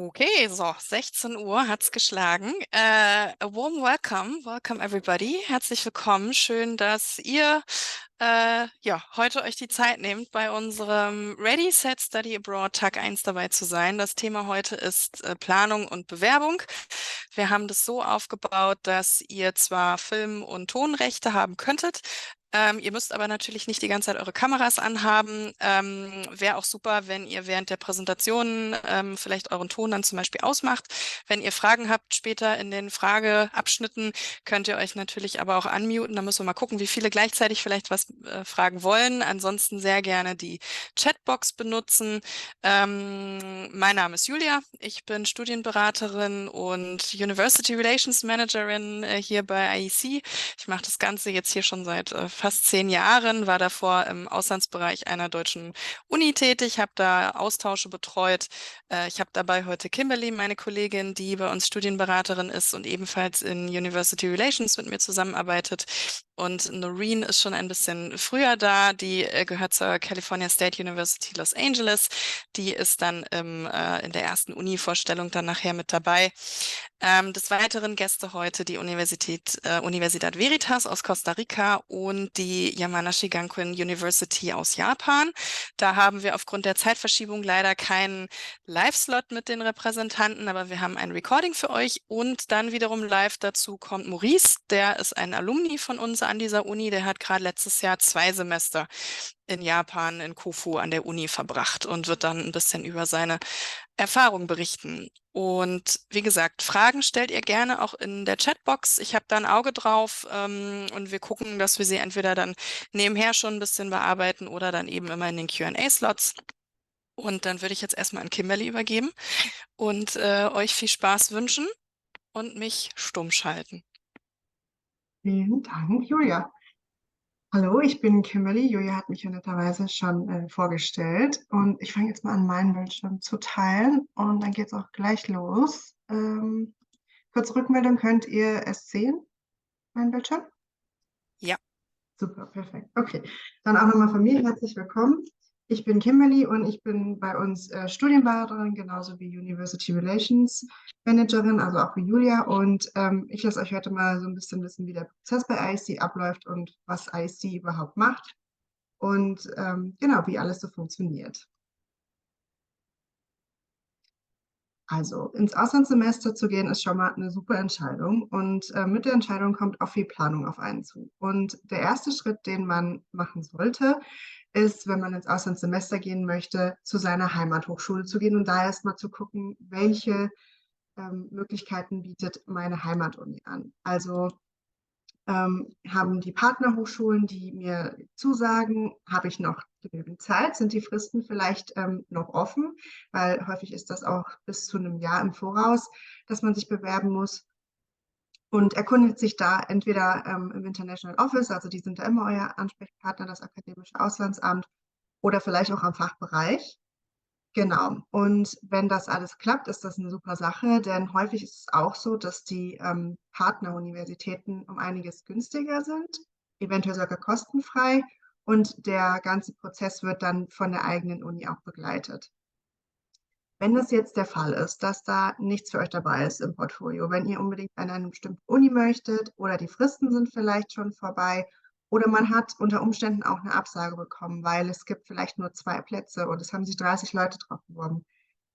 Okay, so 16 Uhr hat's geschlagen. A warm welcome everybody. Herzlich willkommen. Schön, dass ihr ja heute euch die Zeit nehmt, bei unserem Ready, Set, Study Abroad Tag 1 dabei zu sein. Das Thema heute ist Planung und Bewerbung. Wir haben das so aufgebaut, dass ihr zwar Film- und Tonrechte haben könntet. Ihr müsst aber natürlich nicht die ganze Zeit eure Kameras anhaben. Wäre auch super, wenn ihr während der Präsentation vielleicht euren Ton dann zum Beispiel ausmacht. Wenn ihr Fragen habt später in den Frageabschnitten, könnt ihr euch natürlich aber auch unmuten. Da müssen wir mal gucken, wie viele gleichzeitig vielleicht was fragen wollen. Ansonsten sehr gerne die Chatbox benutzen. Mein Name ist Julia. Ich bin Studienberaterin und University Relations Managerin hier bei IEC. Ich mache das Ganze jetzt hier schon seit fast 10 Jahren, war davor im Auslandsbereich einer deutschen Uni tätig, habe da Austausche betreut. Ich habe dabei heute Kimberly, meine Kollegin, die bei uns Studienberaterin ist und ebenfalls in University Relations mit mir zusammenarbeitet. Und Noreen ist schon ein bisschen früher da. Die gehört zur California State University Los Angeles. Die ist dann in der ersten Uni-Vorstellung dann nachher mit dabei. Des Weiteren Gäste heute die Universidad Veritas aus Costa Rica und die Yamanashi Gakuin University aus Japan. Da haben wir aufgrund der Zeitverschiebung leider keinen Live-Slot mit den Repräsentanten, aber wir haben ein Recording für euch und dann wiederum live dazu kommt Maurice, der ist ein Alumni von uns an dieser Uni, der hat gerade letztes Jahr 2 Semester in Japan, in Kofu an der Uni verbracht und wird dann ein bisschen über seine Erfahrung berichten. Und wie gesagt, Fragen stellt ihr gerne auch in der Chatbox. Ich habe da ein Auge drauf und wir gucken, dass wir sie entweder dann nebenher schon ein bisschen bearbeiten oder dann eben immer in den Q&A-Slots. Und dann würde ich jetzt erstmal an Kimberly übergeben und euch viel Spaß wünschen und mich stumm schalten. Vielen Dank, Julia. Hallo, ich bin Kimberly. Julia hat mich ja netterweise schon vorgestellt und ich fange jetzt mal an, meinen Bildschirm zu teilen und dann geht es auch gleich los. Kurze Rückmeldung, könnt ihr es sehen, meinen Bildschirm? Ja. Super, perfekt. Okay, dann auch nochmal von mir herzlich willkommen. Ich bin Kimberly und ich bin bei uns Studienberaterin, genauso wie University Relations Managerin, also auch wie Julia. Und ich lasse euch heute mal so ein bisschen wissen, wie der Prozess bei IC abläuft und was IC überhaupt macht und genau, wie alles so funktioniert. Also ins Auslandssemester zu gehen, ist schon mal eine super Entscheidung und mit der Entscheidung kommt auch viel Planung auf einen zu. Und der erste Schritt, den man machen sollte, ist, wenn man ins Auslandssemester gehen möchte, zu seiner Heimathochschule zu gehen und da erstmal zu gucken, welche Möglichkeiten bietet meine Heimatuni an. Also haben die Partnerhochschulen, die mir zusagen, habe ich noch genügend Zeit? Sind die Fristen vielleicht noch offen? Weil häufig ist das auch bis zu einem Jahr im Voraus, dass man sich bewerben muss. Und erkundigt sich da entweder im International Office, also die sind da immer euer Ansprechpartner, das Akademische Auslandsamt, oder vielleicht auch am Fachbereich. Genau. Und wenn das alles klappt, ist das eine super Sache, denn häufig ist es auch so, dass die Partneruniversitäten um einiges günstiger sind, eventuell sogar kostenfrei und der ganze Prozess wird dann von der eigenen Uni auch begleitet. Wenn das jetzt der Fall ist, dass da nichts für euch dabei ist im Portfolio, wenn ihr unbedingt an eine bestimmte Uni möchtet oder die Fristen sind vielleicht schon vorbei oder man hat unter Umständen auch eine Absage bekommen, weil es gibt vielleicht nur 2 Plätze und es haben sich 30 Leute drauf beworben,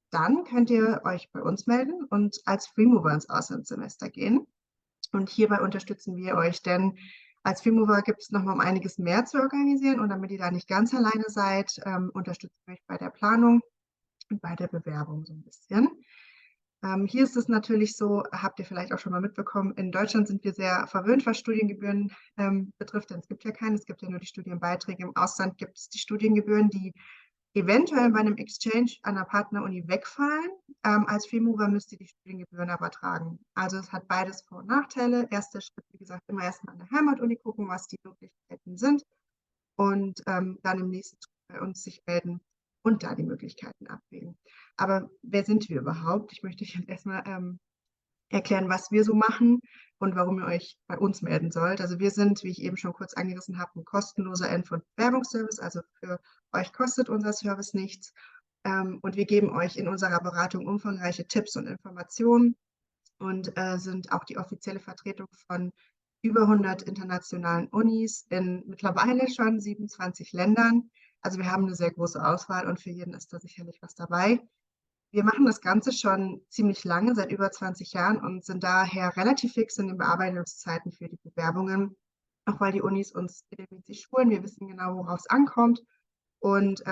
dann könnt ihr euch bei uns melden und als Freemover ins Auslandssemester gehen. Und hierbei unterstützen wir euch, denn als Freemover gibt es nochmal um einiges mehr zu organisieren und damit ihr da nicht ganz alleine seid, unterstützen wir euch bei der Planung und bei der Bewerbung so ein bisschen. Hier ist es natürlich so, habt ihr vielleicht auch schon mal mitbekommen, in Deutschland sind wir sehr verwöhnt, was Studiengebühren betrifft, denn es gibt ja keine, es gibt ja nur die Studienbeiträge. Im Ausland gibt es die Studiengebühren, die eventuell bei einem Exchange an der Partneruni wegfallen. Als Freemover müsst ihr die Studiengebühren aber tragen. Also es hat beides Vor- und Nachteile. Erster Schritt, wie gesagt, immer erstmal an der Heimatuni gucken, was die Möglichkeiten sind und dann im nächsten Schritt bei uns sich melden und da die Möglichkeiten abwägen. Aber wer sind wir überhaupt? Ich möchte euch jetzt erstmal erklären, was wir so machen und warum ihr euch bei uns melden sollt. Also wir sind, wie ich eben schon kurz angerissen habe, ein kostenloser Info- und Bewerbungsservice. Also für euch kostet unser Service nichts. Und wir geben euch in unserer Beratung umfangreiche Tipps und Informationen und sind auch die offizielle Vertretung von über 100 internationalen Unis in mittlerweile schon 27 Ländern. Also wir haben eine sehr große Auswahl und für jeden ist da sicherlich was dabei. Wir machen das Ganze schon ziemlich lange, seit über 20 Jahren und sind daher relativ fix in den Bearbeitungszeiten für die Bewerbungen, auch weil die Unis uns regelmäßig schulen. Wir wissen genau, worauf es ankommt und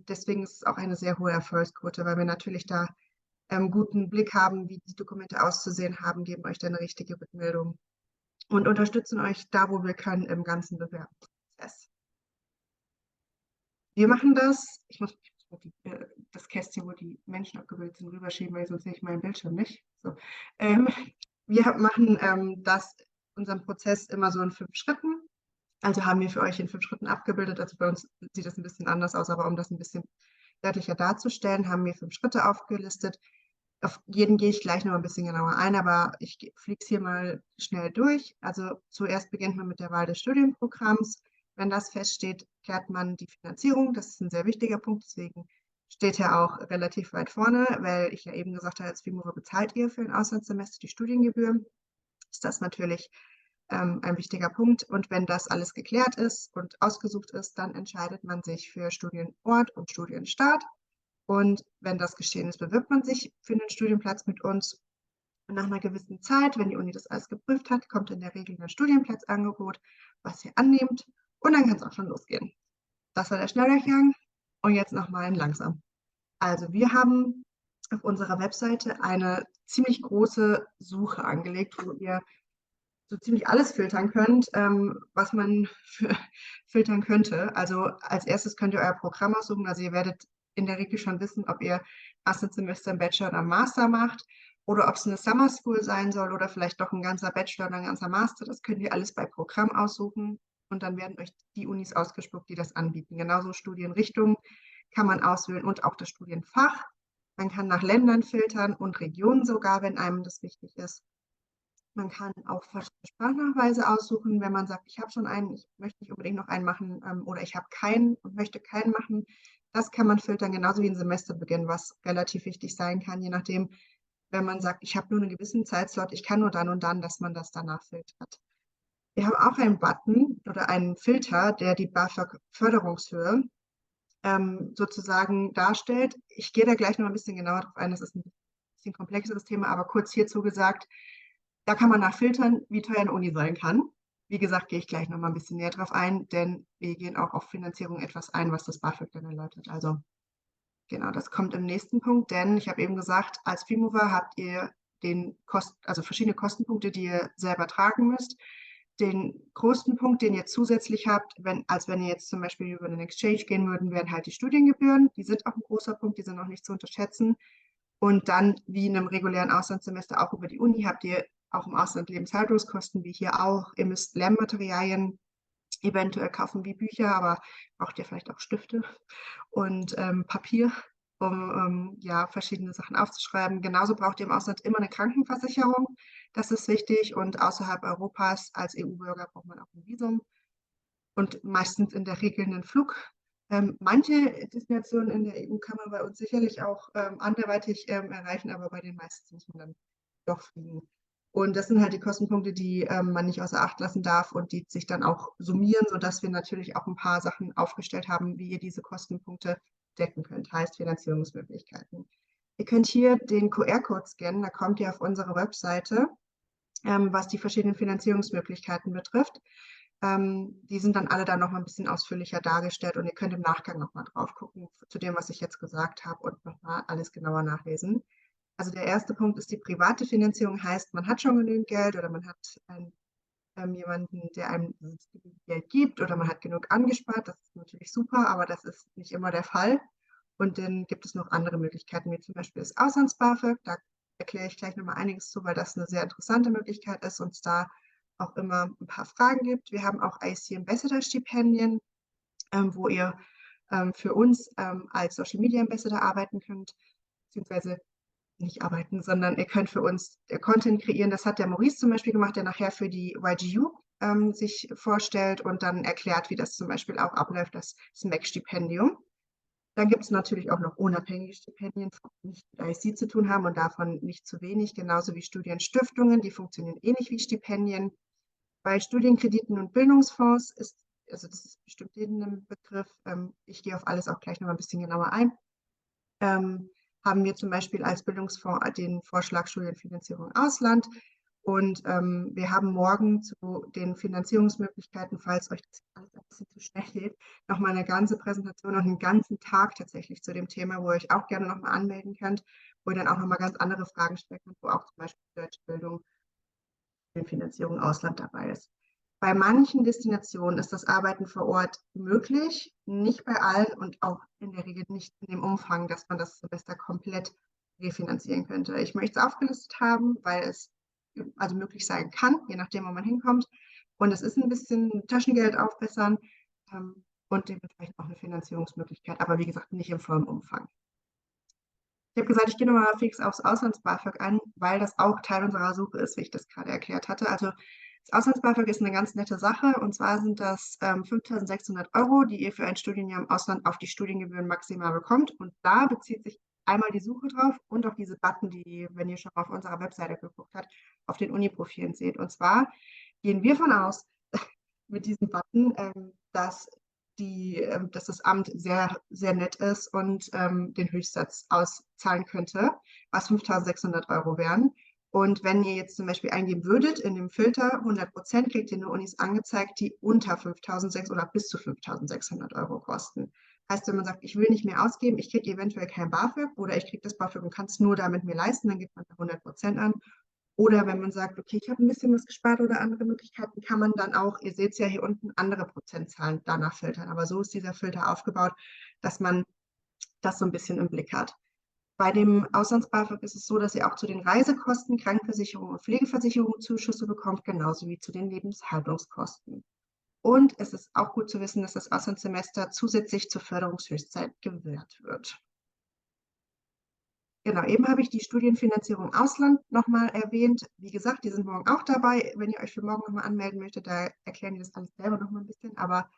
deswegen ist es auch eine sehr hohe Erfolgsquote, weil wir natürlich da guten Blick haben, wie die Dokumente auszusehen haben, geben euch dann eine richtige Rückmeldung und unterstützen euch da, wo wir können, im ganzen Bewerbungsprozess. Wir machen das, ich muss mal das Kästchen, wo die Menschen abgebildet sind, rüberschieben, weil sonst sehe ich meinen Bildschirm nicht. So. Ähm, wir machen unseren Prozess immer so in 5 Schritten. Also haben wir für euch in 5 Schritten abgebildet. Also bei uns sieht das ein bisschen anders aus, aber um das ein bisschen deutlicher darzustellen, haben wir 5 Schritte aufgelistet. Auf jeden gehe ich gleich noch ein bisschen genauer ein, aber ich fliege es hier mal schnell durch. Also zuerst beginnt man mit der Wahl des Studienprogramms. Wenn das feststeht, klärt man die Finanzierung. Das ist ein sehr wichtiger Punkt, deswegen steht er auch relativ weit vorne, weil ich ja eben gesagt habe, als Freemover bezahlt ihr für ein Auslandssemester die Studiengebühren. Ist das natürlich ein wichtiger Punkt. Und wenn das alles geklärt ist und ausgesucht ist, dann entscheidet man sich für Studienort und Studienstart. Und wenn das geschehen ist, bewirbt man sich für einen Studienplatz mit uns. Und nach einer gewissen Zeit, wenn die Uni das alles geprüft hat, kommt in der Regel ein Studienplatzangebot, was ihr annehmt. Und dann kann es auch schon losgehen. Das war der Schnelldurchgang. Und jetzt nochmal ein langsam. Also wir haben auf unserer Webseite eine ziemlich große Suche angelegt, wo ihr so ziemlich alles filtern könnt, was man filtern könnte. Also als erstes könnt ihr euer Programm aussuchen. Also ihr werdet in der Regel schon wissen, ob ihr Auslandssemester im Bachelor oder im Master macht oder ob es eine Summer School sein soll oder vielleicht doch ein ganzer Bachelor oder ein ganzer Master. Das könnt ihr alles bei Programm aussuchen und dann werden euch die Unis ausgespuckt, die das anbieten. Genauso Studienrichtungen kann man auswählen und auch das Studienfach. Man kann nach Ländern filtern und Regionen sogar, wenn einem das wichtig ist. Man kann auch verschiedene Sprachnachweise aussuchen, wenn man sagt, ich habe schon einen, ich möchte nicht unbedingt noch einen machen oder ich habe keinen und möchte keinen machen. Das kann man filtern, genauso wie ein Semesterbeginn, was relativ wichtig sein kann, je nachdem, wenn man sagt, ich habe nur einen gewissen Zeitslot, ich kann nur dann und dann, dass man das danach filtert. Wir haben auch einen Button oder einen Filter, der die BAföG-Förderungshöhe sozusagen darstellt. Ich gehe da gleich noch ein bisschen genauer drauf ein, das ist ein bisschen komplexeres Thema, aber kurz hierzu gesagt, da kann man nachfiltern, wie teuer eine Uni sein kann. Wie gesagt, gehe ich gleich noch mal ein bisschen näher drauf ein, denn wir gehen auch auf Finanzierung etwas ein, was das BAföG dann erläutert. Also genau, das kommt im nächsten Punkt, denn ich habe eben gesagt, als Freemover habt ihr also verschiedene Kostenpunkte, die ihr selber tragen müsst. Den größten Punkt, den ihr zusätzlich habt, als wenn ihr jetzt zum Beispiel über einen Exchange gehen würden, wären halt die Studiengebühren. Die sind auch ein großer Punkt, die sind auch nicht zu unterschätzen. Und dann, wie in einem regulären Auslandssemester, auch über die Uni, habt ihr auch im Ausland Lebenshaltungskosten, wie hier auch. Ihr müsst Lernmaterialien eventuell kaufen, wie Bücher, aber braucht ihr vielleicht auch Stifte und Papier, um ja, verschiedene Sachen aufzuschreiben. Genauso braucht ihr im Ausland immer eine Krankenversicherung. Das ist wichtig. Und außerhalb Europas als EU-Bürger braucht man auch ein Visum und meistens in der Regel einen Flug. Manche Destinationen in der EU kann man bei uns sicherlich auch anderweitig erreichen, aber bei den meisten muss man dann doch fliegen. Und das sind halt die Kostenpunkte, die man nicht außer Acht lassen darf und die sich dann auch summieren, sodass wir natürlich auch ein paar Sachen aufgestellt haben, wie ihr diese Kostenpunkte decken könnt, heißt Finanzierungsmöglichkeiten. Ihr könnt hier den QR-Code scannen, da kommt ihr auf unsere Webseite, was die verschiedenen Finanzierungsmöglichkeiten betrifft. Die sind dann alle da noch mal ein bisschen ausführlicher dargestellt und ihr könnt im Nachgang noch mal drauf gucken zu dem, was ich jetzt gesagt habe und noch mal alles genauer nachlesen. Also der erste Punkt ist die private Finanzierung, heißt, man hat schon genügend Geld oder man hat jemanden, der einem Geld gibt oder man hat genug angespart. Das ist natürlich super, aber das ist nicht immer der Fall. Und dann gibt es noch andere Möglichkeiten, wie zum Beispiel das Auslands-BAföG. Da erkläre ich gleich nochmal einiges zu, weil das eine sehr interessante Möglichkeit ist und es da auch immer ein paar Fragen gibt. Wir haben auch IC Ambassador Stipendien, wo ihr für uns als Social Media Ambassador arbeiten könnt, beziehungsweise nicht arbeiten, sondern ihr könnt für uns Content kreieren. Das hat der Maurice zum Beispiel gemacht, der nachher für die YGU sich vorstellt und dann erklärt, wie das zum Beispiel auch abläuft, das SMAC-Stipendium. Dann gibt es natürlich auch noch unabhängige Stipendien, die nicht mit IC zu tun haben und davon nicht zu wenig, genauso wie Studienstiftungen, die funktionieren ähnlich wie Stipendien. Bei Studienkrediten und Bildungsfonds also das ist bestimmt jedem ein Begriff, ich gehe auf alles auch gleich noch mal ein bisschen genauer ein, haben wir zum Beispiel als Bildungsfonds den Vorschlag Studienfinanzierung Ausland. Und wir haben morgen zu den Finanzierungsmöglichkeiten, falls euch das alles ein bisschen zu schnell geht, nochmal eine ganze Präsentation und einen ganzen Tag tatsächlich zu dem Thema, wo ihr euch auch gerne nochmal anmelden könnt, wo ihr dann auch nochmal ganz andere Fragen stellen könnt, wo auch zum Beispiel Deutsche Bildung, Finanzierung Ausland dabei ist. Bei manchen Destinationen ist das Arbeiten vor Ort möglich, nicht bei allen und auch in der Regel nicht in dem Umfang, dass man das Semester komplett refinanzieren könnte. Ich möchte es aufgelistet haben, weil es also möglich sein kann, je nachdem, wo man hinkommt. Und es ist ein bisschen Taschengeld aufbessern und dementsprechend auch eine Finanzierungsmöglichkeit, aber wie gesagt, nicht im vollen Umfang. Ich habe gesagt, ich gehe nochmal fix aufs Auslands-BAföG ein, weil das auch Teil unserer Suche ist, wie ich das gerade erklärt hatte. Also das Auslands-BAföG ist eine ganz nette Sache und zwar sind das 5.600 Euro, die ihr für ein Studienjahr im Ausland auf die Studiengebühren maximal bekommt. Und da bezieht sich einmal die Suche drauf und auch diese Button, die, wenn ihr schon mal auf unserer Webseite geguckt habt, auf den Uni-Profilen seht. Und zwar gehen wir von aus, mit diesem Button, dass das Amt sehr, sehr nett ist und den Höchstsatz auszahlen könnte, was 5.600 Euro wären. Und wenn ihr jetzt zum Beispiel eingeben würdet in dem Filter 100%, kriegt ihr nur Unis angezeigt, die unter 5.600 oder bis zu 5.600 Euro kosten. Heißt, wenn man sagt, ich will nicht mehr ausgeben, ich kriege eventuell kein BAföG oder ich kriege das BAföG und kann es nur damit mir leisten, dann gibt man 100% an. Oder wenn man sagt, okay, ich habe ein bisschen was gespart oder andere Möglichkeiten, kann man dann auch, ihr seht es ja hier unten, andere Prozentzahlen danach filtern. Aber so ist dieser Filter aufgebaut, dass man das so ein bisschen im Blick hat. Bei dem Auslands-BAföG ist es so, dass ihr auch zu den Reisekosten, Krankenversicherung und Pflegeversicherung Zuschüsse bekommt, genauso wie zu den Lebenshaltungskosten. Und es ist auch gut zu wissen, dass das Auslandssemester zusätzlich zur Förderungshöchstzeit gewährt wird. Genau, eben habe ich die Studienfinanzierung Ausland nochmal erwähnt. Wie gesagt, die sind morgen auch dabei. Wenn ihr euch für morgen nochmal anmelden möchtet, da erklären die das alles selber nochmal ein bisschen. Aber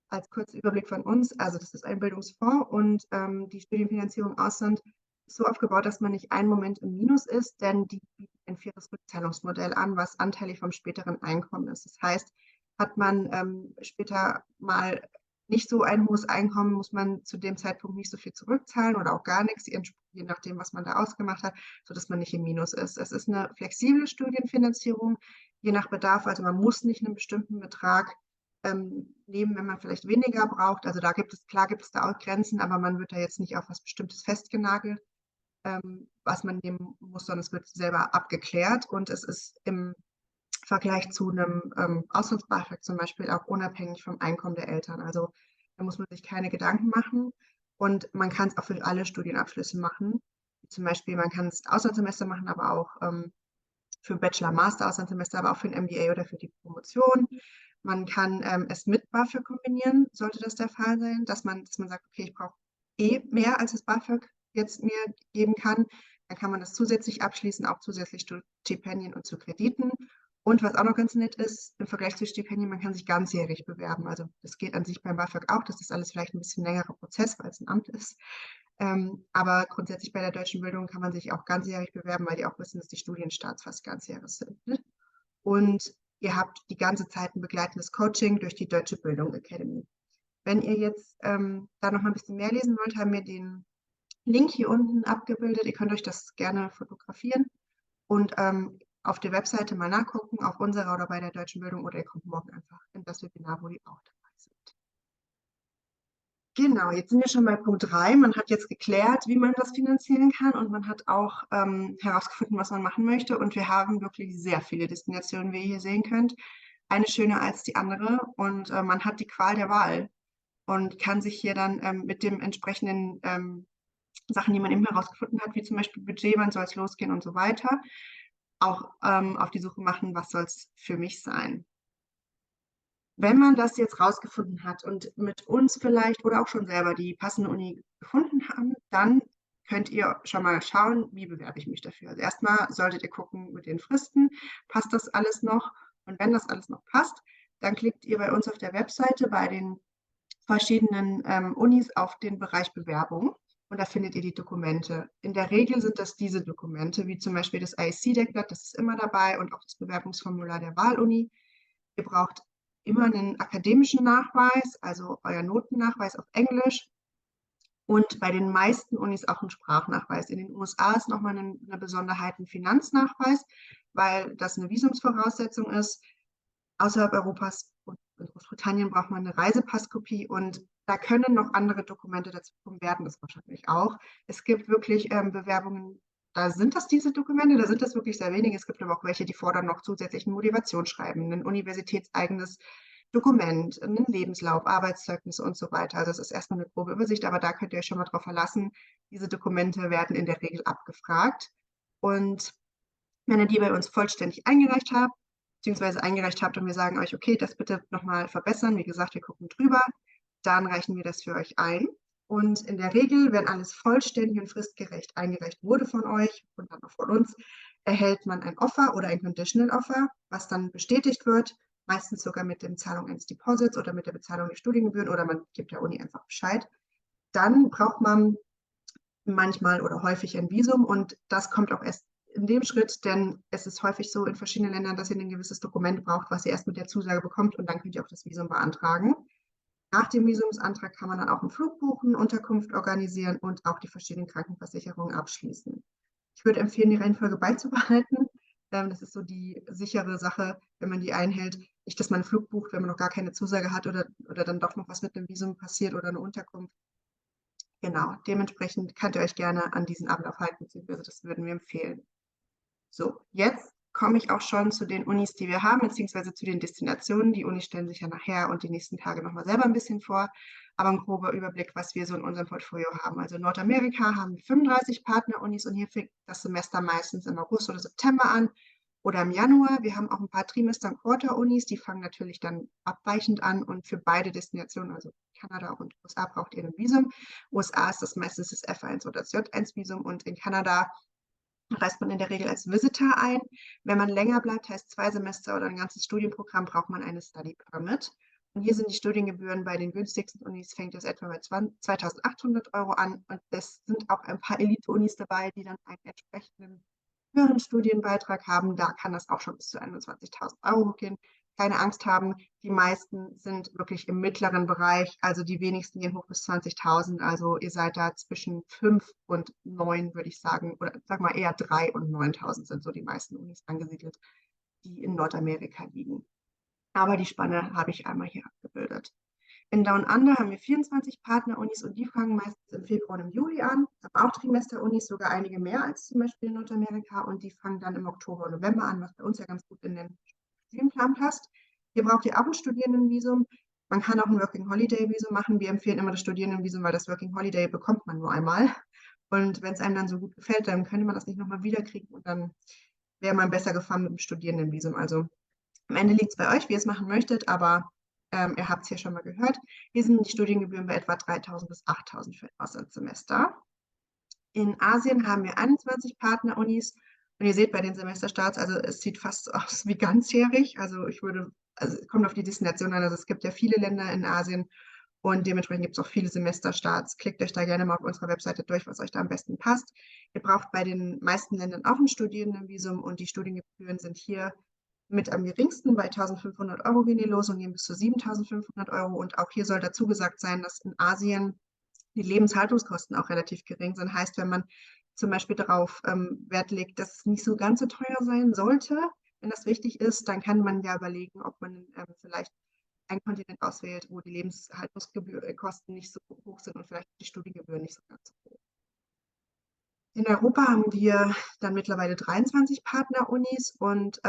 als kurzer Überblick von uns, also das ist ein Bildungsfonds und die Studienfinanzierung Ausland ist so aufgebaut, dass man nicht einen Moment im Minus ist, denn die bieten ein faires Rückzahlungsmodell an, was anteilig vom späteren Einkommen ist. Das heißt, hat man später mal nicht so ein hohes Einkommen, muss man zu dem Zeitpunkt nicht so viel zurückzahlen oder auch gar nichts, je nachdem, was man da ausgemacht hat, sodass man nicht im Minus ist. Es ist eine flexible Studienfinanzierung, je nach Bedarf. Also man muss nicht einen bestimmten Betrag nehmen, wenn man vielleicht weniger braucht. Also da klar gibt es da auch Grenzen, aber man wird da jetzt nicht auf was Bestimmtes festgenagelt, was man nehmen muss, sondern es wird selber abgeklärt und es ist im Vergleich zu einem Auslands-BAföG zum Beispiel auch unabhängig vom Einkommen der Eltern. Also da muss man sich keine Gedanken machen und man kann es auch für alle Studienabschlüsse machen. Zum Beispiel, man kann es Auslandssemester machen, aber auch für Bachelor, Master, Auslandssemester, aber auch für ein MBA oder für die Promotion. Man kann es mit BAföG kombinieren, sollte das der Fall sein, dass man sagt, okay, ich brauche mehr, als das BAföG jetzt mir geben kann. Dann kann man das zusätzlich abschließen, auch zusätzlich zu Stipendien und zu Krediten. Und was auch noch ganz nett ist, im Vergleich zu Stipendien, man kann sich ganzjährig bewerben. Also das geht an sich beim BAföG auch. Das ist alles vielleicht ein bisschen längerer Prozess, weil es ein Amt ist. Aber grundsätzlich bei der deutschen Bildung kann man sich auch ganzjährig bewerben, weil die auch wissen, dass die Studienstarts fast ganzjährig sind. Ne? Und ihr habt die ganze Zeit ein begleitendes Coaching durch die Deutsche Bildung Academy. Wenn ihr jetzt da noch mal ein bisschen mehr lesen wollt, haben wir den Link hier unten abgebildet. Ihr könnt euch das gerne fotografieren und auf der Webseite mal nachgucken, auf unserer oder bei der Deutschen Bildung, oder ihr kommt morgen einfach in das Webinar, wo die auch dabei sind. Genau, jetzt sind wir schon bei Punkt 3. Man hat jetzt geklärt, wie man das finanzieren kann und man hat auch herausgefunden, was man machen möchte. Und wir haben wirklich sehr viele Destinationen, wie ihr hier sehen könnt. Eine schöner als die andere und man hat die Qual der Wahl und kann sich hier dann mit dem entsprechenden Sachen, die man eben herausgefunden hat, wie zum Beispiel Budget, wann soll es losgehen und so weiter, auch auf die Suche machen, was soll es für mich sein. Wenn man das jetzt rausgefunden hat und mit uns vielleicht oder auch schon selber die passende Uni gefunden haben, dann könnt ihr schon mal schauen, wie bewerbe ich mich dafür. Also erstmal solltet ihr gucken mit den Fristen, passt das alles noch? Und wenn das alles noch passt, dann klickt ihr bei uns auf der Webseite bei den verschiedenen Unis auf den Bereich Bewerbung. Und da findet ihr die Dokumente. In der Regel sind das diese Dokumente, wie zum Beispiel das ISC-Deckblatt, das ist immer dabei, und auch das Bewerbungsformular der Wahluni. Ihr braucht immer einen akademischen Nachweis, also euer Notennachweis auf Englisch. Und bei den meisten Unis auch einen Sprachnachweis. In den USA ist nochmal eine Besonderheit ein Finanznachweis, weil das eine Visumsvoraussetzung ist. Außerhalb Europas und in Großbritannien braucht man eine Reisepasskopie, und da können noch andere Dokumente dazukommen, werden das wahrscheinlich auch. Es gibt wirklich Bewerbungen, da sind das diese Dokumente, da sind das wirklich sehr wenige. Es gibt aber auch welche, die fordern noch zusätzlich ein Motivationsschreiben, ein universitätseigenes Dokument, einen Lebenslauf, Arbeitszeugnisse und so weiter. Also das ist erstmal eine grobe Übersicht, aber da könnt ihr euch schon mal drauf verlassen. Diese Dokumente werden in der Regel abgefragt. Und wenn ihr die bei uns vollständig eingereicht habt, beziehungsweise eingereicht habt und wir sagen euch, okay, das bitte nochmal verbessern, wie gesagt, wir gucken drüber, dann reichen wir das für euch ein. Und in der Regel, wenn alles vollständig und fristgerecht eingereicht wurde von euch und dann auch von uns, erhält man ein Offer oder ein Conditional Offer, was dann bestätigt wird, meistens sogar mit der Bezahlung eines Deposits oder mit der Bezahlung der Studiengebühren, oder man gibt der Uni einfach Bescheid. Dann braucht man manchmal oder häufig ein Visum, und das kommt auch erst in dem Schritt, denn es ist häufig so in verschiedenen Ländern, dass ihr ein gewisses Dokument braucht, was ihr erst mit der Zusage bekommt, und dann könnt ihr auch das Visum beantragen. Nach dem Visumsantrag kann man dann auch einen Flug buchen, Unterkunft organisieren und auch die verschiedenen Krankenversicherungen abschließen. Ich würde empfehlen, die Reihenfolge beizubehalten. Das ist so die sichere Sache, wenn man die einhält. Nicht, dass man einen Flug bucht, wenn man noch gar keine Zusage hat, oder dann doch noch was mit dem Visum passiert oder eine Unterkunft. Genau, dementsprechend könnt ihr euch gerne an diesen Ablauf halten, beziehungsweise das würden wir empfehlen. So, jetzt komme ich auch schon zu den Unis, die wir haben, beziehungsweise zu den Destinationen. Die Unis stellen sich ja nachher und die nächsten Tage nochmal selber ein bisschen vor, aber ein grober Überblick, was wir so in unserem Portfolio haben. Also in Nordamerika haben wir 35 Partnerunis, und hier fängt das Semester meistens im August oder September an oder im Januar. Wir haben auch ein paar Trimester- und Quarter-Unis, die fangen natürlich dann abweichend an, und für beide Destinationen, also Kanada und USA, braucht ihr ein Visum. USA ist das meistens das F1 oder das J1-Visum, und in Kanada reist man in der Regel als Visitor ein. Wenn man länger bleibt, heißt 2 Semester oder ein ganzes Studienprogramm, braucht man eine Study Permit. Und hier sind die Studiengebühren bei den günstigsten Unis, fängt es etwa bei 2.800 Euro an. Und es sind auch ein paar Elite-Unis dabei, die dann einen entsprechenden höheren Studienbeitrag haben. Da kann das auch schon bis zu 21.000 Euro hochgehen. Keine Angst haben, die meisten sind wirklich im mittleren Bereich, also die wenigsten gehen hoch bis 20.000. Also ihr seid da zwischen 5 und 9, würde ich sagen, oder sag mal eher 3 und 9.000 sind so die meisten Unis angesiedelt, die in Nordamerika liegen. Aber die Spanne habe ich einmal hier abgebildet. In Down Under haben wir 24 Partnerunis, und die fangen meistens im Februar und im Juli an. Aber auch Trimesterunis, sogar einige mehr als zum Beispiel in Nordamerika, und die fangen dann im Oktober und November an, was bei uns ja ganz gut in den Studienplan passt. Hier braucht ihr auch ein Studierendenvisum. Man kann auch ein Working Holiday Visum machen. Wir empfehlen immer das Studierendenvisum, weil das Working Holiday bekommt man nur einmal. Und wenn es einem dann so gut gefällt, dann könnte man das nicht nochmal wiederkriegen, und dann wäre man besser gefahren mit dem Studierendenvisum. Also am Ende liegt es bei euch, wie ihr es machen möchtet, aber ihr habt es hier schon mal gehört. Hier sind die Studiengebühren bei etwa 3.000 bis 8.000 für ein Auslandssemester. In Asien haben wir 21 Partnerunis, und ihr seht bei den Semesterstarts, also es sieht fast so aus wie ganzjährig. Also es kommt auf die Destination an. Also es gibt ja viele Länder in Asien, und dementsprechend gibt es auch viele Semesterstarts. Klickt euch da gerne mal auf unserer Webseite durch, was euch da am besten passt. Ihr braucht bei den meisten Ländern auch ein Studierendenvisum, und die Studiengebühren sind hier mit am geringsten. Bei 1.500 Euro gehen die los und gehen bis zu 7.500 Euro. Und auch hier soll dazu gesagt sein, dass in Asien die Lebenshaltungskosten auch relativ gering sind. Heißt, wenn man zum Beispiel darauf Wert legt, dass es nicht so ganz so teuer sein sollte, wenn das wichtig ist, dann kann man ja überlegen, ob man vielleicht einen Kontinent auswählt, wo die Lebenshaltungskosten nicht so hoch sind und vielleicht die Studiengebühren nicht so ganz so hoch. In Europa haben wir dann mittlerweile 23 Partnerunis, und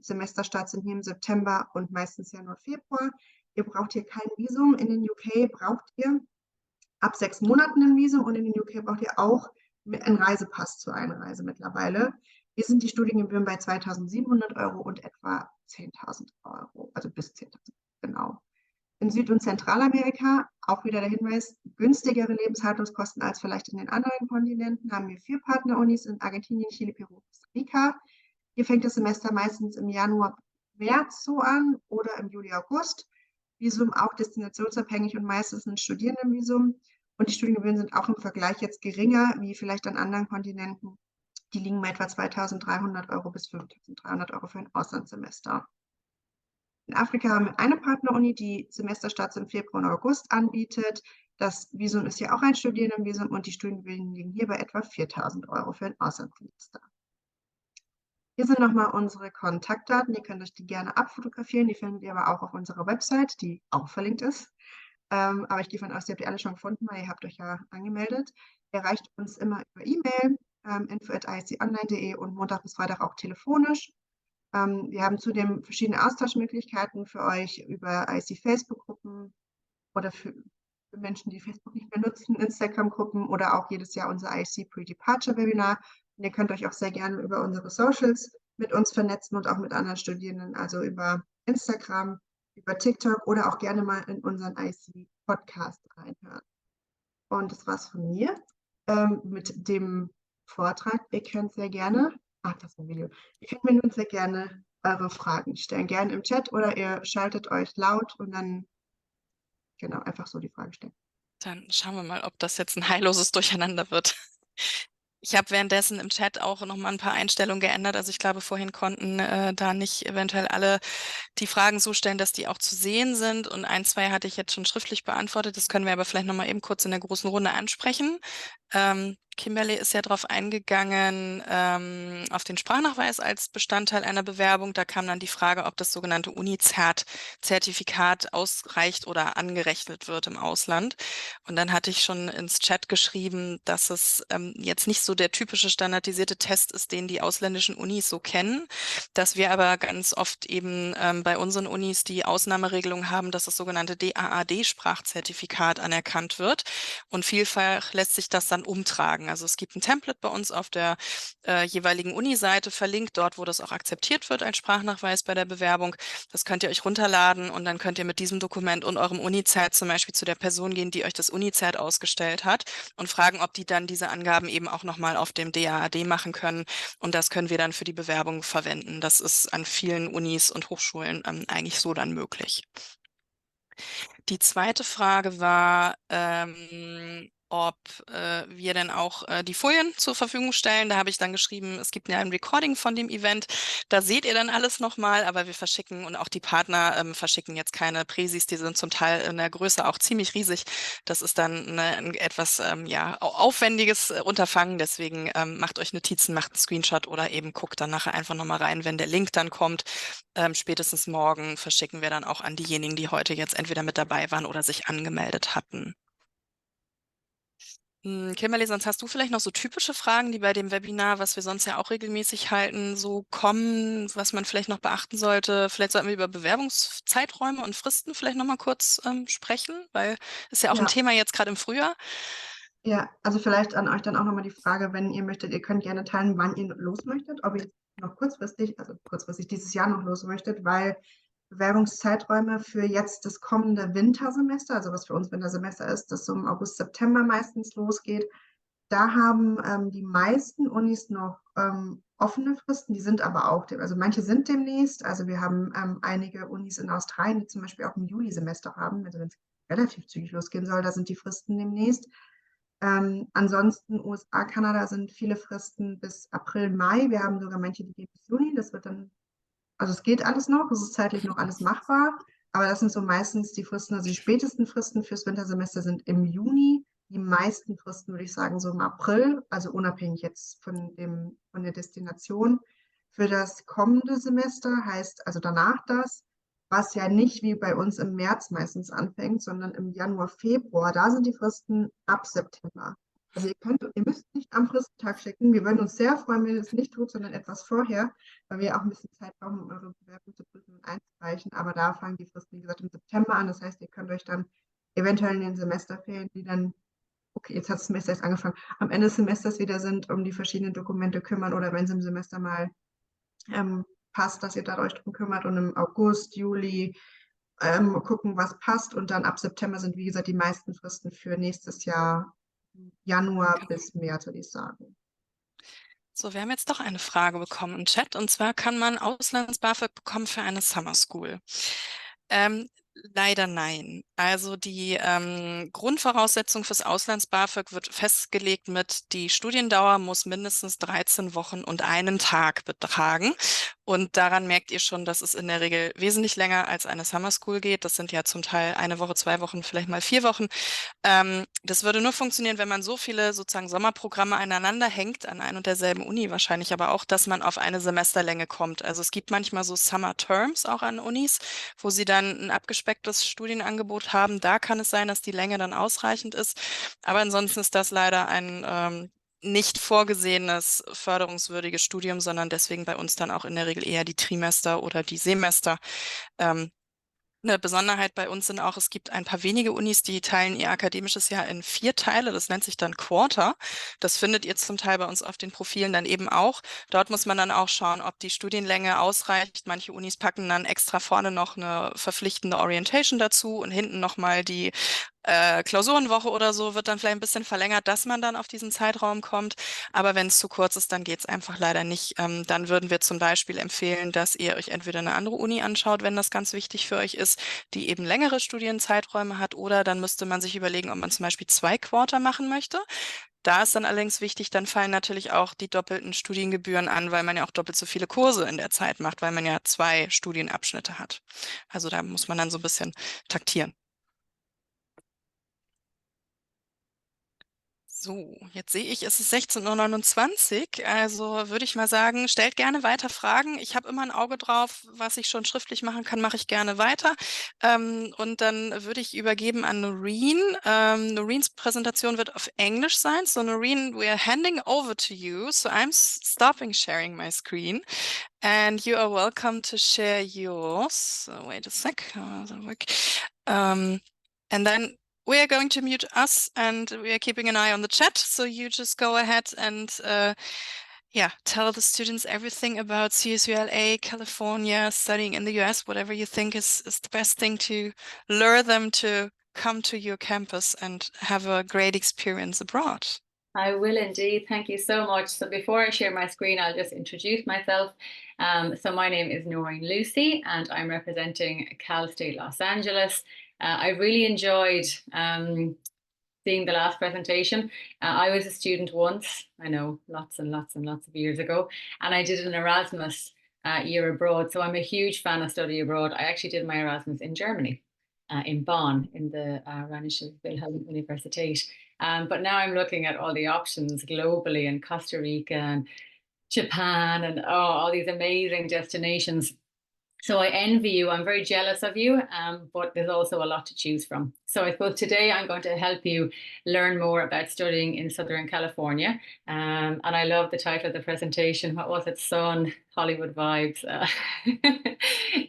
Semesterstarts sind hier im September und meistens Januar, Februar. Ihr braucht hier kein Visum. In den UK braucht ihr ab 6 Monaten ein Visum, und in den UK braucht ihr auch einen Reisepass zur Einreise mittlerweile. Hier sind die Studiengebühren bei 2.700 Euro und etwa 10.000 Euro, also bis 10.000, genau. In Süd- und Zentralamerika, auch wieder der Hinweis, günstigere Lebenshaltungskosten als vielleicht in den anderen Kontinenten, haben wir 4 Partnerunis in Argentinien, Chile, Peru, Costa Rica. Hier fängt das Semester meistens im Januar, März so an oder im Juli, August. Visum auch destinationsabhängig und meistens ein Studierendenvisum. Und die Studiengebühren sind auch im Vergleich jetzt geringer, wie vielleicht an anderen Kontinenten. Die liegen bei etwa 2.300 € bis 5.300 € für ein Auslandssemester. In Afrika haben wir eine Partneruni, die Semesterstarts im Februar und August anbietet. Das Visum ist ja auch ein Studierendenvisum und die Studiengebühren liegen hier bei etwa 4.000 € für ein Auslandssemester. Hier sind nochmal unsere Kontaktdaten. Ihr könnt euch die gerne abfotografieren. Die findet ihr aber auch auf unserer Website, die auch verlinkt ist. Aber ich gehe davon aus, ihr habt die alle schon gefunden, weil ihr habt euch ja angemeldet. Ihr erreicht uns immer über E-Mail, info@isconline.de und Montag bis Freitag auch telefonisch. Wir haben zudem verschiedene Austauschmöglichkeiten für euch über IC-Facebook-Gruppen oder für Menschen, die Facebook nicht mehr nutzen, Instagram-Gruppen oder auch jedes Jahr unser IC Pre-Departure-Webinar. Und ihr könnt euch auch sehr gerne über unsere Socials mit uns vernetzen und auch mit anderen Studierenden, also über Instagram, über TikTok oder auch gerne mal in unseren IC-Podcast reinhören. Und das war's von mir mit dem Vortrag. Ihr könnt sehr gerne, das ist ein Video, ihr könnt mir nun sehr gerne eure Fragen stellen, gerne im Chat oder ihr schaltet euch laut und dann genau einfach so die Frage stellen. Dann schauen wir mal, ob das jetzt ein heilloses Durcheinander wird. Ich habe währenddessen im Chat auch noch mal ein paar Einstellungen geändert. Also ich glaube, vorhin konnten da nicht eventuell alle die Fragen so stellen, dass die auch zu sehen sind. Und ein, zwei hatte ich jetzt schon schriftlich beantwortet. Das können wir aber vielleicht noch mal eben kurz in der großen Runde ansprechen. Kimberly ist ja darauf eingegangen, auf den Sprachnachweis als Bestandteil einer Bewerbung. Da kam dann die Frage, ob das sogenannte Uni-Zert-Zertifikat ausreicht oder angerechnet wird im Ausland. Und dann hatte ich schon ins Chat geschrieben, dass es jetzt nicht so der typische standardisierte Test ist, den die ausländischen Unis so kennen, dass wir aber ganz oft eben bei unseren Unis die Ausnahmeregelung haben, dass das sogenannte DAAD-Sprachzertifikat anerkannt wird. Und vielfach lässt sich das dann umtragen. Also es gibt ein Template bei uns auf der jeweiligen Uni-Seite verlinkt, dort, wo das auch akzeptiert wird als Sprachnachweis bei der Bewerbung. Das könnt ihr euch runterladen und dann könnt ihr mit diesem Dokument und eurem Uni-Zert zum Beispiel zu der Person gehen, die euch das Uni-Zert ausgestellt hat und fragen, ob die dann diese Angaben eben auch nochmal auf dem DAAD machen können. Und das können wir dann für die Bewerbung verwenden. Das ist an vielen Unis und Hochschulen eigentlich so dann möglich. Die zweite Frage war, ob wir denn auch die Folien zur Verfügung stellen. Da habe ich dann geschrieben, es gibt ja ein Recording von dem Event. Da seht ihr dann alles nochmal, aber wir verschicken und auch die Partner verschicken jetzt keine Präsis. Die sind zum Teil in der Größe auch ziemlich riesig. Das ist dann ein etwas ja, aufwendiges Unterfangen. Deswegen macht euch Notizen, macht einen Screenshot oder eben guckt dann nachher einfach nochmal rein, wenn der Link dann kommt. Spätestens morgen verschicken wir dann auch an diejenigen, die heute jetzt entweder mit dabei waren oder sich angemeldet hatten. Kimberly, sonst hast du vielleicht noch so typische Fragen, die bei dem Webinar, was wir sonst ja auch regelmäßig halten, so kommen, was man vielleicht noch beachten sollte? Vielleicht sollten wir über Bewerbungszeiträume und Fristen vielleicht noch mal kurz sprechen, weil ist ja auch ein Ja, Thema jetzt gerade im Frühjahr. ja, also vielleicht an euch dann auch nochmal die Frage, wenn ihr möchtet, ihr könnt gerne teilen, wann ihr los möchtet, ob ihr noch kurzfristig, also kurzfristig dieses Jahr noch los möchtet, weil Bewerbungszeiträume für jetzt das kommende Wintersemester, also was für uns Wintersemester ist, das so im August, September meistens losgeht, da haben die meisten Unis noch offene Fristen, die sind aber auch, also manche sind demnächst, also wir haben einige Unis in Australien, die zum Beispiel auch ein Juli-Semester haben, also wenn es relativ zügig losgehen soll, da sind die Fristen demnächst. Ansonsten USA, Kanada sind viele Fristen bis April, Mai. Wir haben sogar manche, die gehen bis Juni. Das wird dann, also es geht alles noch, es ist zeitlich noch alles machbar, aber das sind so meistens die Fristen, also die spätesten Fristen fürs Wintersemester sind im Juni. Die meisten Fristen würde ich sagen so im April, also unabhängig jetzt von der Destination. Für das kommende Semester heißt also danach das, was ja nicht wie bei uns im März meistens anfängt, sondern im Januar, Februar. Da sind die Fristen ab September. Also ihr müsst nicht am Fristentag schicken. Wir würden uns sehr freuen, wenn ihr es nicht tut, sondern etwas vorher, weil wir auch ein bisschen Zeit brauchen, um eure Bewerbung zu prüfen und einzureichen. Aber da fangen die Fristen, wie gesagt, im September an. Das heißt, ihr könnt euch dann eventuell in den Semesterferien, die dann, okay, jetzt hat das Semester erst angefangen, am Ende des Semesters wieder sind, um die verschiedenen Dokumente kümmern oder wenn es im Semester mal passt, dass ihr da euch drum kümmert und im August, Juli gucken, was passt und dann ab September sind, wie gesagt, die meisten Fristen für nächstes Jahr, Januar Genau. bis März, würde ich sagen. So, wir haben jetzt doch eine Frage bekommen im Chat und zwar kann man Auslands-BAföG bekommen für eine Summer School. Leider nein. Also die Grundvoraussetzung fürs Auslands-BAföG wird festgelegt mit, die Studiendauer muss mindestens 13 Wochen und einen Tag betragen. Und daran merkt ihr schon, dass es in der Regel wesentlich länger als eine Summer School geht. Das sind ja zum Teil eine Woche, 2 Wochen, vielleicht mal 4 Wochen. Das würde nur funktionieren, wenn man so viele sozusagen Sommerprogramme aneinander hängt, an ein und derselben Uni wahrscheinlich, aber auch, dass man auf eine Semesterlänge kommt. Also es gibt manchmal so Summer Terms auch an Unis, wo sie dann ein abgespecktes Studienangebot haben. Da kann es sein, dass die Länge dann ausreichend ist. Aber ansonsten ist das leider ein nicht vorgesehenes förderungswürdiges Studium, sondern deswegen bei uns dann auch in der Regel eher die Trimester oder die Semester. Ähm, Eine Besonderheit bei uns sind auch, es gibt ein paar wenige Unis, die teilen ihr akademisches Jahr in 4 Teile. Das nennt sich dann Quarter. Das findet ihr zum Teil bei uns auf den Profilen dann eben auch. Dort muss man dann auch schauen, ob die Studienlänge ausreicht. Manche Unis packen dann extra vorne noch eine verpflichtende Orientation dazu und hinten nochmal die Klausurenwoche oder so wird dann vielleicht ein bisschen verlängert, dass man dann auf diesen Zeitraum kommt. Aber wenn es zu kurz ist, dann geht es einfach leider nicht. Dann würden wir zum Beispiel empfehlen, dass ihr euch entweder eine andere Uni anschaut, wenn das ganz wichtig für euch ist, die eben längere Studienzeiträume hat, oder dann müsste man sich überlegen, ob man zum Beispiel 2 Quarter machen möchte. Da ist dann allerdings wichtig, dann fallen natürlich auch die doppelten Studiengebühren an, weil man ja auch doppelt so viele Kurse in der Zeit macht, weil man ja 2 Studienabschnitte hat. Also da muss man dann so ein bisschen taktieren. So, jetzt sehe ich, es ist 16:29 Uhr. Also würde ich mal sagen, stellt gerne weiter Fragen. Ich habe immer ein Auge drauf, was ich schon schriftlich machen kann, mache ich gerne weiter. Und dann würde ich übergeben an Noreen. Noreens Präsentation wird auf Englisch sein. So, Noreen, we are handing over to you. So I'm stopping sharing my screen. And you are welcome to share yours. So wait a sec. How does that work? And then we are going to mute us and we are keeping an eye on the chat. So you just go ahead and yeah, tell the students everything about CSULA, California, studying in the US, whatever you think is the best thing to lure them to come to your campus and have a great experience abroad. I will indeed. Thank you so much. So before I share my screen, I'll just introduce myself. So my name is Noreen Lucy, and I'm representing Cal State Los Angeles. I really enjoyed seeing the last presentation. I was a student once, I know, lots and lots and lots of years ago, and I did an Erasmus year abroad. So I'm a huge fan of study abroad. I actually did my Erasmus in Germany, in Bonn, in the Rheinische Wilhelm Universität. But now I'm looking at all the options globally in Costa Rica and Japan and all these amazing destinations. So I envy you. I'm very jealous of you, but there's also a lot to choose from. So I suppose today I'm going to help you learn more about studying in Southern California. And I love the title of the presentation. What was it? Sun, Hollywood vibes.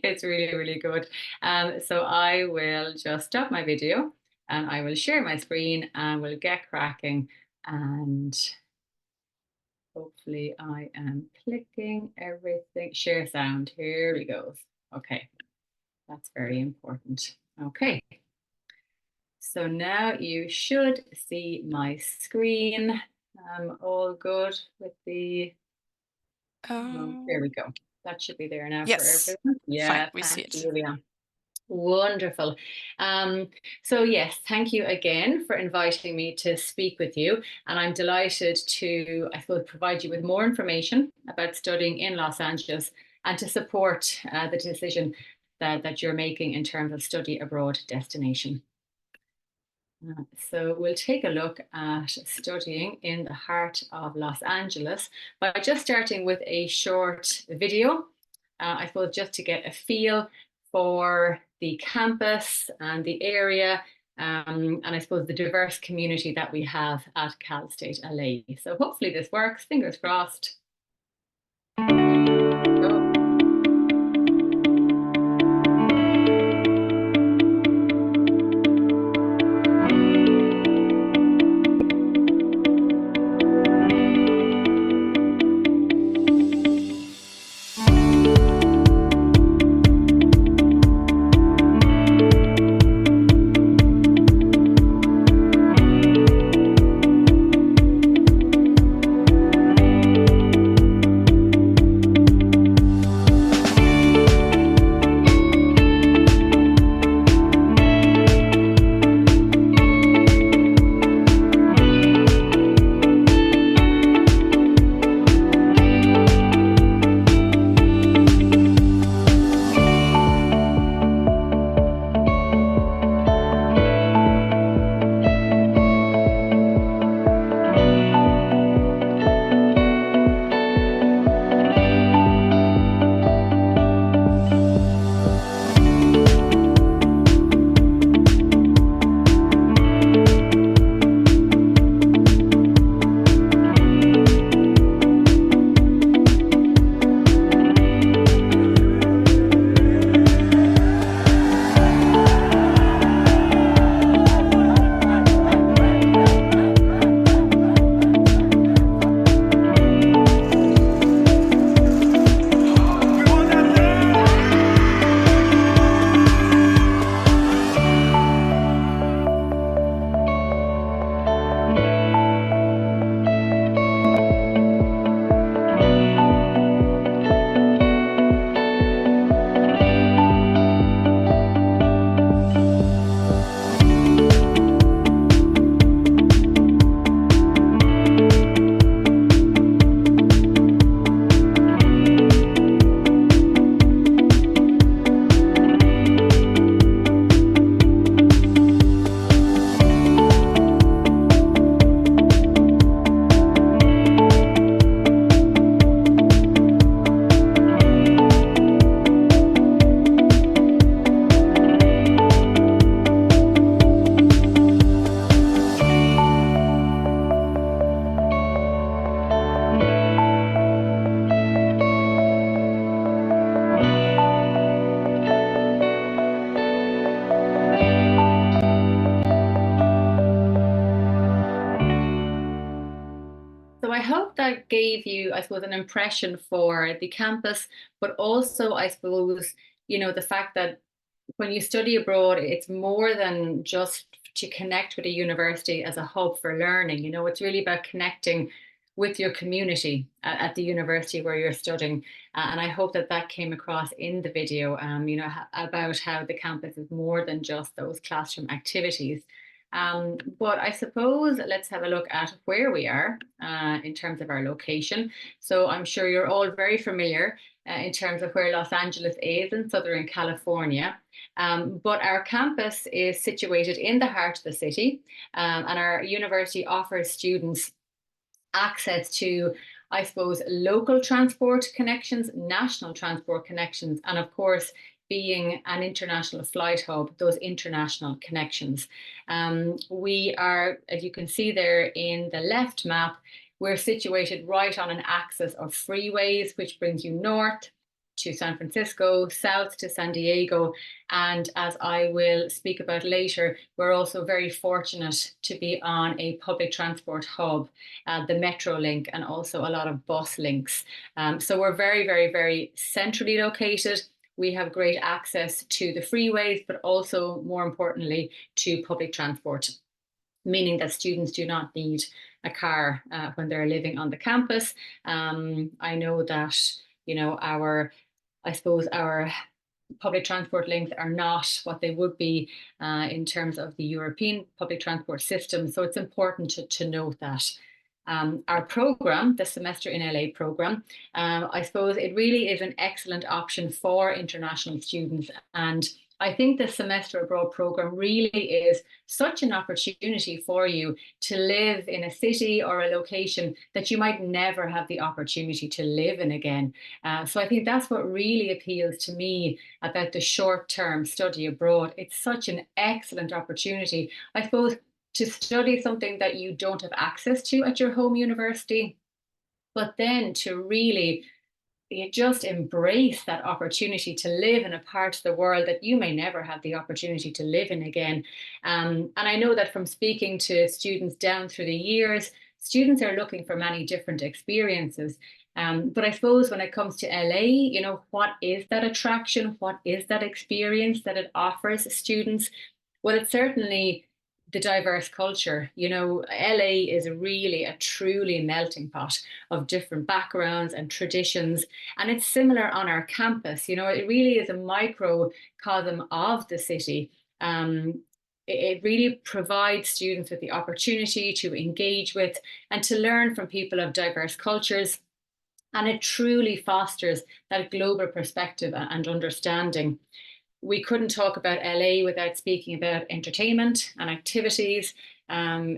It's really, really good. So I will just stop my video and I will share my screen and we'll get cracking. And hopefully I am clicking everything. Share sound. Here we go. Okay, that's very important. Okay. So now you should see my screen. All good with the... there we go. That should be there now for everyone. Yeah, fine, we see it. Julia. Wonderful. So yes, thank you again for inviting me to speak with you. And I'm delighted to, I suppose, provide you with more information about studying in Los Angeles and to support the decision that you're making in terms of study abroad destination. So we'll take a look at studying in the heart of Los Angeles by just starting with a short video, I suppose just to get a feel for the campus and the area and I suppose the diverse community that we have at Cal State LA. So hopefully this works, fingers crossed. I suppose, an impression for the campus, but also, I suppose, the fact that when you study abroad, it's more than just to connect with a university as a hub for learning. It's really about connecting with your community at the university where you're studying. And I hope that came across in the video, about how the campus is more than just those classroom activities. But I suppose let's have a look at where we are in terms of our location. So I'm sure you're all very familiar in terms of where Los Angeles is in Southern California. But our campus is situated in the heart of the city, and our university offers students access to, I suppose, local transport connections, national transport connections, and of course, being an international flight hub, those international connections. We are, as you can see there in the left map, we're situated right on an axis of freeways, which brings you north to San Francisco, south to San Diego. And as I will speak about later, we're also very fortunate to be on a public transport hub, the Metro link, and also a lot of bus links. So we're very, very, very centrally located. We have great access to the freeways, but also, more importantly, to public transport, meaning that students do not need a car when they're living on the campus. I know that, our public transport links are not what they would be in terms of the European public transport system. So it's important to note that. Our program, the Semester in LA program, I suppose it really is an excellent option for international students. And I think the semester abroad program really is such an opportunity for you to live in a city or a location that you might never have the opportunity to live in again. So I think that's what really appeals to me about the short-term study abroad. It's such an excellent opportunity, I suppose, to study something that you don't have access to at your home university, but then to really just embrace that opportunity to live in a part of the world that you may never have the opportunity to live in again. And I know that from speaking to students down through the years, students are looking for many different experiences. But I suppose when it comes to LA, what is that attraction? What is that experience that it offers students? Well, it's certainly the diverse culture. LA is really a truly melting pot of different backgrounds and traditions. And it's similar on our campus. It really is a microcosm of the city. It really provides students with the opportunity to engage with and to learn from people of diverse cultures. And it truly fosters that global perspective and understanding. We couldn't talk about LA without speaking about entertainment and activities, from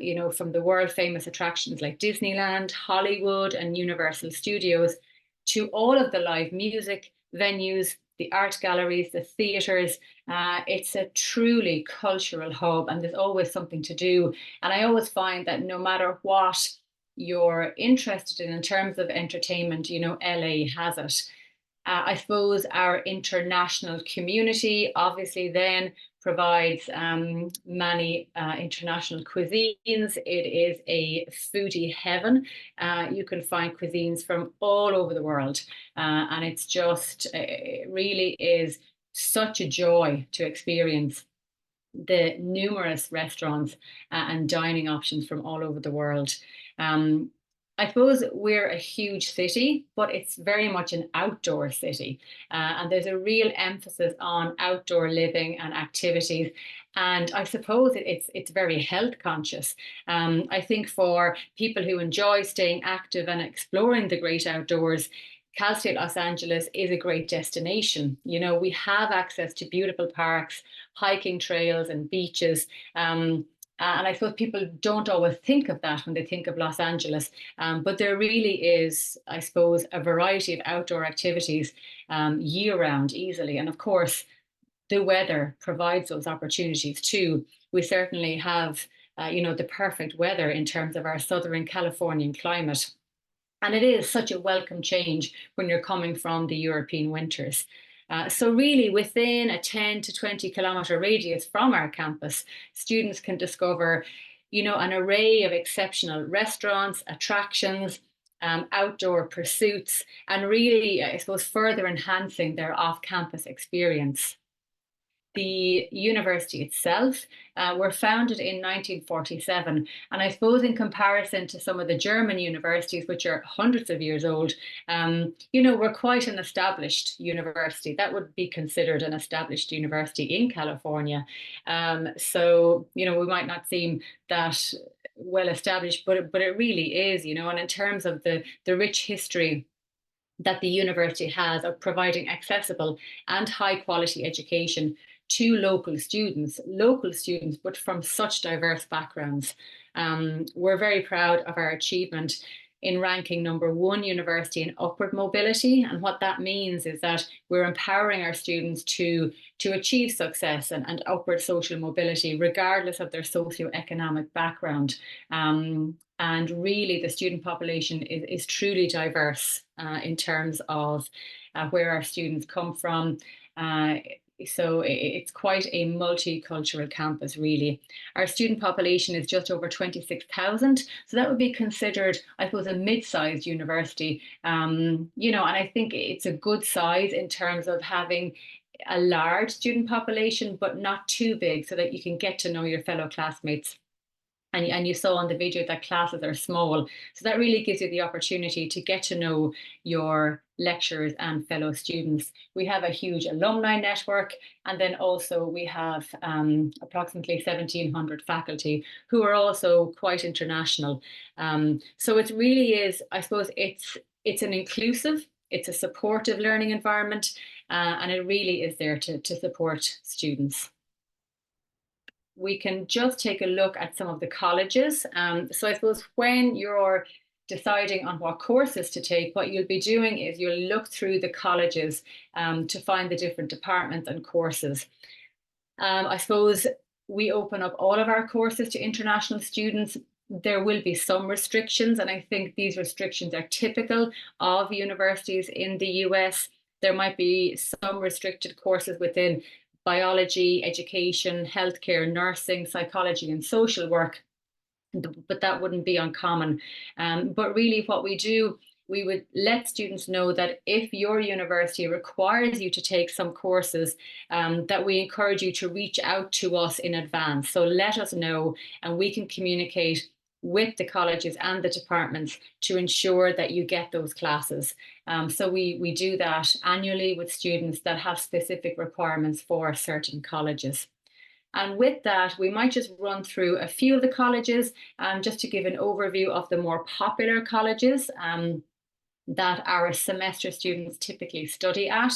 the world famous attractions like Disneyland, Hollywood, and Universal Studios, to all of the live music venues, the art galleries, the theatres. It's a truly cultural hub, and there's always something to do. And I always find that no matter what you're interested in terms of entertainment, LA has it. I suppose our international community obviously then provides many international cuisines. It is a foodie heaven. You can find cuisines from all over the world. And it really is such a joy to experience the numerous restaurants and dining options from all over the world. I suppose we're a huge city, but it's very much an outdoor city. And there's a real emphasis on outdoor living and activities. And I suppose it's very health conscious. I think for people who enjoy staying active and exploring the great outdoors, Cal State Los Angeles is a great destination. We have access to beautiful parks, hiking trails, and beaches. And I suppose people don't always think of that when they think of Los Angeles. But there really is, I suppose, a variety of outdoor activities year round easily. And of course, the weather provides those opportunities too. We certainly have, the perfect weather in terms of our Southern Californian climate. And it is such a welcome change when you're coming from the European winters. So really within a 10 to 20 kilometre radius from our campus, students can discover, an array of exceptional restaurants, attractions, outdoor pursuits, and really, I suppose, further enhancing their off-campus experience. The university itself were founded in 1947, and I suppose in comparison to some of the German universities, which are hundreds of years old, we're quite an established university. That would be considered an established university in California. So we might not seem that well established, but it really is, and in terms of the rich history that the university has of providing accessible and high quality education to local students, but from such diverse backgrounds. We're very proud of our achievement in ranking #1 university in upward mobility. And what that means is that we're empowering our students to achieve success and upward social mobility, regardless of their socioeconomic background. And really, the student population is truly diverse in terms of where our students come from. So it's quite a multicultural campus, really. Our student population is just over 26,000. So that would be considered, I suppose, a mid-sized university. And I think it's a good size in terms of having a large student population, but not too big, so that you can get to know your fellow classmates. And you saw on the video that classes are small. So that really gives you the opportunity to get to know your lecturers and fellow students. We have a huge alumni network, and then also we have approximately 1,700 faculty who are also quite international. So it really is, I suppose, it's an inclusive, it's a supportive learning environment, and it really is there to support students. We can just take a look at some of the colleges. So I suppose when you're deciding on what courses to take, what you'll be doing is you'll look through the colleges to find the different departments and courses. I suppose we open up all of our courses to international students. There will be some restrictions, and I think these restrictions are typical of universities in the US. There might be some restricted courses within biology, education, healthcare, nursing, psychology, and social work, but that wouldn't be uncommon. But really what we do, we would let students know that if your university requires you to take some courses, that we encourage you to reach out to us in advance. So let us know, and we can communicate with the colleges and the departments to ensure that you get those classes. So we do that annually with students that have specific requirements for certain colleges. And with that, we might just run through a few of the colleges just to give an overview of the more popular colleges that our semester students typically study at.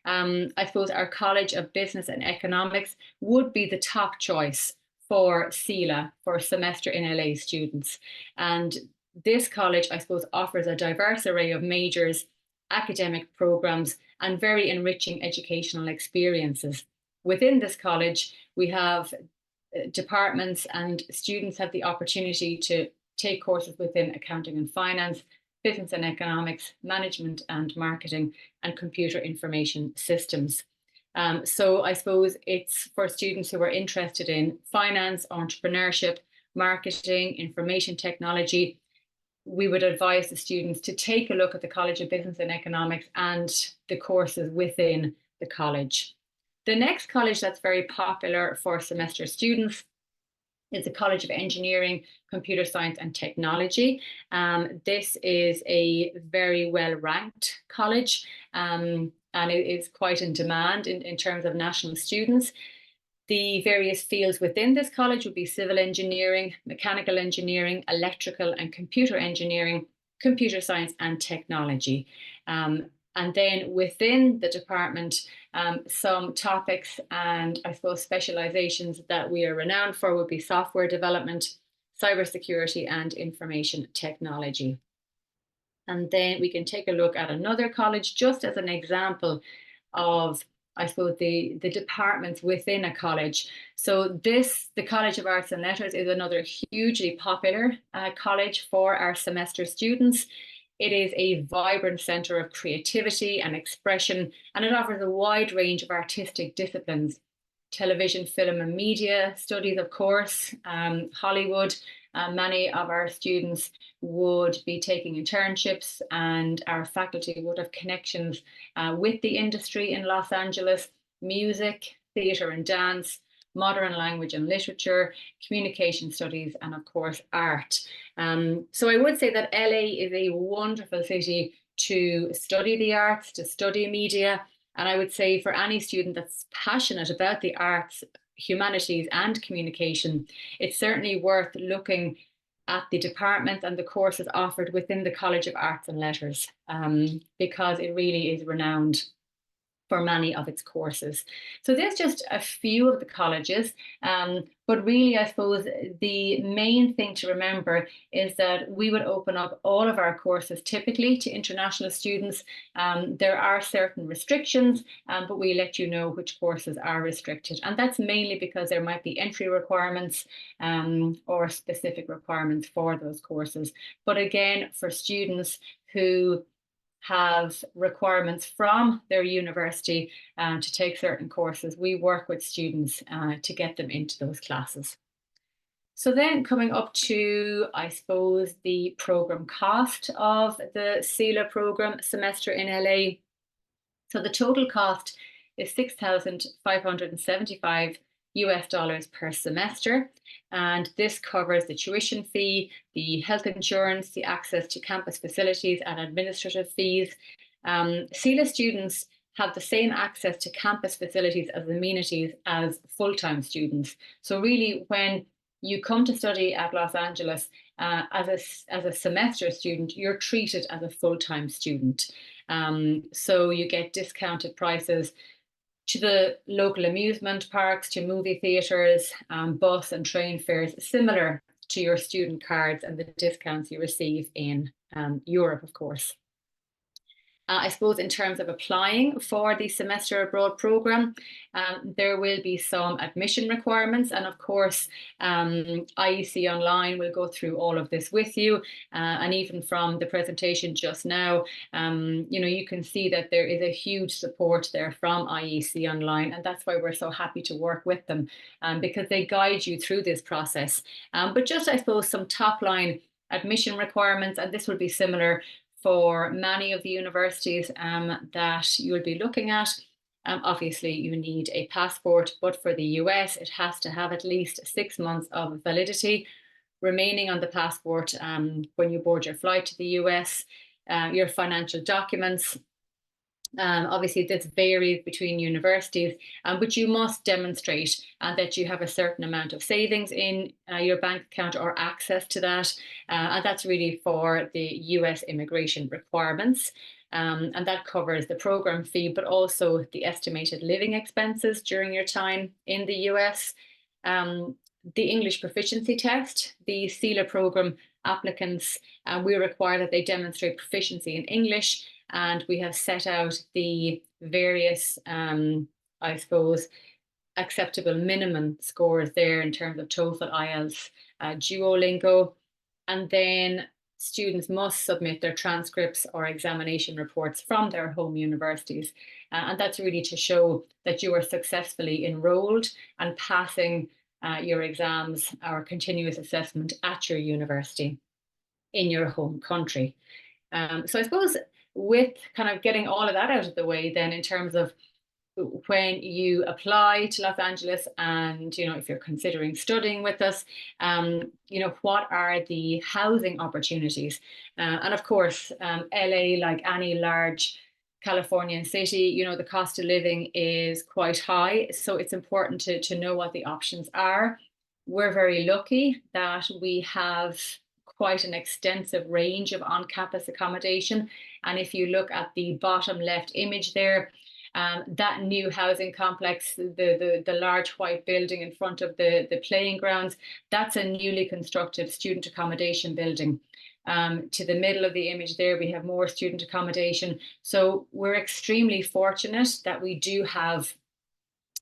I suppose our College of Business and Economics would be the top choice for CELA, for semester in LA students. And this college, I suppose, offers a diverse array of majors, academic programs, and very enriching educational experiences. Within this college, we have departments, and students have the opportunity to take courses within accounting and finance, business and economics, management and marketing, and computer information systems. So I suppose it's for students who are interested in finance, entrepreneurship, marketing, information technology. We would advise the students to take a look at the College of Business and Economics and the courses within the college. The next college that's very popular for semester students is the College of Engineering, Computer Science and Technology. This is a very well-ranked college, and it is quite in demand in terms of national students. The various fields within this college would be civil engineering, mechanical engineering, electrical and computer engineering, computer science and technology. And then within the department, some topics and I suppose specializations that we are renowned for would be software development, cybersecurity and information technology. And then we can take a look at another college just as an example of, I suppose, the departments within a college. So the College of Arts and Letters is another hugely popular college for our semester students. It is a vibrant center of creativity and expression, and it offers a wide range of artistic disciplines: television, film and media studies, of course, Hollywood, Many of our students would be taking internships, and our faculty would have connections with the industry in Los Angeles: music, theatre and dance, modern language and literature, communication studies, and of course art. So I would say that LA is a wonderful city to study the arts, to study media. And I would say for any student that's passionate about the arts, humanities and communication, it's certainly worth looking at the department and the courses offered within the College of Arts and Letters, because it really is renowned for many of its courses. So there's just a few of the colleges, but really I suppose the main thing to remember is that we would open up all of our courses typically to international students. There are certain restrictions, but we let you know which courses are restricted. And that's mainly because there might be entry requirements or specific requirements for those courses. But again, for students who have requirements from their university to take certain courses, we work with students to get them into those classes. So then coming up to, I suppose, the program cost of the CELA program semester in LA. So the total cost is $6,575 per semester. And this covers the tuition fee, the health insurance, the access to campus facilities and administrative fees. CELA students have the same access to campus facilities as amenities as full-time students. So really, when you come to study at Los Angeles as a semester student, you're treated as a full-time student. So you get discounted prices to the local amusement parks, to movie theatres, bus and train fares, similar to your student cards and the discounts you receive in Europe, of course. I suppose in terms of applying for the semester abroad program, there will be some admission requirements. And of course, IEC Online will go through all of this with you. And even from the presentation just now, you can see that there is a huge support there from IEC Online. And that's why we're so happy to work with them, because they guide you through this process. But just, I suppose, some top line admission requirements, and this will be similar for many of the universities that you will be looking at. Obviously, you need a passport, but for the US, it has to have at least 6 months of validity remaining on the passport when you board your flight to the US. Your financial documents. Obviously, this varies between universities, but you must demonstrate that you have a certain amount of savings in your bank account or access to that. And that's really for the US immigration requirements. And that covers the program fee, but also the estimated living expenses during your time in the US. The English proficiency test, the CELA program applicants, we require that they demonstrate proficiency in English. And we have set out the various, I suppose, acceptable minimum scores there in terms of TOEFL, IELTS, Duolingo. And then students must submit their transcripts or examination reports from their home universities. And that's really to show that you are successfully enrolled and passing your exams or continuous assessment at your university in your home country. So I suppose with kind of getting all of that out of the way, then in terms of when you apply to Los Angeles and, if you're considering studying with us, what are the housing opportunities? And of course, LA, like any large Californian city, the cost of living is quite high. So it's important to know what the options are. We're very lucky that we have quite an extensive range of on-campus accommodation. And if you look at the bottom left image there, that new housing complex, the large white building in front of the playing grounds, that's a newly constructed student accommodation building. To the middle of the image there, we have more student accommodation. So we're extremely fortunate that we do have,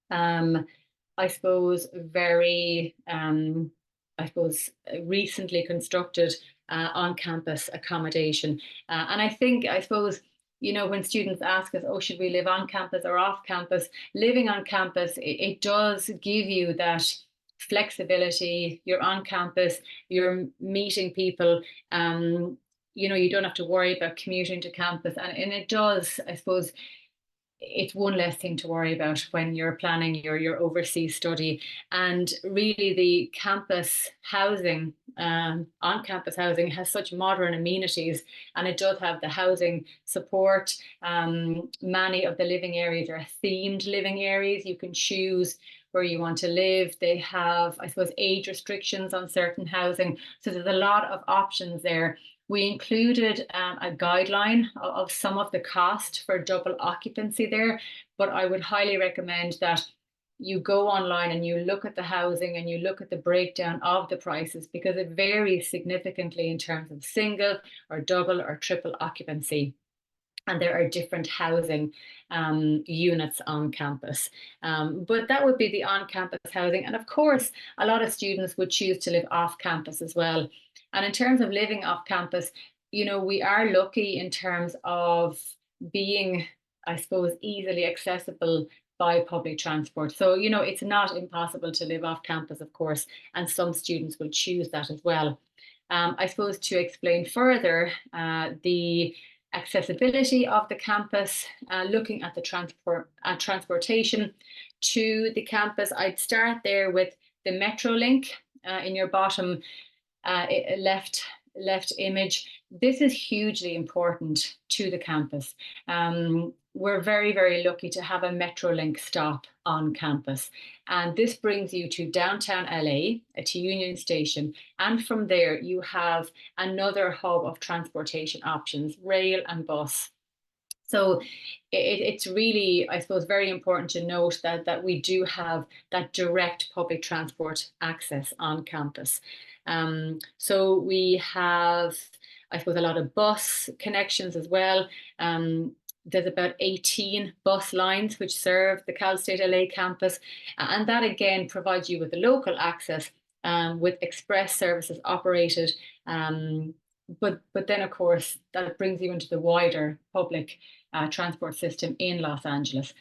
I suppose, very, recently constructed on-campus accommodation. And I suppose, when students ask us, oh, should we live on campus or off campus? Living on campus, it does give you that flexibility, you're on campus, you're meeting people, you don't have to worry about commuting to campus. And it does, I suppose, it's one less thing to worry about when you're planning your overseas study. And really the campus housing, on-campus housing has such modern amenities, and it does have the housing support. Many of the living areas are themed living areas. You can choose where you want to live. They have, I suppose, age restrictions on certain housing. So there's a lot of options there. We included a guideline of some of the cost for double occupancy there, but I would highly recommend that you go online and you look at the housing and you look at the breakdown of the prices, because it varies significantly in terms of single or double or triple occupancy. And there are different housing units on campus. But that would be the on-campus housing. And of course, a lot of students would choose to live off campus as well. And in terms of living off campus, we are lucky in terms of being, I suppose, easily accessible by public transport. So, it's not impossible to live off campus, of course, and some students will choose that as well. I suppose to explain further, the accessibility of the campus, looking at the transportation to the campus, I'd start there with the Metro link in your bottom left image. This is hugely important to the campus. We're very, very lucky to have a Metrolink stop on campus. And this brings you to downtown LA, to Union Station. And from there, you have another hub of transportation options, rail and bus. So it's really, I suppose, very important to note that we do have that direct public transport access on campus. So we have, I suppose, a lot of bus connections as well. There's about 18 bus lines which serve the Cal State LA campus. And that again provides you with the local access with express services operated. But then, of course, that brings you into the wider public transport system in Los Angeles.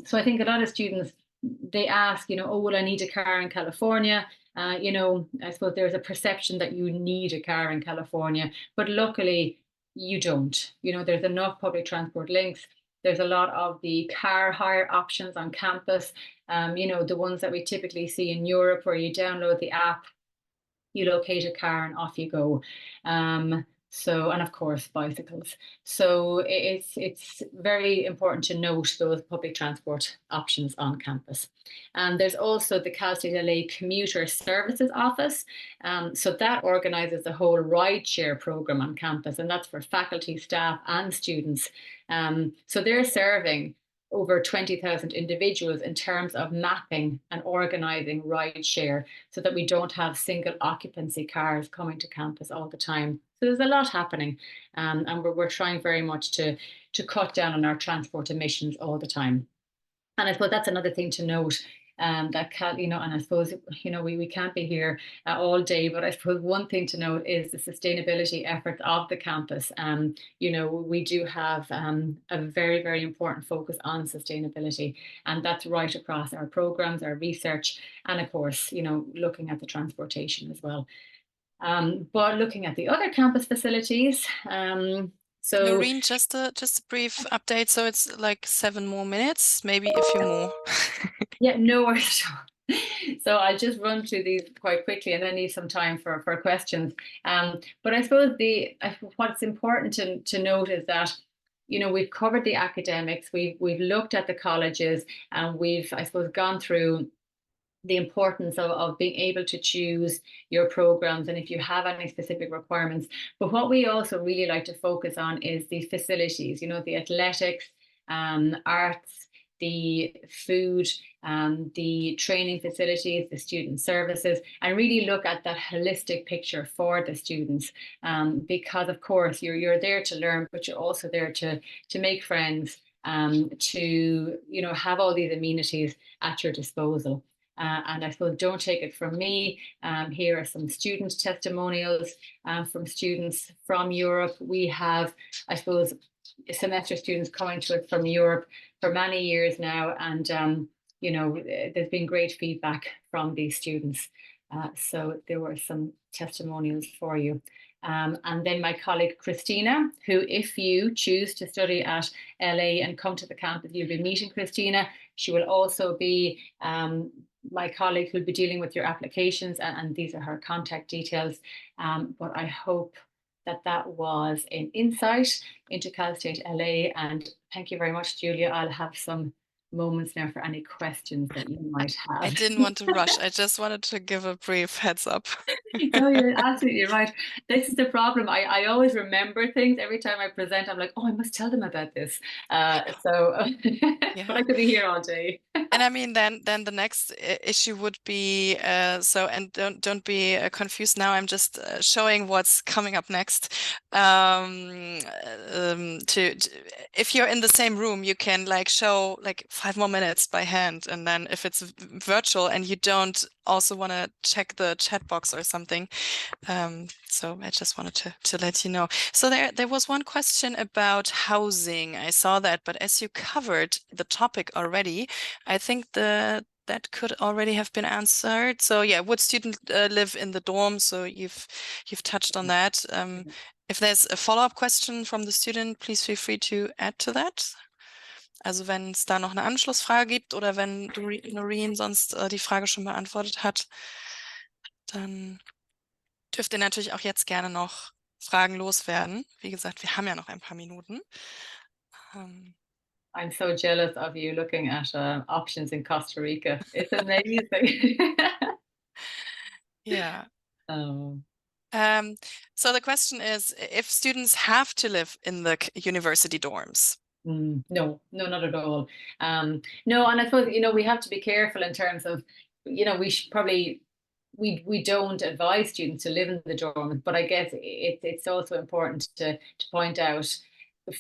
So I think a lot of students, they ask, oh, will I need a car in California? I suppose there's a perception that you need a car in California, but luckily you don't. There's enough public transport links. There's a lot of the car hire options on campus, the ones that we typically see in Europe, where you download the app, you locate a car and off you go. And of course, bicycles. So it's very important to note those public transport options on campus. And there's also the Cal State LA Commuter Services Office. So that organizes the whole rideshare program on campus, and that's for faculty, staff, and students. So they're serving over 20,000 individuals in terms of mapping and organizing rideshare, so that we don't have single occupancy cars coming to campus all the time. So there's a lot happening, and we're trying very much to cut down on our transport emissions all the time. And I suppose that's another thing to note, and I suppose, we can't be here all day, but I suppose one thing to note is the sustainability efforts of the campus. We do have a very, very important focus on sustainability, and that's right across our programs, our research, and of course, looking at the transportation as well. But looking at the other campus facilities, so Noreen, just a brief update. So it's like 7 more minutes, maybe a few more. Yeah, no worries. So I'll just run through these quite quickly, and then leave some time for questions. But I suppose what's important to note is that, we've covered the academics, we've looked at the colleges, and we've, I suppose, gone through the importance of being able to choose your programs and if you have any specific requirements. But what we also really like to focus on is the facilities, the athletics, arts, the food, the training facilities, the student services, and really look at that holistic picture for the students. Because of course you're there to learn, but you're also there to make friends, to have all these amenities at your disposal. And I suppose, don't take it from me, here are some student testimonials from students from Europe. We have, I suppose, semester students coming to us from Europe for many years now, and there's been great feedback from these students. So there were some testimonials for you. And then my colleague Christina, who, if you choose to study at LA and come to the campus, you'll be meeting Christina. She will also be my colleague who'll be dealing with your applications, and these are her contact details. But I hope that was an insight into Cal State LA. And thank you very much, Julia. I'll have some moments now for any questions that you might have. I didn't want to rush. I just wanted to give a brief heads up. No, you're absolutely right. This is the problem. I always remember things every time I present. I'm like, oh, I must tell them about this. But I could be here all day. And I mean, then the next issue would be and don't be confused now. I'm just showing what's coming up next. If you're in the same room, you can like show like 5 more minutes by hand, and then if it's virtual and you don't also want to check the chat box or something. So I just wanted to let you know. So there was one question about housing. I saw that, but as you covered the topic already, I think that could already have been answered. So yeah, would student live in the dorm? So you've touched on that. If there's a follow-up question from the student, please feel free to add to that. Also wenn es da noch eine Anschlussfrage gibt oder wenn Noreen sonst die Frage schon beantwortet hat, dann dürft ihr natürlich auch jetzt gerne noch Fragen loswerden. Wie gesagt, wir haben ja noch ein paar Minuten. I'm so jealous of you looking at options in Costa Rica. It's amazing. Yeah. Oh. So the question is, if students have to live in the university dorms? No, not at all. No, and I suppose, we have to be careful in terms of, we should probably, we don't advise students to live in the dorm, but I guess it's also important to point out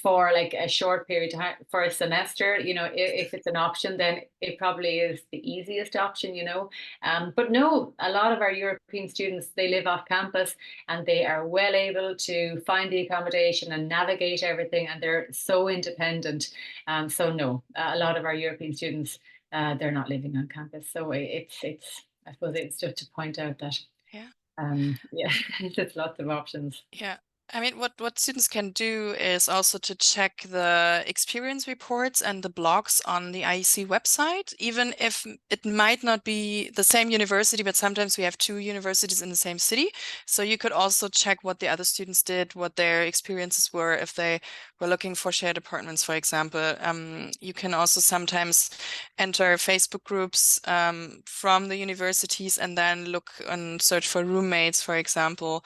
for like a short period of time, for a semester, if it's an option, then it probably is the easiest option, But no, a lot of our European students, they live off campus and they are well able to find the accommodation and navigate everything, and they're so independent. So no, a lot of our European students, they're not living on campus. So I suppose it's just to point out that, there's lots of options. Yeah. I mean, what students can do is also to check the experience reports and the blogs on the IEC website, even if it might not be the same university, but sometimes we have 2 universities in the same city. So you could also check what the other students did, what their experiences were, if they were looking for shared apartments, for example. You can also sometimes enter Facebook groups from the universities and then look and search for roommates, for example.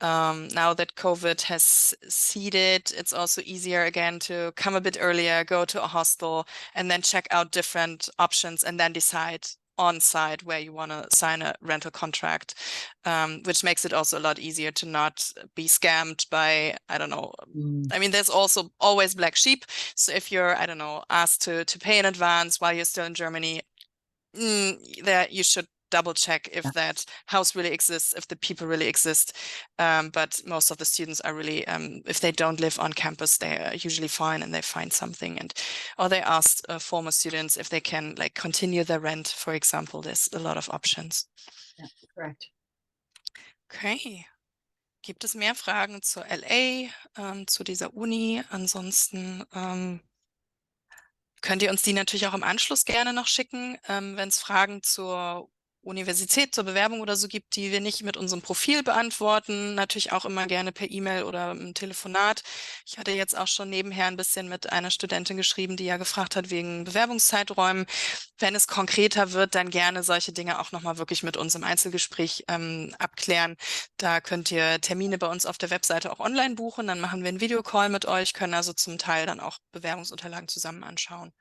Now that COVID has ceded, it's also easier again to come a bit earlier, go to a hostel, and then check out different options and then decide on site where you want to sign a rental contract, which makes it also a lot easier to not be scammed by, I don't know. I mean, there's also always black sheep. So if you're, I don't know, asked to pay in advance while you're still in Germany, that you should double check if that house really exists, if the people really exist. But most of the students are really, if they don't live on campus, they are usually fine and they find something. Or they asked former students if they can like continue their rent, for example. There's a lot of options. Yeah, correct. Okay. Gibt es mehr Fragen zur LA, zu dieser Uni? Ansonsten könnt ihr uns die natürlich auch im Anschluss gerne noch schicken, wenn es Fragen zur Universität, zur Bewerbung oder so gibt, die wir nicht mit unserem Profil beantworten. Natürlich auch immer gerne per E-Mail oder im Telefonat. Ich hatte jetzt auch schon nebenher ein bisschen mit einer Studentin geschrieben, die ja gefragt hat wegen Bewerbungszeiträumen. Wenn es konkreter wird, dann gerne solche Dinge auch nochmal wirklich mit uns im Einzelgespräch abklären. Da könnt ihr Termine bei uns auf der Webseite auch online buchen. Dann machen wir einen Videocall mit euch, können also zum Teil dann auch Bewerbungsunterlagen zusammen anschauen.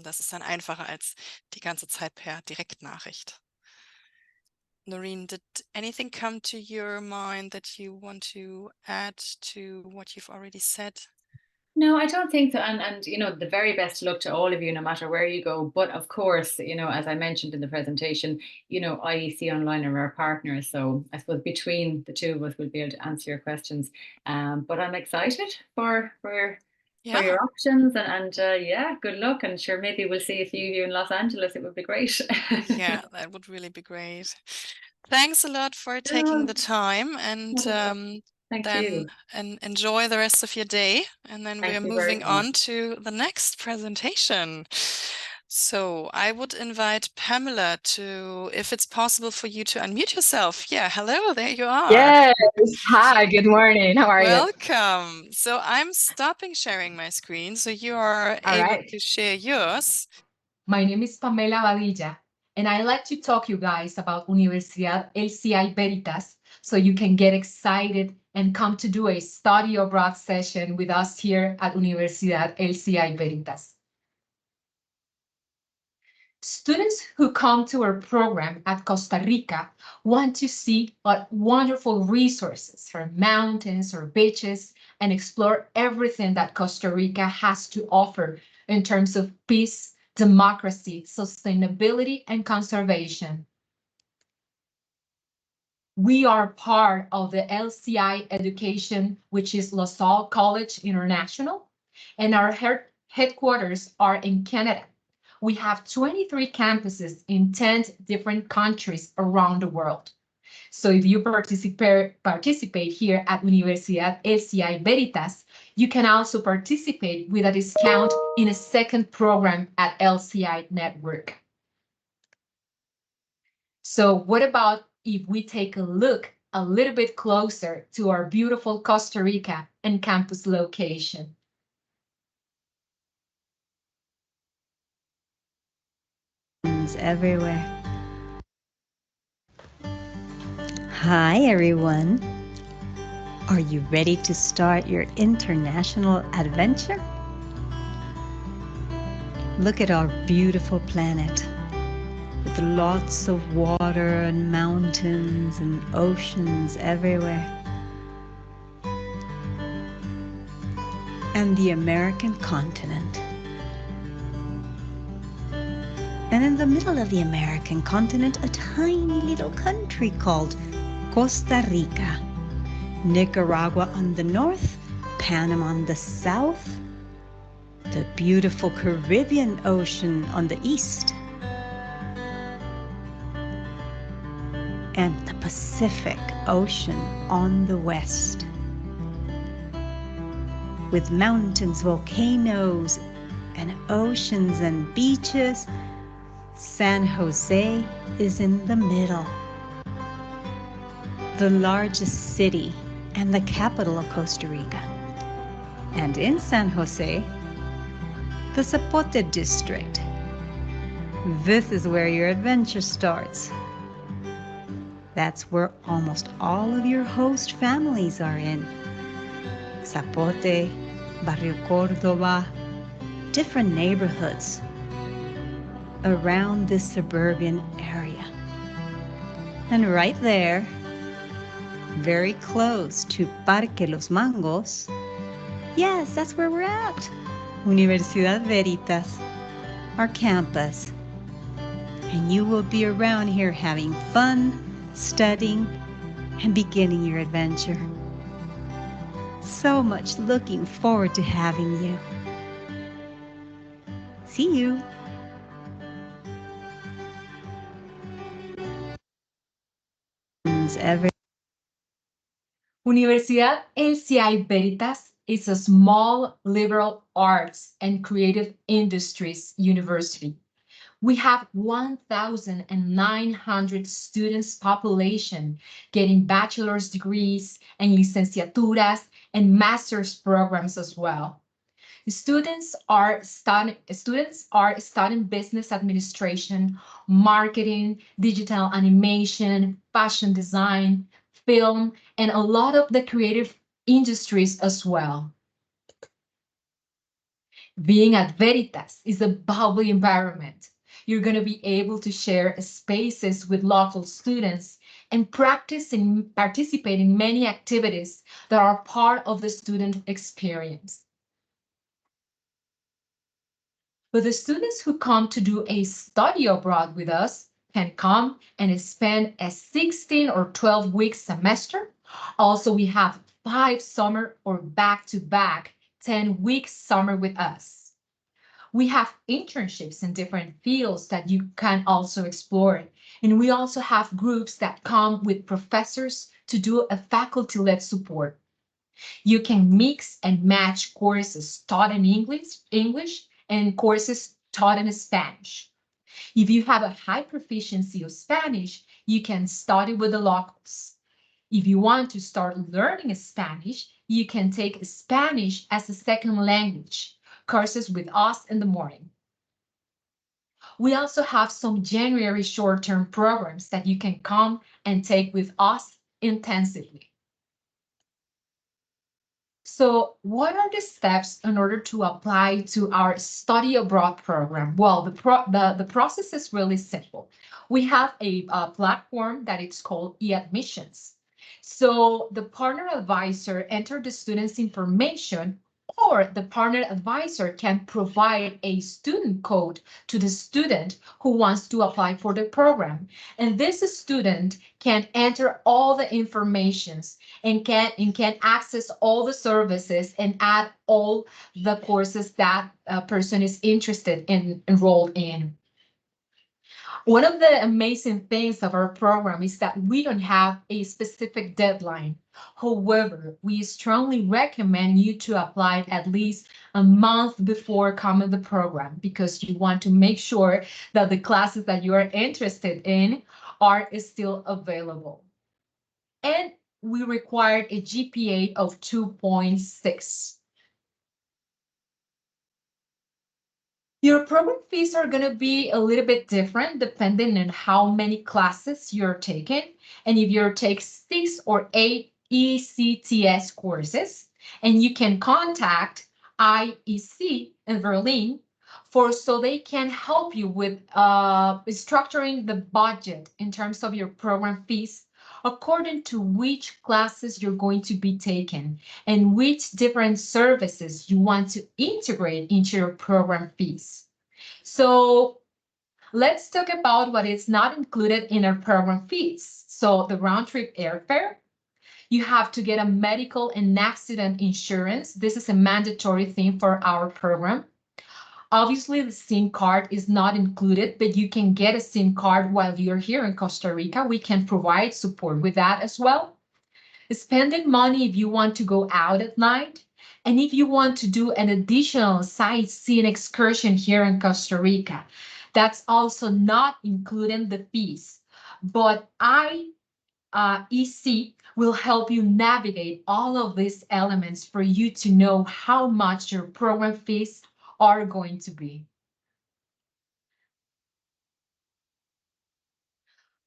Das ist dann einfacher als die ganze Zeit per Direktnachricht. Noreen, did anything come to your mind that you want to add to what you've already said? No, I don't think so. And the very best luck to all of you, no matter where you go. But of course, as I mentioned in the presentation, IEC Online are our partners. So I suppose between the two of us, we'll be able to answer your questions. But I'm excited for for Yeah, your options. And yeah, good luck. And sure, maybe we'll see a few of you in Los Angeles. It would be great. yeah, that would really be great. Thanks a lot for taking Yeah, the time, and thank then you. enjoy the rest of your day. And then we are Thank you very moving much. on to the next presentation. So I would invite Pamela to, if it's possible for you to unmute yourself. Yeah, hello, there you are. Yes. Hi, good morning. How are you? Welcome. So I'm stopping sharing my screen, so you are All able right. to share yours. My name is Pamela Badilla, and I like to talk you guys about Universidad LCI Veritas, so you can get excited and come to do a study abroad session with us here at Universidad LCI Veritas. Students who come to our program at Costa Rica want to see what wonderful resources, our mountains, our beaches, and explore everything that Costa Rica has to offer in terms of peace, democracy, sustainability, and conservation. We are part of the LCI education, which is La Salle College International, and our headquarters are in Canada. We have 23 campuses in 10 different countries around the world. So if you participate here at Universidad LCI Veritas, you can also participate with a discount in a second program at LCI Network. So what about if we take a look a little bit closer to our beautiful Costa Rica and campus location? Everywhere. Hi, everyone. Are you ready to start your international adventure? Look at our beautiful planet with lots of water and mountains and oceans everywhere. And the American continent. And in the middle of the American continent, a tiny little country called Costa Rica. Nicaragua on the north, Panama on the south, the beautiful Caribbean Ocean on the east, and the Pacific Ocean on the west. With mountains, volcanoes, and oceans and beaches, San Jose is in the middle. The largest city and the capital of Costa Rica. And in San Jose, the Zapote district. This is where your adventure starts. That's where almost all of your host families are in. Zapote, Barrio Córdoba, different neighborhoods around this suburban area. And right there, very close to Parque Los Mangos, yes, that's where we're at. Universidad Veritas, our campus. And you will be around here having fun, studying, and beginning your adventure. So much looking forward to having you. See you. Universidad LCI Veritas is a small liberal arts and creative industries university. We have 1,900 students population getting bachelor's degrees and licenciaturas and master's programs as well. Students are studying business administration, marketing, digital animation, fashion design, film, and a lot of the creative industries as well. Being at Veritas is a bubbly environment. You're going to be able to share spaces with local students and participate in many activities that are part of the student experience. But the students who come to do a study abroad with us can come and spend a 16 or 12-week semester. Also, we have 5 summer or back-to-back 10-week summer with us. We have internships in different fields that you can also explore. And we also have groups that come with professors to do a faculty-led support. You can mix and match courses taught in English and courses taught in Spanish. If you have a high proficiency of Spanish, you can study with the locals. If you want to start learning Spanish, you can take Spanish as a second language courses with us in the morning. We also have some January short-term programs that you can come and take with us intensively. So what are the steps in order to apply to our study abroad program? Well, the process is really simple. We have a platform that it's called e-admissions. So the partner advisor enters the student's information, or the partner advisor can provide a student code to the student who wants to apply for the program. And this student can enter all the informations and can access all the services and add all the courses that a person is interested in enrolled in. One of the amazing things of our program is that we don't have a specific deadline. However, we strongly recommend you to apply at least a month before coming to the program, because you want to make sure that the classes that you are interested in are still available. And we required a GPA of 2.6. Your program fees are going to be a little bit different depending on how many classes you're taking. And if you take 6 or 8 ECTS courses, and you can contact IEC in Berlin so they can help you with structuring the budget in terms of your program fees according to which classes you're going to be taking and which different services you want to integrate into your program fees. So let's talk about what is not included in our program fees. So the round trip airfare, you have to get a medical and accident insurance. This is a mandatory thing for our program. Obviously, the SIM card is not included, but you can get a SIM card while you're here in Costa Rica. We can provide support with that as well. Spending money if you want to go out at night, and if you want to do an additional sightseeing excursion here in Costa Rica. That's also not including the fees, but IEC will help you navigate all of these elements for you to know how much your program fees are going to be.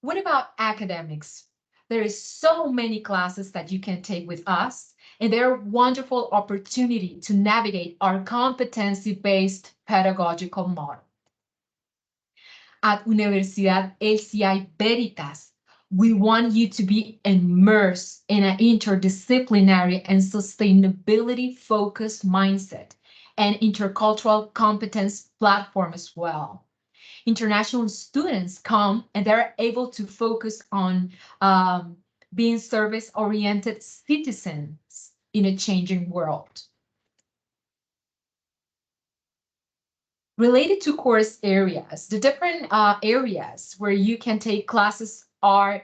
What about academics? There is so many classes that you can take with us, and they're a wonderful opportunity to navigate our competency-based pedagogical model. At Universidad LCI Veritas, we want you to be immersed in an interdisciplinary and sustainability-focused mindset and intercultural competence platform as well. International students come and they're able to focus on being service-oriented citizens in a changing world. Related to course areas, the different areas where you can take classes are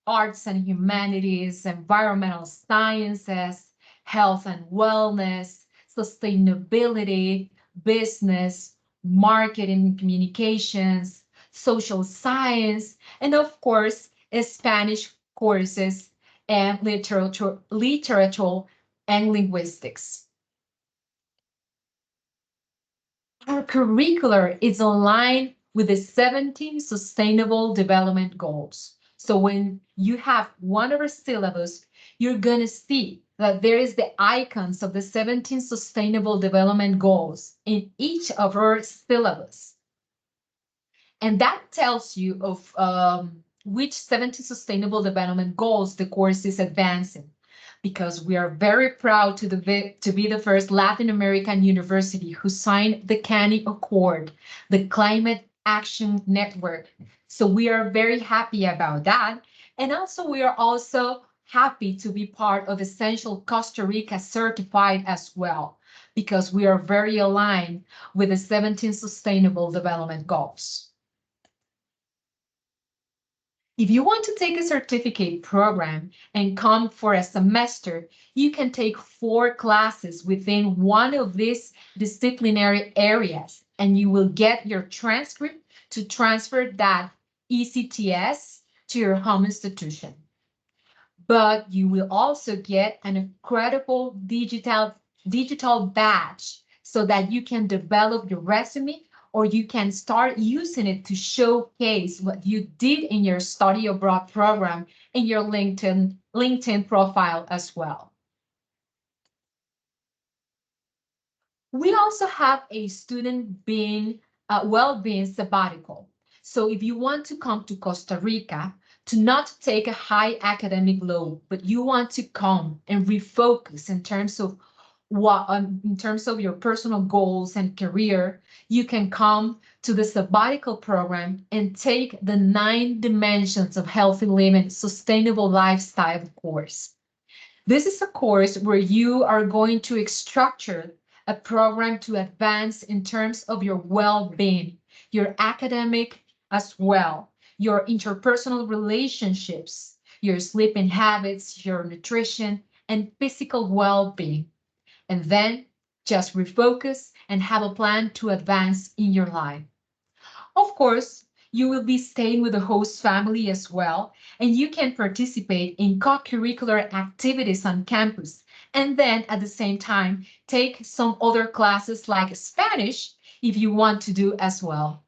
arts and humanities, environmental sciences, health and wellness, sustainability, business, marketing, communications, social science, and of course, Spanish courses and literature and linguistics. Our curricular is aligned with the 17 Sustainable Development Goals. So when you have one of our syllabus, you're going to see that there is the icons of the 17 Sustainable Development Goals in each of our syllabus. And that tells you of which 17 Sustainable Development Goals the course is advancing, because we are very proud to be the first Latin American university who signed the CANI Accord, the Climate Action Network. So we are very happy about that. And also we are also happy to be part of Essential Costa Rica certified as well. because we are very aligned with the 17 Sustainable Development Goals. If you want to take a certificate program and come for a semester, you can take 4 classes within one of these disciplinary areas, and you will get your transcript to transfer that ECTS to your home institution. But you will also get an incredible digital badge so that you can develop your resume, or you can start using it to showcase what you did in your study abroad program in your LinkedIn profile as well. We also have a student well-being sabbatical. So if you want to come to Costa Rica to not take a high academic load, but you want to come and refocus in terms of your personal goals and career, you can come to the sabbatical program and take the 9 dimensions of healthy living, sustainable lifestyle course. This is a course where you are going to structure a program to advance in terms of your well-being, your academic as well, your interpersonal relationships, your sleeping habits, your nutrition, and physical well-being. And then just refocus and have a plan to advance in your life. Of course, you will be staying with the host family as well, and you can participate in co-curricular activities on campus, and then at the same time, take some other classes like Spanish if you want to do as well.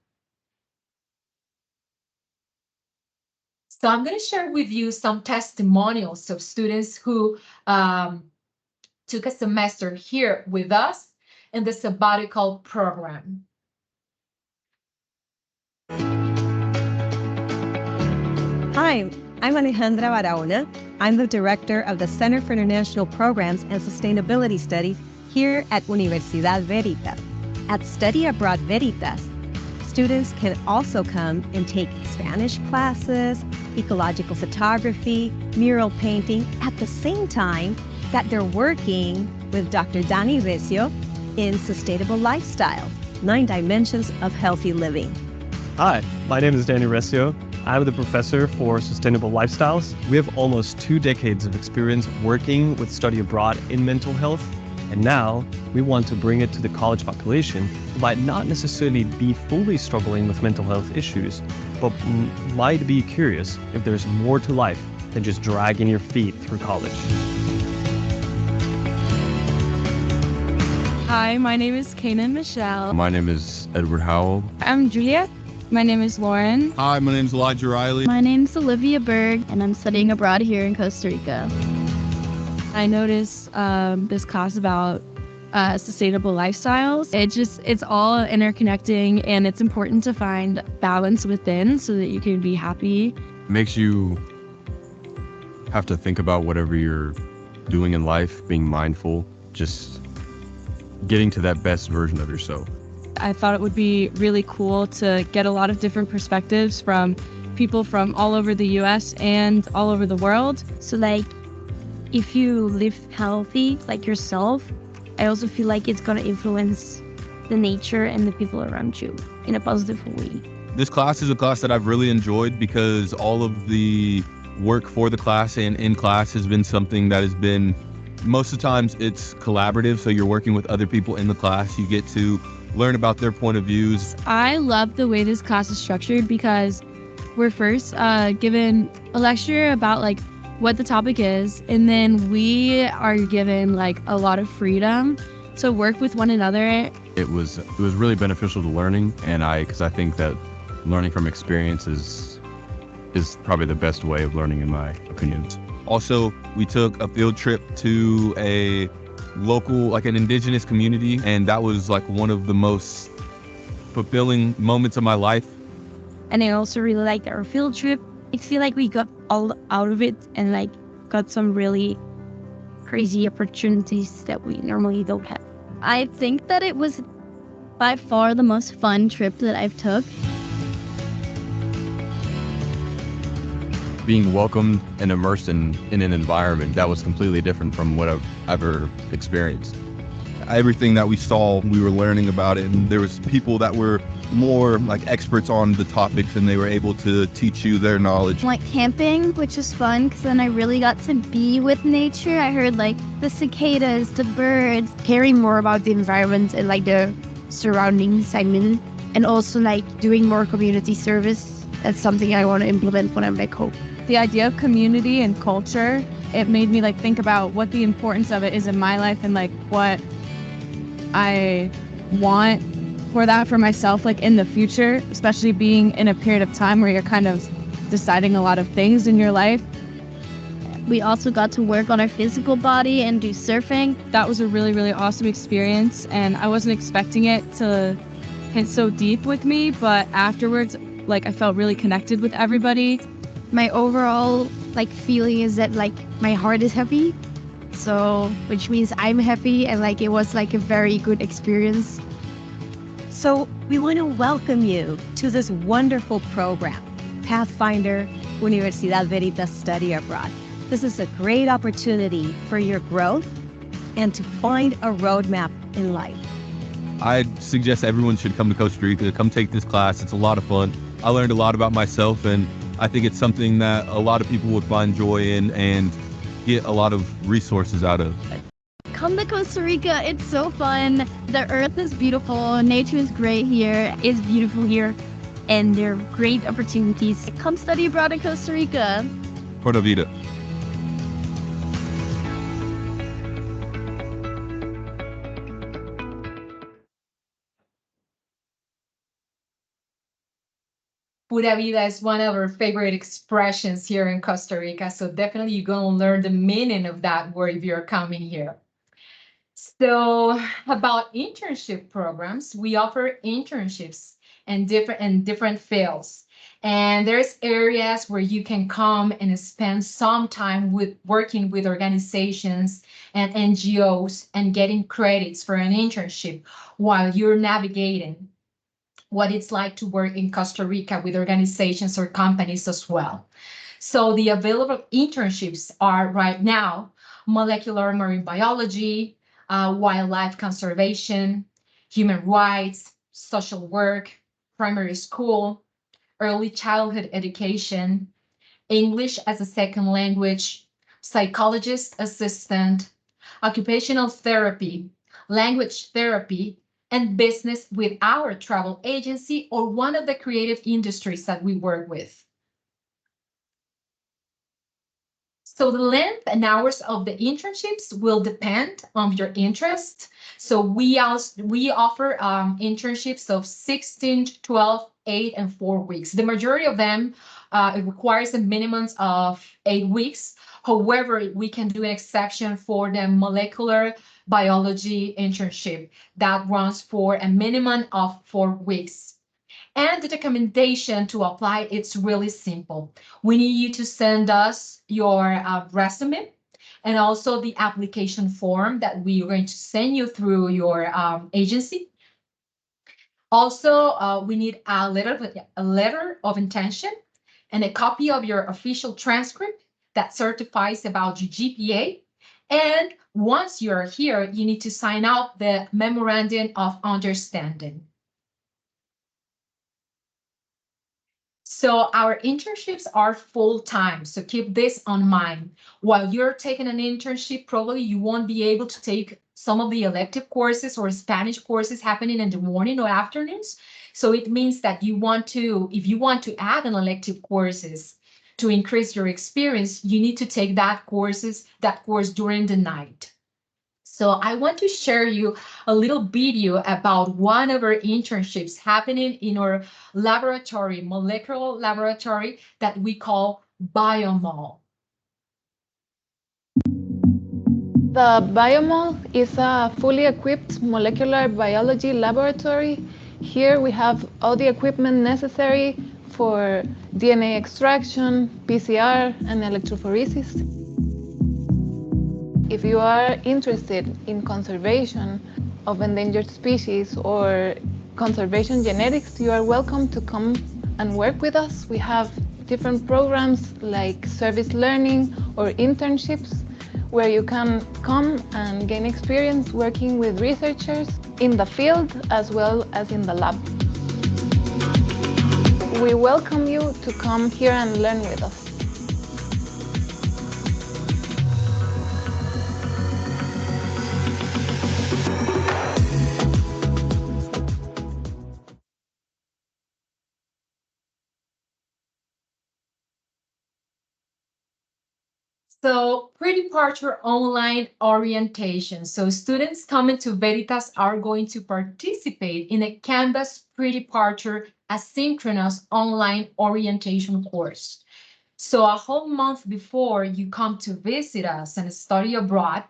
So I'm going to share with you some testimonials of students who took a semester here with us in the sabbatical program. Hi, I'm Alejandra Barahona. I'm the director of the Center for International Programs and Sustainability Studies here at Universidad Veritas. At Study Abroad Veritas, students can also come and take Spanish classes, ecological photography, mural painting at the same time that they're working with Dr. Dani Recio in Sustainable Lifestyle, 9 Dimensions of Healthy Living. Hi, my name is Danny Recio. I'm the professor for Sustainable Lifestyles. We have almost 2 decades of experience working with study abroad in mental health, and now we want to bring it to the college population who might not necessarily be fully struggling with mental health issues, but might be curious if there's more to life than just dragging your feet through college. Hi, my name is Kanan Michelle. My name is Edward Howell. I'm Julia. My name is Lauren. Hi, my name is Elijah Riley. My name's Olivia Berg, and I'm studying abroad here in Costa Rica. I noticed this class about sustainable lifestyles. It's all interconnecting, and it's important to find balance within so that you can be happy. It makes you have to think about whatever you're doing in life, being mindful, just getting to that best version of yourself. I thought it would be really cool to get a lot of different perspectives from people from all over the US and all over the world. So like, if you live healthy, like yourself, I also feel like it's gonna influence the nature and the people around you in a positive way. This class is a class that I've really enjoyed because all of the work for the class and in class has been something that has been, most of the times it's collaborative. So you're working with other people in the class. You get to learn about their point of views. I love the way this class is structured because we're first given a lecture about like what the topic is, and then we are given like a lot of freedom to work with one another. It was really beneficial to learning, and because I think that learning from experience is probably the best way of learning, in my opinion. Also, we took a field trip to a local, like an indigenous community, and that was like one of the most fulfilling moments of my life. And I also really liked our field trip. I feel like we got all out of it and like got some really crazy opportunities that we normally don't have. I think that it was by far the most fun trip that I've took. Being welcomed and immersed in an environment that was completely different from what I've ever experienced. everything that we saw, we were learning about it, and there was people that were more like experts on the topics, and they were able to teach you their knowledge. Like camping, which was fun because then I really got to be with nature. I heard like the cicadas, the birds, hearing more about the environment and like the surroundings I'm in, and also like doing more community service. That's something I want to implement when I'm back home. The idea of community and culture, it made me like think about what the importance of it is in my life and like what I want for that for myself, like in the future, especially being in a period of time where you're kind of deciding a lot of things in your life. We also got to work on our physical body and do surfing. That was a really, really awesome experience, and I wasn't expecting it to hit so deep with me, but afterwards, like I felt really connected with everybody. My overall like feeling is that like my heart is happy, so which means I'm happy, and like it was like a very good experience. So we want to welcome you to this wonderful program, Pathfinder Universidad Veritas Study Abroad. This is a great opportunity for your growth and to find a roadmap in life. I suggest everyone should come to Costa Rica, come take this class. It's a lot of fun. I learned a lot about myself, and I think it's something that a lot of people would find joy in and get a lot of resources out of. Come to Costa Rica, it's so fun. The earth is beautiful, nature is great here, it's beautiful here, and there are great opportunities. Come study abroad in Costa Rica. Pura Vida. Pura vida is one of our favorite expressions here in Costa Rica. So definitely you're going to learn the meaning of that word if you're coming here. So about internship programs, we offer internships in different fields. And there's areas where you can come and spend some time with working with organizations and NGOs and getting credits for an internship while you're navigating what it's like to work in Costa Rica with organizations or companies as well. So the available internships are right now molecular marine biology, wildlife conservation, human rights, social work, primary school, early childhood education, English as a second language, psychologist assistant, occupational therapy, language therapy, and business with our travel agency or one of the creative industries that we work with. So the length and hours of the internships will depend on your interest. So we offer internships of 16, 12, 8, and 4 weeks. The majority of them, it requires a minimum of 8 weeks. However, we can do an exception for the molecular biology internship that runs for a minimum of 4 weeks. And the documentation to apply, it's really simple. We need you to send us your resume and also the application form that we are going to send you through your agency. Also, we need a letter of intention and a copy of your official transcript that certifies about your GPA. And once you're here, you need to sign out the memorandum of understanding. So our internships are full-time, so keep this on mind. While you're taking an internship, probably you won't be able to take some of the elective courses or Spanish courses happening in the morning or afternoons. So it means that if you want to add an elective courses to increase your experience, you need to take that course during the night. So I want to share you a little video about one of our internships happening in our laboratory, molecular laboratory that we call Biomol. The Biomol is a fully equipped molecular biology laboratory. Here we have all the equipment necessary for DNA extraction, PCR, and electrophoresis. If you are interested in conservation of endangered species or conservation genetics, you are welcome to come and work with us. We have different programs like service learning or internships. where you can come and gain experience working with researchers in the field as well as in the lab. We welcome you to come here and learn with us. So pre-departure online orientation. So students coming to Veritas are going to participate in a Canvas pre-departure asynchronous online orientation course. So a whole month before you come to visit us and study abroad,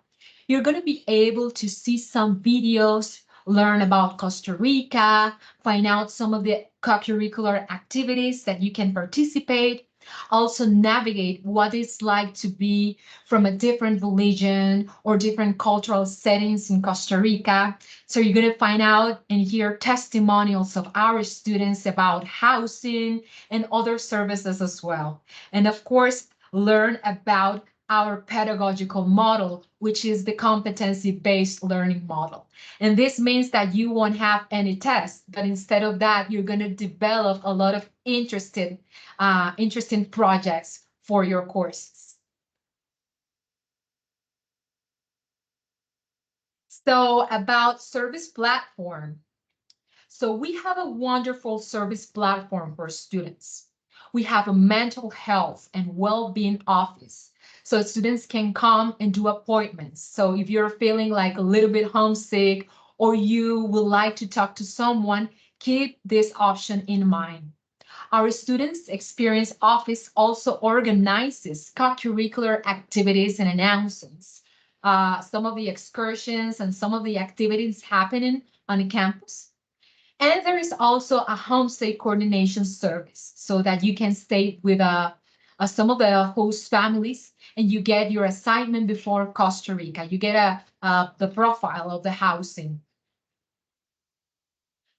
you're going to be able to see some videos, learn about Costa Rica, find out some of the co-curricular activities that you can participate, also navigate what it's like to be from a different religion or different cultural settings in Costa Rica. So you're going to find out and hear testimonials of our students about housing and other services as well. And of course, learn about our pedagogical model, which is the competency-based learning model. And this means that you won't have any tests, but instead of that, you're going to develop a lot of interesting projects for your courses. So about service platform. So we have a wonderful service platform for students. We have a mental health and well-being office. So students can come and do appointments. So if you're feeling like a little bit homesick or you would like to talk to someone, keep this option in mind. Our students' experience office also organizes co-curricular activities and announcements. Some of the excursions and some of the activities happening on the campus. And there is also a homestay coordination service so that you can stay with some of the host families and you get your assignment before Costa Rica. You get the profile of the housing.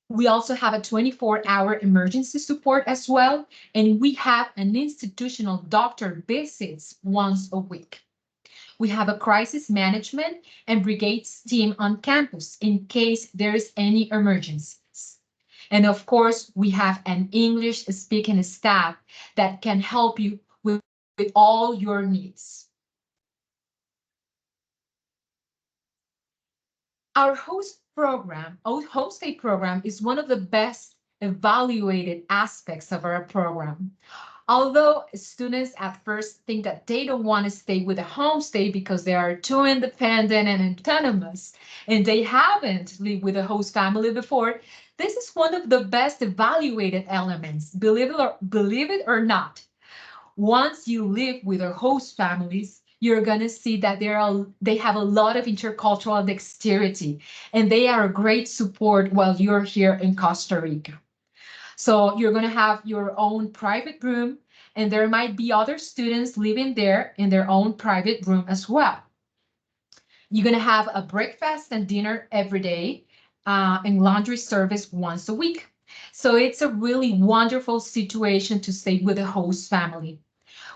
We also have a 24-hour emergency support as well, and we have an institutional doctor visits once a week. We have a crisis management and brigades team on campus in case there's any emergencies. And of course, we have an English-speaking staff that can help you with all your needs. Our homestay program is one of the best evaluated aspects of our program. Although students at first think that they don't want to stay with a homestay because they are too independent and autonomous, and they haven't lived with a host family before, this is one of the best evaluated elements, believe it or not. Once you live with our host families, you're going to see that they have a lot of intercultural dexterity, and they are a great support while you're here in Costa Rica. So you're going to have your own private room, and there might be other students living there in their own private room as well. You're going to have a breakfast and dinner every day, and laundry service once a week. So it's a really wonderful situation to stay with a host family.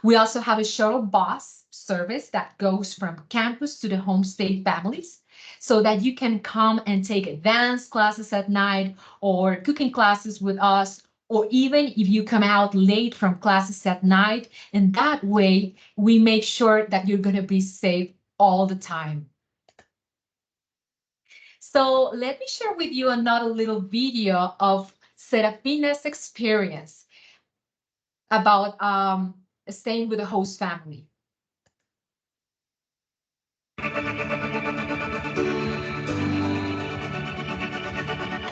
We also have a shuttle bus service that goes from campus to the homestay families so that you can come and take dance classes at night or cooking classes with us, or even if you come out late from classes at night. And that way we make sure that you're going to be safe all the time. So let me share with you another little video of Serafina's experience about staying with a host family.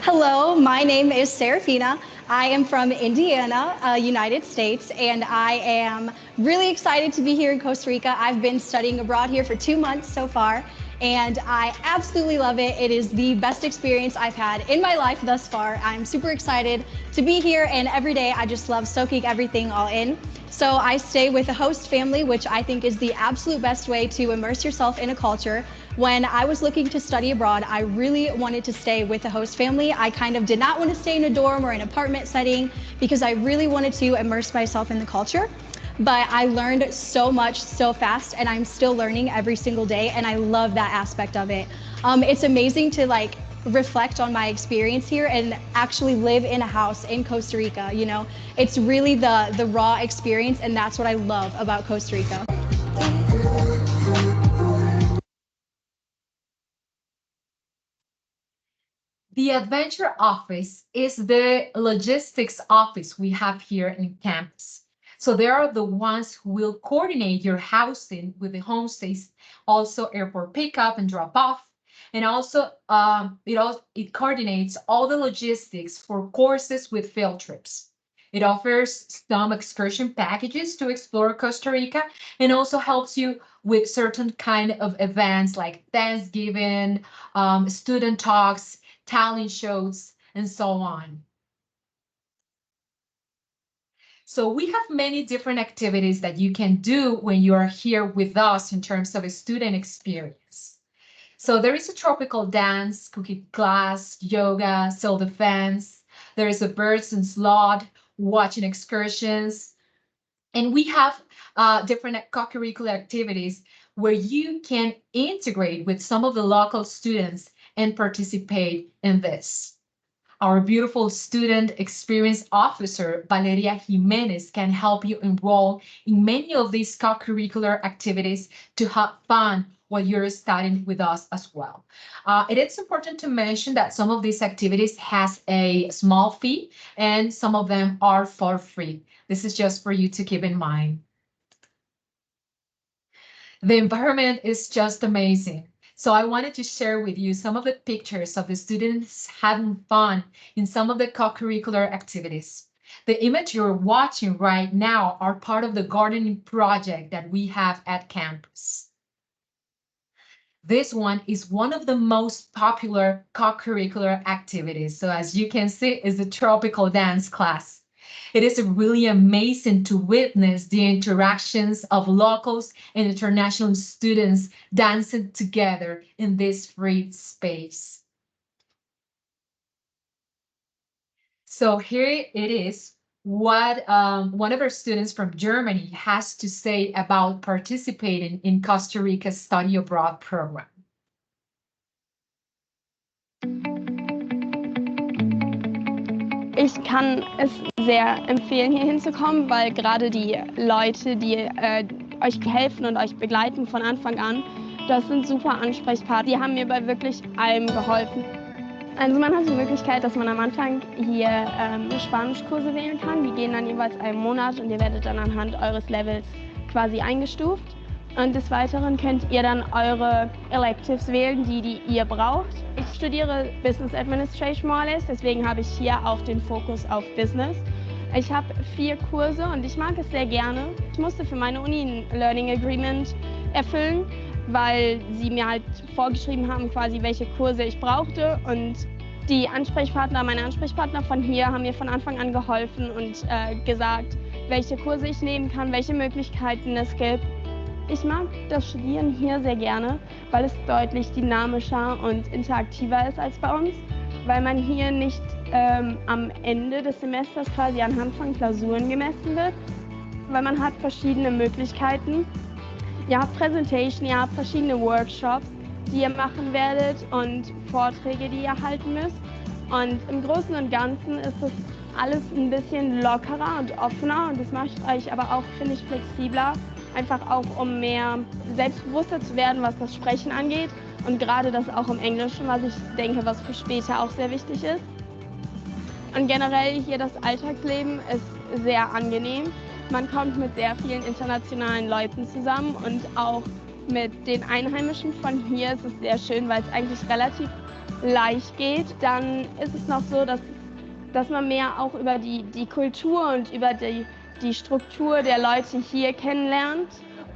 Hello, my name is Serafina. I am from Indiana, United States, and I am really excited to be here in Costa Rica. I've been studying abroad here for 2 months so far, and I absolutely love it. It is the best experience I've had in my life thus far. I'm super excited to be here, and every day I just love soaking everything all in. So I stay with a host family, which I think is the absolute best way to immerse yourself in a culture. When I was looking to study abroad, I really wanted to stay with a host family. I kind of did not want to stay in a dorm or an apartment setting because I really wanted to immerse myself in the culture. but I learned so much so fast, and I'm still learning every single day, and I love that aspect of it. It's amazing to like reflect on my experience here and actually live in a house in Costa Rica. You know, it's really the raw experience, and that's what I love about Costa Rica. The Adventure Office is the logistics office we have here in campus. So they are the ones who will coordinate your housing with the homestays, also airport pickup and drop off. And also, it coordinates all the logistics for courses with field trips. It offers some excursion packages to explore Costa Rica, and also helps you with certain kind of events like Thanksgiving, student talks, talent shows, and so on. So we have many different activities that you can do when you are here with us in terms of a student experience. So there is a tropical dance, cooking class, yoga, self-defense. There is a birds and slot, watching excursions. And we have different co-curricular activities where you can integrate with some of the local students and participate in this. Our beautiful student experience officer, Valeria Jimenez, can help you enroll in many of these co-curricular activities to have fun while you're studying with us as well. It is important to mention that some of these activities has a small fee and some of them are for free. This is just for you to keep in mind. The environment is just amazing. So I wanted to share with you some of the pictures of the students having fun in some of the co-curricular activities. The image you're watching right now are part of the gardening project that we have at campus. This one is one of the most popular co-curricular activities. So as you can see, is the tropical dance class. It is really amazing to witness the interactions of locals and international students dancing together in this free space. So here it is, what one of our students from Germany has to say about participating in Costa Rica's study abroad program. Ich kann es sehr empfehlen, hier hinzukommen, weil gerade die Leute, die euch helfen und euch begleiten von Anfang an, das sind super Ansprechpartner. Die haben mir bei wirklich allem geholfen. Also man hat die Möglichkeit, dass man am Anfang hier Spanischkurse wählen kann. Die gehen dann jeweils einen Monat und ihr werdet dann anhand eures Levels quasi eingestuft. Und des Weiteren könnt ihr dann eure Electives wählen, die ihr braucht. Ich studiere Business Administration more or less, deswegen habe ich hier auch den Fokus auf Business. Ich habe 4 Kurse und ich mag es sehr gerne. Ich musste für meine Uni ein Learning Agreement erfüllen, weil sie mir halt vorgeschrieben haben, quasi welche Kurse ich brauchte. Und die meine Ansprechpartner von hier haben mir von Anfang an geholfen und gesagt, welche Kurse ich nehmen kann, welche Möglichkeiten es gibt. Ich mag das Studieren hier sehr gerne, weil es deutlich dynamischer und interaktiver ist als bei uns, weil man hier nicht am Ende des Semesters quasi anhand von Klausuren gemessen wird, weil man hat verschiedene Möglichkeiten. Ihr habt Präsentation, ihr habt verschiedene Workshops, die ihr machen werdet und Vorträge, die ihr halten müsst. Und im Großen und Ganzen ist es alles ein bisschen lockerer und offener und das macht euch aber auch, finde ich, flexibler. Einfach auch, um mehr selbstbewusster zu werden, was das Sprechen angeht. Und gerade das auch im Englischen, was ich denke, was für später auch sehr wichtig ist. Und generell hier das Alltagsleben ist sehr angenehm. Man kommt mit sehr vielen internationalen Leuten zusammen und auch mit den Einheimischen von hier ist es sehr schön, weil es eigentlich relativ leicht geht. Dann ist es noch so, dass man mehr auch über die Kultur und über die Struktur der Leute hier kennenlernt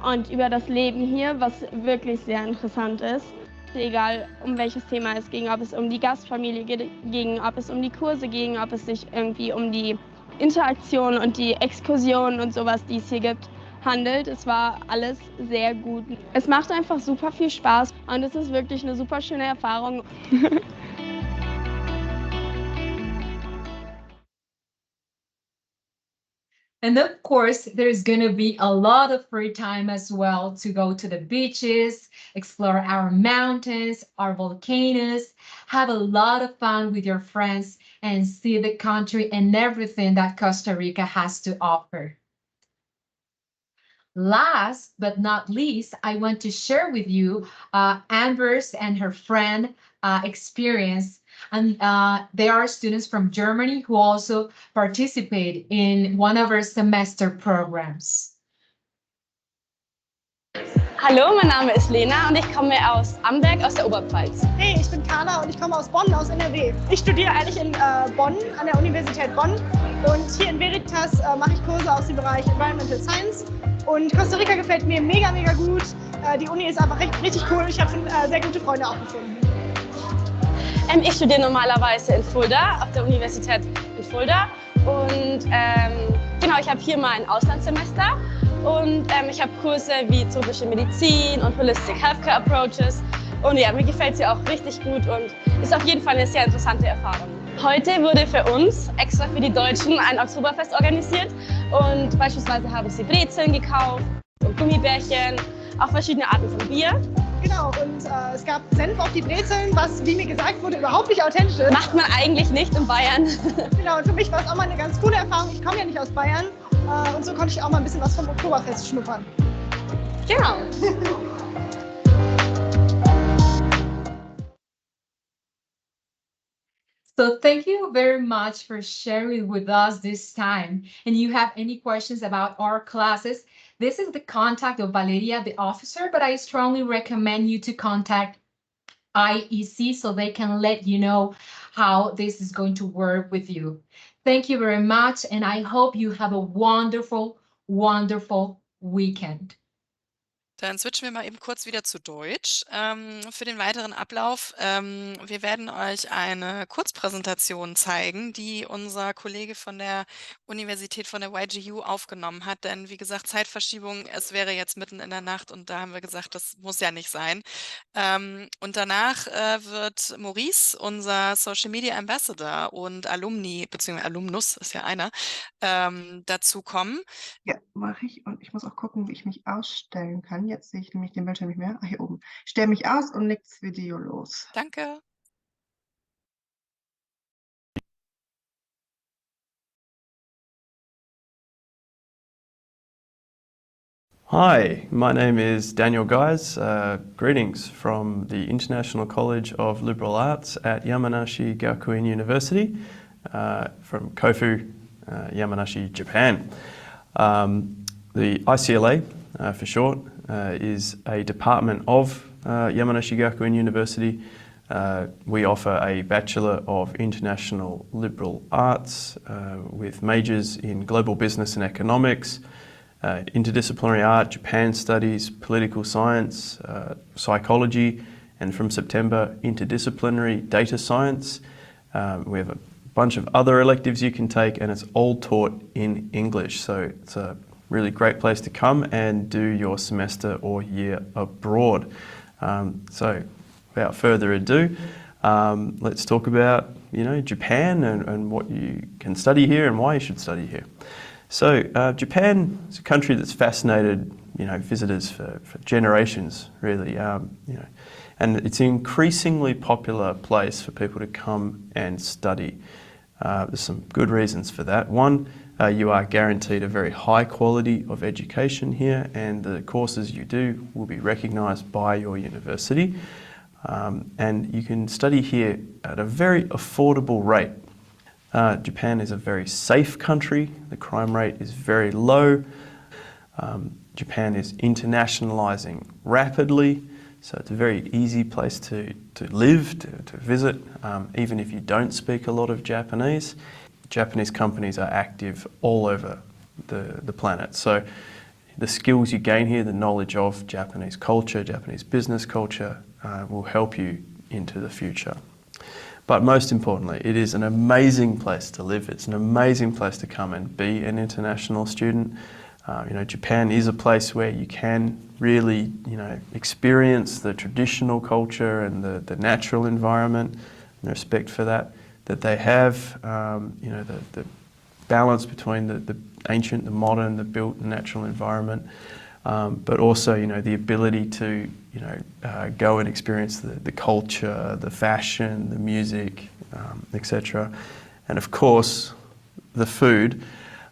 und über das Leben hier, was wirklich sehr interessant ist. Egal, um welches Thema es ging, ob es um die Gastfamilie ging, ob es um die Kurse ging, ob es sich irgendwie um die Interaktion und die Exkursionen und sowas, die es hier gibt, handelt. Es war alles sehr gut. Es macht einfach super viel Spaß und es ist wirklich eine super schöne Erfahrung. And of course, there's going to be a lot of free time as well to go to the beaches, explore our mountains, our volcanoes, have a lot of fun with your friends, and see the country and everything that Costa Rica has to offer. Last but not least, I want to share with you Amber's and her friend experience. And they are students from Germany who also participate in one of our semester programs. Hallo, mein Name ist Lena und ich komme aus Amberg aus der Oberpfalz. Hey, ich bin Carla und ich komme aus Bonn, aus NRW. Ich studiere eigentlich in Bonn, an der Universität Bonn. Und hier in Veritas mache ich Kurse aus dem Bereich Environmental Science. Und Costa Rica gefällt mir mega, mega gut. Die Uni ist einfach richtig cool. Ich habe schon sehr gute Freunde auch gefunden. Ich studiere normalerweise in Fulda, auf der Universität in Fulda. Und genau, ich habe hier mein Auslandssemester. Und ich habe Kurse wie tropische Medizin und Holistic Healthcare Approaches. Und ja, mir gefällt sie auch richtig gut und ist auf jeden Fall eine sehr interessante Erfahrung. Heute wurde für uns, extra für die Deutschen, ein Oktoberfest organisiert. Und beispielsweise haben sie Brezeln gekauft und Gummibärchen, auch verschiedene Arten von Bier. Genau, und es gab Senf auf die Brezeln, was, wie mir gesagt wurde, überhaupt nicht authentisch ist. Macht man eigentlich nicht in Bayern. Genau, und für mich war es auch mal eine ganz coole Erfahrung. Ich komme ja nicht aus Bayern. Und so konnte ich auch mal ein bisschen was vom Oktoberfest schnuppern. Genau. So thank you very much for sharing with us this time. And you have any questions about our classes, this is the contact of Valeria, the officer, but I strongly recommend you to contact IEC so they can let you know how this is going to work with you. Thank you very much, and I hope you have a wonderful, wonderful weekend. Dann switchen wir mal eben kurz wieder zu Deutsch. Für den weiteren Ablauf, wir werden euch eine Kurzpräsentation zeigen, die unser Kollege von der Universität, von der YGU aufgenommen hat. Denn wie gesagt, Zeitverschiebung, es wäre jetzt mitten in der Nacht und da haben wir gesagt, das muss ja nicht sein. Und danach wird Maurice, unser Social Media Ambassador und Alumni, beziehungsweise Alumnus ist ja einer, dazu kommen. Ja, mache ich. Und ich muss auch gucken, wie ich mich ausstellen kann. Jetzt sehe ich nämlich den Bildschirm nicht mehr. Ah, hier oben. Ich stelle mich aus und leg das Video los. Danke. Hi, my name is Daniel Guys. Greetings from the International College of Liberal Arts at Yamanashi Gakuin University from Kofu, Yamanashi, Japan. The ICLA, for short, is a department of Yamanashi Gakuin University. We offer a Bachelor of International Liberal Arts with majors in global business and economics, interdisciplinary art, Japan studies, political science, psychology, and from September, interdisciplinary data science. We have a bunch of other electives you can take, and it's all taught in English. So it's a really great place to come and do your semester or year abroad. So without further ado, let's talk about Japan and what you can study here and why you should study here. So Japan is a country that's fascinated visitors for generations, really. And it's an increasingly popular place for people to come and study. There's some good reasons for that. One, you are guaranteed a very high quality of education here, and the courses you do will be recognised by your university. And you can study here at a very affordable rate. Japan is a very safe country. The crime rate is very low. Japan is internationalising rapidly, so it's a very easy place to live, to visit, even if you don't speak a lot of Japanese. Japanese companies are active all over the planet. So the skills you gain here, the knowledge of Japanese culture, Japanese business culture, will help you into the future. But most importantly, it is an amazing place to live. It's an amazing place to come and be an international student. Japan is a place where you can really, experience the traditional culture and the natural environment and respect for that they have. The balance between the ancient, the modern, the built, the natural environment, but also, you know, the ability to, you know, go and experience the culture, the fashion, the music, etc. And of course, the food.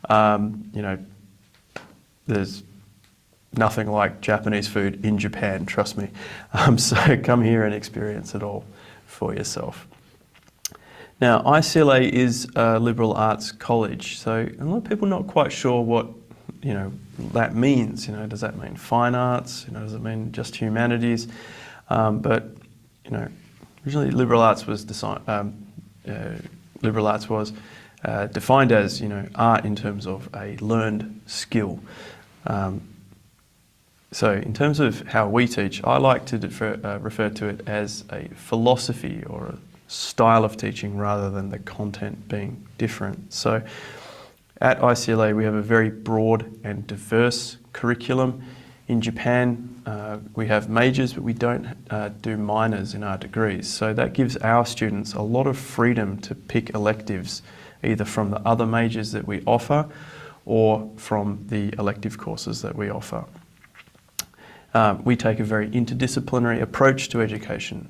You know, there's nothing like Japanese food in Japan, trust me. So come here and experience it all for yourself. Now, ICLA is a liberal arts college, so a lot of people are not quite sure what, you know, that means. You know, does that mean fine arts? You know, does it mean just humanities? But you know, originally liberal arts was defined as, you know, art in terms of a learned skill. So in terms of how we teach, I like to refer to it as a philosophy or a style of teaching rather than the content being different. So at ICLA we have a very broad and diverse curriculum. In Japan we have majors, but we don't do minors in our degrees. So that gives our students a lot of freedom to pick electives either from the other majors that we offer or from the elective courses that we offer. We take a very interdisciplinary approach to education.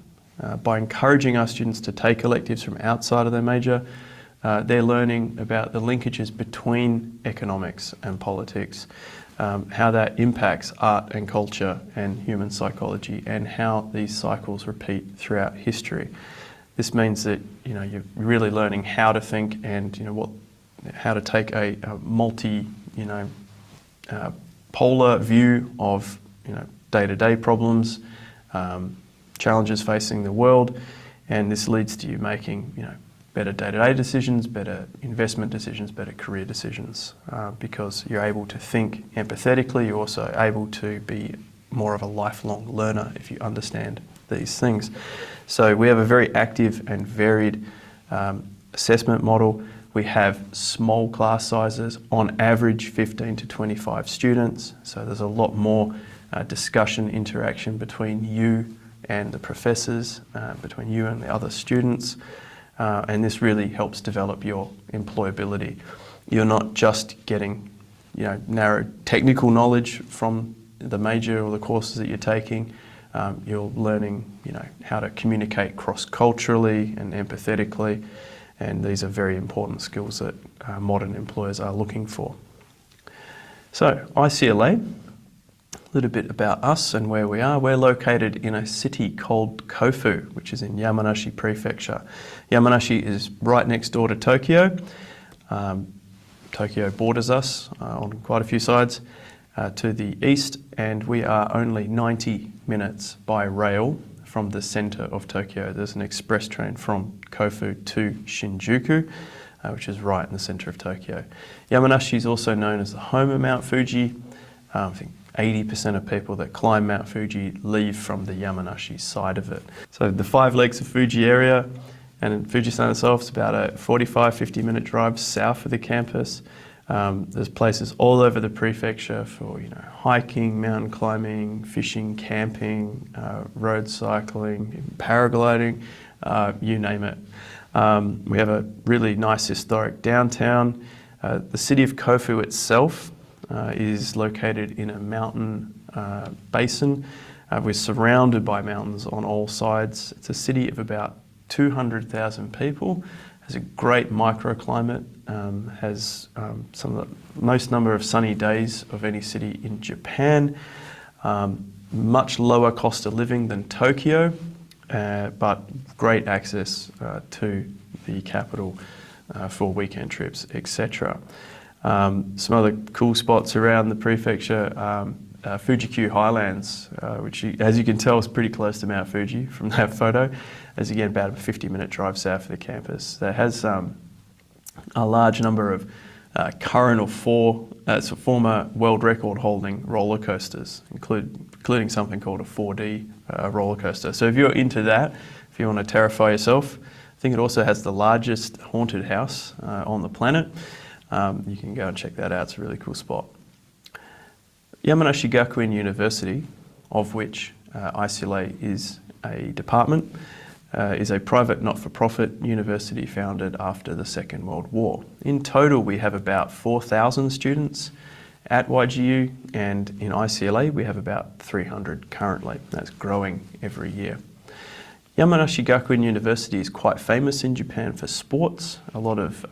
By encouraging our students to take electives from outside of their major, they're learning about the linkages between economics and politics, how that impacts art and culture and human psychology, and how these cycles repeat throughout history. This means that, you know, you're really learning how to think and, you know, how to take a multi, you know, polar view of, you know, day-to-day problems, challenges facing the world, and this leads to you making, you know, better day-to-day decisions, better investment decisions, better career decisions, because you're able to think empathetically. You're also able to be more of a lifelong learner if you understand these things. So we have a very active and varied assessment model. We have small class sizes, on average 15 to 25 students, so there's a lot more discussion, interaction between you and the professors, between you and the other students, and this really helps develop your employability. You're not just getting, you know, narrow technical knowledge from the major or the courses that you're taking. You're learning, you know, how to communicate cross-culturally and empathetically, and these are very important skills that modern employers are looking for. So, ICLA. A little bit about us and where we are. We're located in a city called Kofu, which is in Yamanashi Prefecture. Yamanashi is right next door to Tokyo. Tokyo borders us on quite a few sides to the east, and we are only 90 minutes by rail from the centre of Tokyo. There's an express train from Kofu to Shinjuku, which is right in the centre of Tokyo. Yamanashi is also known as the home of Mount Fuji. I think 80% of people that climb Mount Fuji leave from the Yamanashi side of it. So the 5 Lakes of Fuji area, and Fujisan itself is about a 45-50 minute drive south of the campus. There's places all over the prefecture for, you know, hiking, mountain climbing, fishing, camping, road cycling, paragliding, you name it. We have a really nice historic downtown. The city of Kofu itself is located in a mountain basin. We're surrounded by mountains on all sides. It's a city of about 200,000 people, has a great microclimate, has some of the most number of sunny days of any city in Japan, much lower cost of living than Tokyo, but great access to the capital for weekend trips, etc. Some other cool spots around the prefecture, Fuji-Q Highlands, which as you can tell is pretty close to Mount Fuji from that photo. As again, about a 50-minute drive south of the campus. That has a large number of current or former world record holding roller coasters, including something called a 4D roller coaster. So if you're into that, if you want to terrify yourself, I think it also has the largest haunted house on the planet. You can go and check that out. It's a really cool spot. Yamanashi Gakuin University, of which ICLA is a department, is a private not-for-profit university founded after the Second World War. In total, we have about 4,000 students at YGU, and in ICLA we have about 300 currently. That's growing every year. Yamanashi Gakuin University is quite famous in Japan for sports. A lot of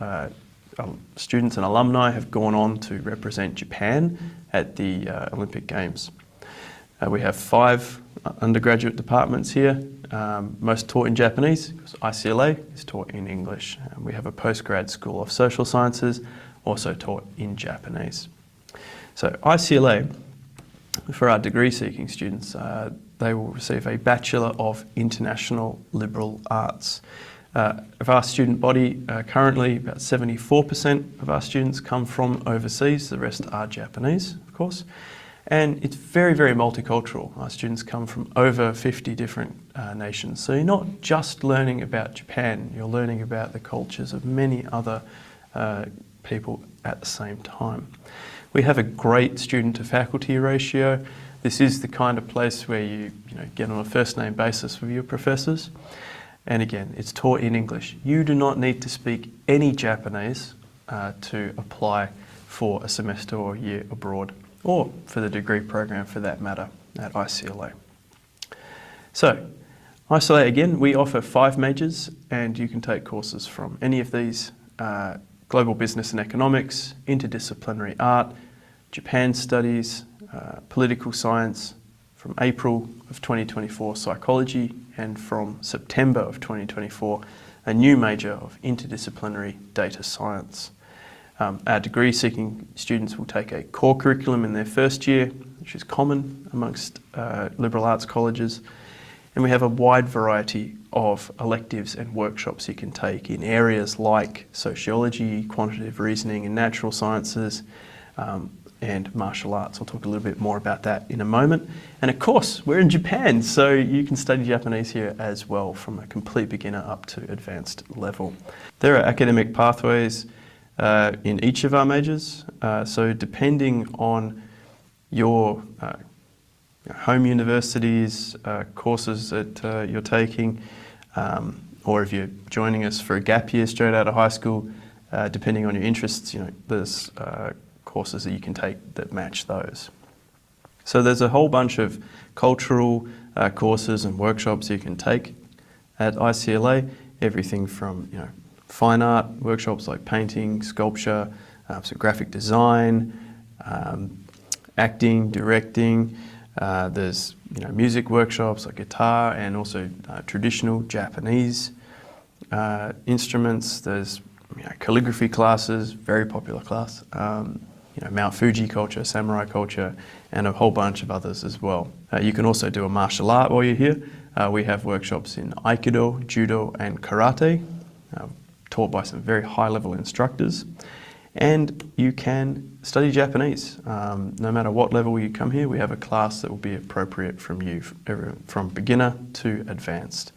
students and alumni have gone on to represent Japan at the Olympic Games. We have 5 undergraduate departments here, most taught in Japanese, because ICLA is taught in English. We have a postgrad school of social sciences, also taught in Japanese. So ICLA, for our degree-seeking students, they will receive a Bachelor of International Liberal Arts. Of our student body, currently about 74% of our students come from overseas, the rest are Japanese, of course. And it's very, very multicultural. Our students come from over 50 different nations. So you're not just learning about Japan, you're learning about the cultures of many other people at the same time. We have a great student to faculty ratio. This is the kind of place where you get on a first name basis with your professors. And again, it's taught in English. You do not need to speak any Japanese to apply for a semester or year abroad, or for the degree program for that matter at ICLA. So, ICLA again, we offer 5 majors, and you can take courses from any of these: global business and economics, interdisciplinary art, Japan studies, political science, from April of 2024 psychology, and from September of 2024 a new major of interdisciplinary data science. Our degree-seeking students will take a core curriculum in their first year, which is common amongst liberal arts colleges, and we have a wide variety of electives and workshops you can take in areas like sociology, quantitative reasoning and natural sciences, and martial arts. I'll talk a little bit more about that in a moment. And of course, we're in Japan, so you can study Japanese here as well, from a complete beginner up to advanced level. There are academic pathways in each of our majors, so depending on your home universities, courses that you're taking, or if you're joining us for a gap year straight out of high school, depending on your interests, there's courses that you can take that match those. So there's a whole bunch of cultural courses and workshops you can take at ICLA, everything from fine art workshops like painting, sculpture, so graphic design, acting, directing. There's music workshops like guitar, and also traditional Japanese instruments. There's calligraphy classes, very popular class. Mount Fuji culture, samurai culture, and a whole bunch of others as well. You can also do a martial art while you're here. We have workshops in Aikido, Judo, and Karate, taught by some very high-level instructors. And you can study Japanese. No matter what level you come here, we have a class that will be appropriate from beginner to advanced.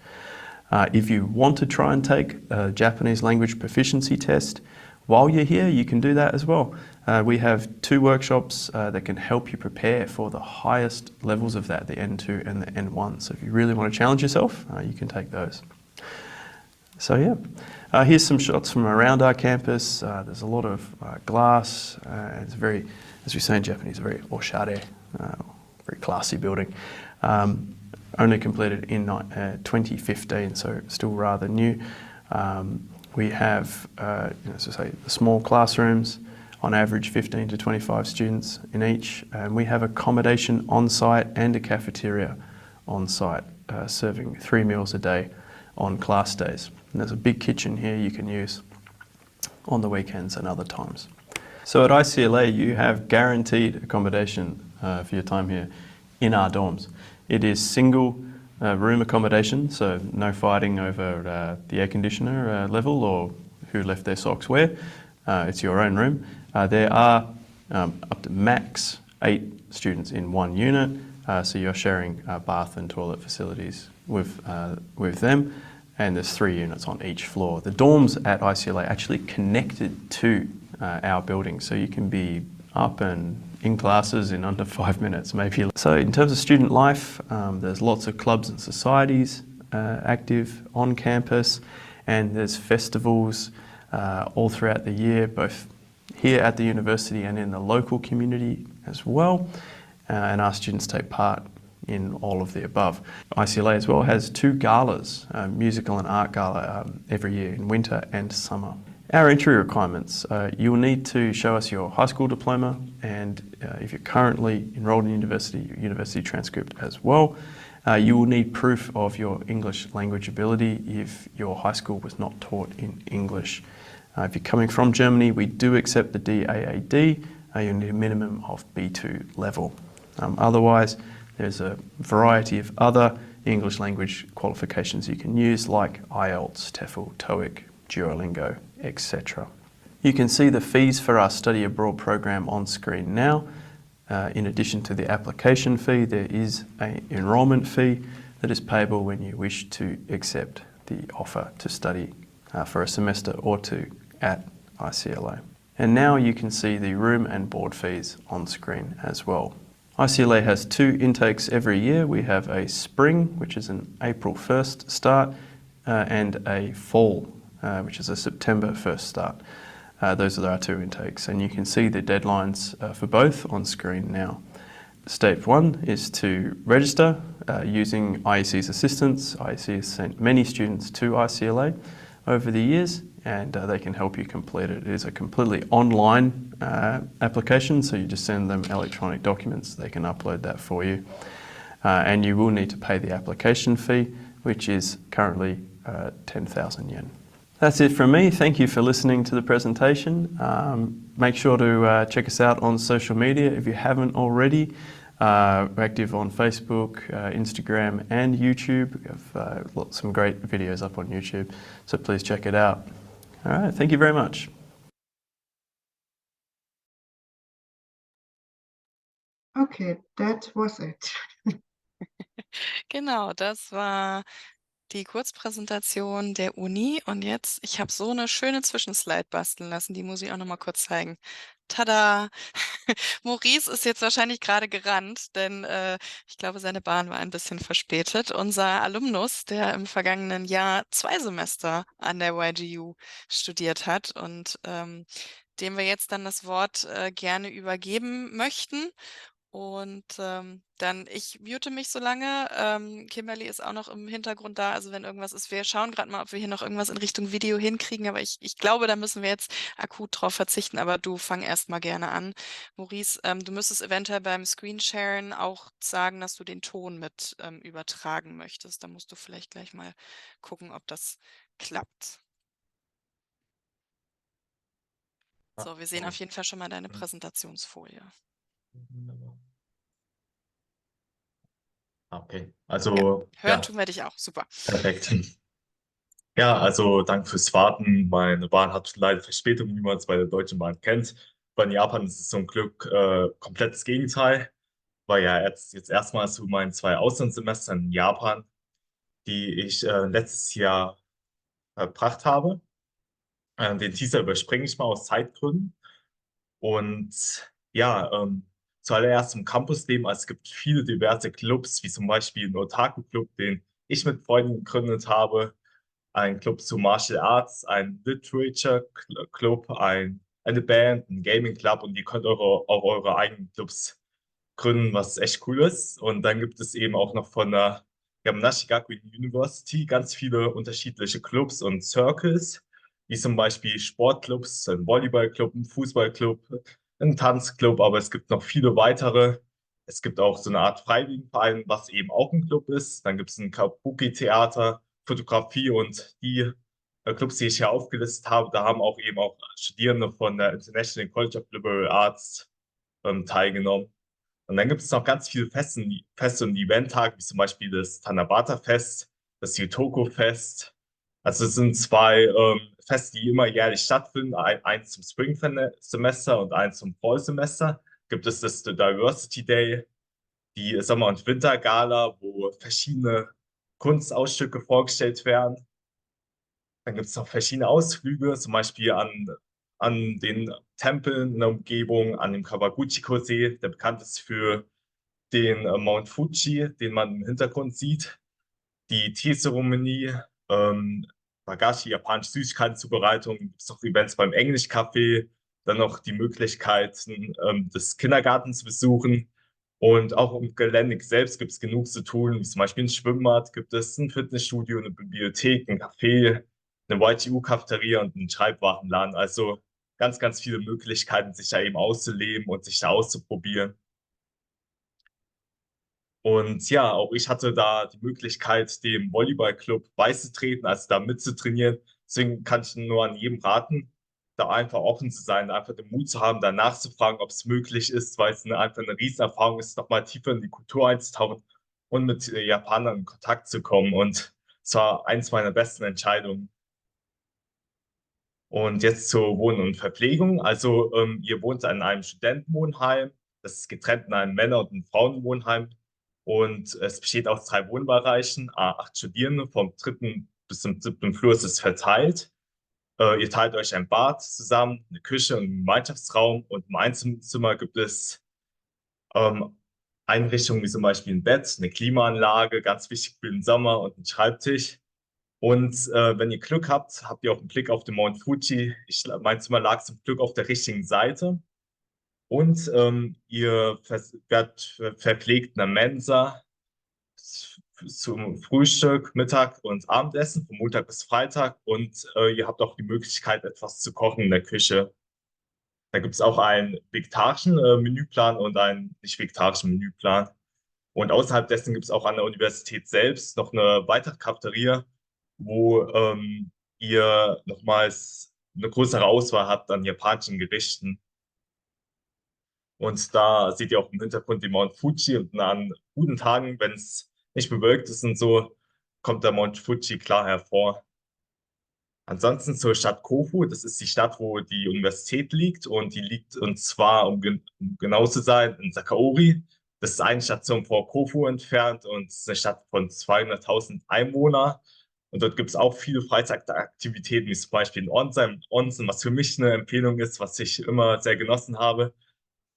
If you want to try and take a Japanese language proficiency test while you're here, you can do that as well. We have 2 workshops that can help you prepare for the highest levels of that, the N2 and the N1. So if you really want to challenge yourself, you can take those. So yeah, here's some shots from around our campus. There's a lot of glass. It's very, as we say in Japanese, very oshare, very classy building. Only completed in 2015, so still rather new. We have, as I say, the small classrooms, on average 15 to 25 students in each, and we have accommodation on site and a cafeteria on site, serving 3 meals a day on class days. And there's a big kitchen here you can use on the weekends and other times. So at ICLA, you have guaranteed accommodation for your time here in our dorms. It is single room accommodation, so no fighting over the air conditioner level or who left their socks where. It's your own room. There are up to max 8 students in one unit, so you're sharing bath and toilet facilities with them, and there's 3 units on each floor. The dorms at ICLA are actually connected to our building, so you can be up and in classes in under 5 minutes, maybe. So in terms of student life, there's lots of clubs and societies. active on campus, and there's festivals all throughout the year, both here at the university and in the local community as well, and our students take part in all of the above. ICLA as well has 2 galas, musical and art gala, every year in winter and summer. Our entry requirements, you will need to show us your high school diploma, and if you're currently enrolled in university, your university transcript as well. You will need proof of your English language ability if your high school was not taught in English. If you're coming from Germany, we do accept the DAAD. You'll need a minimum of B2 level. Otherwise, there's a variety of other English language qualifications you can use, like IELTS, TOEFL, TOEIC, Duolingo, etc. You can see the fees for our study abroad program on screen now. In addition to the application fee, there is an enrolment fee that is payable when you wish to accept the offer to study for a semester or 2 at ICLA. And now you can see the room and board fees on screen as well. ICLA has 2 intakes every year. We have a spring, which is an April 1st start, and a fall, which is a September 1st start. Those are our 2 intakes, and you can see the deadlines for both on screen now. Step 1 is to register using IEC's assistance. IEC has sent many students to ICLA over the years, and they can help you complete it. It is a completely online application, so you just send them electronic documents. They can upload that for you. And you will need to pay the application fee, which is currently 10,000 yen. That's it from me. Thank you for listening to the presentation. Make sure to check us out on social media if you haven't already. We're active on Facebook, Instagram and YouTube. We have some great videos up on YouTube, so please check it out. All right, thank you very much. Okay, that was it. Genau, das war die Kurzpräsentation der Uni. Und jetzt, ich habe so eine schöne Zwischenslide basteln lassen, die muss ich auch noch mal kurz zeigen. Tada! Maurice ist jetzt wahrscheinlich gerade gerannt, denn ich glaube, seine Bahn war ein bisschen verspätet. Unser Alumnus, der im vergangenen Jahr 2 Semester an der YGU studiert hat und dem wir jetzt dann das Wort gerne übergeben möchten. Und dann, ich mute mich so lange. Kimberly ist auch noch im Hintergrund da. Also wenn irgendwas ist, wir schauen gerade mal, ob wir hier noch irgendwas in Richtung Video hinkriegen. Aber ich glaube, da müssen wir jetzt akut drauf verzichten. Aber du fang erst mal gerne an. Maurice, du müsstest eventuell beim Screensharen auch sagen, dass du den Ton mit übertragen möchtest. Da musst du vielleicht gleich mal gucken, ob das klappt. So, wir sehen auf jeden Fall schon mal deine Präsentationsfolie. Okay, also Hören tun wir dich auch, super. Perfekt. Ja, also danke fürs Warten. Meine Bahn hat leider Verspätung, wie man es bei der Deutschen Bahn kennt. Bei Japan ist es zum Glück komplettes Gegenteil. War ja jetzt erstmals zu meinen 2 Auslandssemestern in Japan, die ich letztes Jahr verbracht habe. Den Teaser überspringe ich mal aus Zeitgründen. Und ja, zuallererst zum Campusleben. Also es gibt viele diverse Clubs, wie zum Beispiel den Otaku-Club, den ich mit Freunden gegründet habe, ein Club zu Martial Arts, ein Literature-Club, eine Band, ein Gaming-Club, und ihr könnt auch eure eigenen Clubs gründen, was echt cool ist. Und dann gibt es eben auch noch von der Yamanashi Gakuin University ganz viele unterschiedliche Clubs und Circles, wie zum Beispiel Sportclubs, ein Volleyballclub, ein Fußballclub, ein Tanzclub, aber es gibt noch viele weitere. Es gibt auch so eine Art Freiwilligenverein, was eben auch ein Club ist. Dann gibt es ein Kabuki-Theater, Fotografie, und die Clubs, die ich hier aufgelistet habe, da haben auch eben auch Studierende von der International College of Liberal Arts teilgenommen. Und dann gibt es noch ganz viele Feste und Eventtage, wie zum Beispiel das Tanabata-Fest, das Yutoko-Fest. Also es sind 2 Feste, die immer jährlich stattfinden. Eins zum Spring-Semester und eins zum Fall-Semester. Gibt es das Diversity Day, die Sommer- und Wintergala, wo verschiedene Kunstausstücke vorgestellt werden. Dann gibt es noch verschiedene Ausflüge, zum Beispiel an den Tempeln in der Umgebung, an dem Kawaguchiko-See, der bekannt ist für den Mount Fuji, den man im Hintergrund sieht. die Teezeremonie, Wagashi, japanische Süßigkeitenzubereitung, gibt es noch Events beim Englischcafé, dann noch die Möglichkeiten, des Kindergartens zu besuchen. Und auch im Gelände selbst gibt es genug zu tun, wie zum Beispiel ein Schwimmbad, gibt es ein Fitnessstudio, eine Bibliothek, ein Café, eine YTU-Cafeteria und einen Schreibwarenladen. Also ganz, ganz viele Möglichkeiten, sich da eben auszuleben und sich da auszuprobieren. Und ja, auch ich hatte da die Möglichkeit, dem Volleyballclub beizutreten, also da mitzutrainieren. Deswegen kann ich nur an jedem raten, da einfach offen zu sein, einfach den Mut zu haben, da nachzufragen, ob es möglich ist, weil es einfach eine Riesenerfahrung ist, nochmal tiefer in die Kultur einzutauchen und mit Japanern in Kontakt zu kommen. Und es war eins meiner besten Entscheidungen. Und jetzt zur Wohnen und Verpflegung. Also ihr wohnt in einem Studentenwohnheim, das ist getrennt in einem Männer- und einem Frauenwohnheim. Und es besteht aus 3 Wohnbereichen, 8 Studierende, vom 3. bis zum 7. Flur ist es verteilt. Ihr teilt euch ein Bad zusammen, eine Küche und einen Gemeinschaftsraum. Und im Einzelzimmer gibt es ähm, Einrichtungen wie zum Beispiel ein Bett, eine Klimaanlage, ganz wichtig für den Sommer, und einen Schreibtisch. Und wenn ihr Glück habt, habt ihr auch einen Blick auf den Mount Fuji. Mein Zimmer lag zum Glück auf der richtigen Seite. Und ihr werdet verpflegt in einer Mensa zum Frühstück, Mittag und Abendessen von Montag bis Freitag. Und ihr habt auch die Möglichkeit, etwas zu kochen in der Küche. Da gibt es auch einen vegetarischen Menüplan und einen nicht vegetarischen Menüplan. Und außerhalb dessen gibt es auch an der Universität selbst noch eine weitere Cafeteria, wo ihr nochmals eine größere Auswahl habt an japanischen Gerichten. Und da seht ihr auch im Hintergrund den Mount Fuji, und an guten Tagen, wenn es nicht bewölkt ist und so, kommt der Mount Fuji klar hervor. Ansonsten zur Stadt Kofu, das ist die Stadt, wo die Universität liegt, und die liegt, und zwar, um genau zu sein, in Sakaori. Das ist eine Station vor Kofu entfernt, und es ist eine Stadt von 200.000 Einwohnern. Und dort gibt es auch viele Freizeitaktivitäten, wie zum Beispiel ein Onsen, was für mich eine Empfehlung ist, was ich immer sehr genossen habe.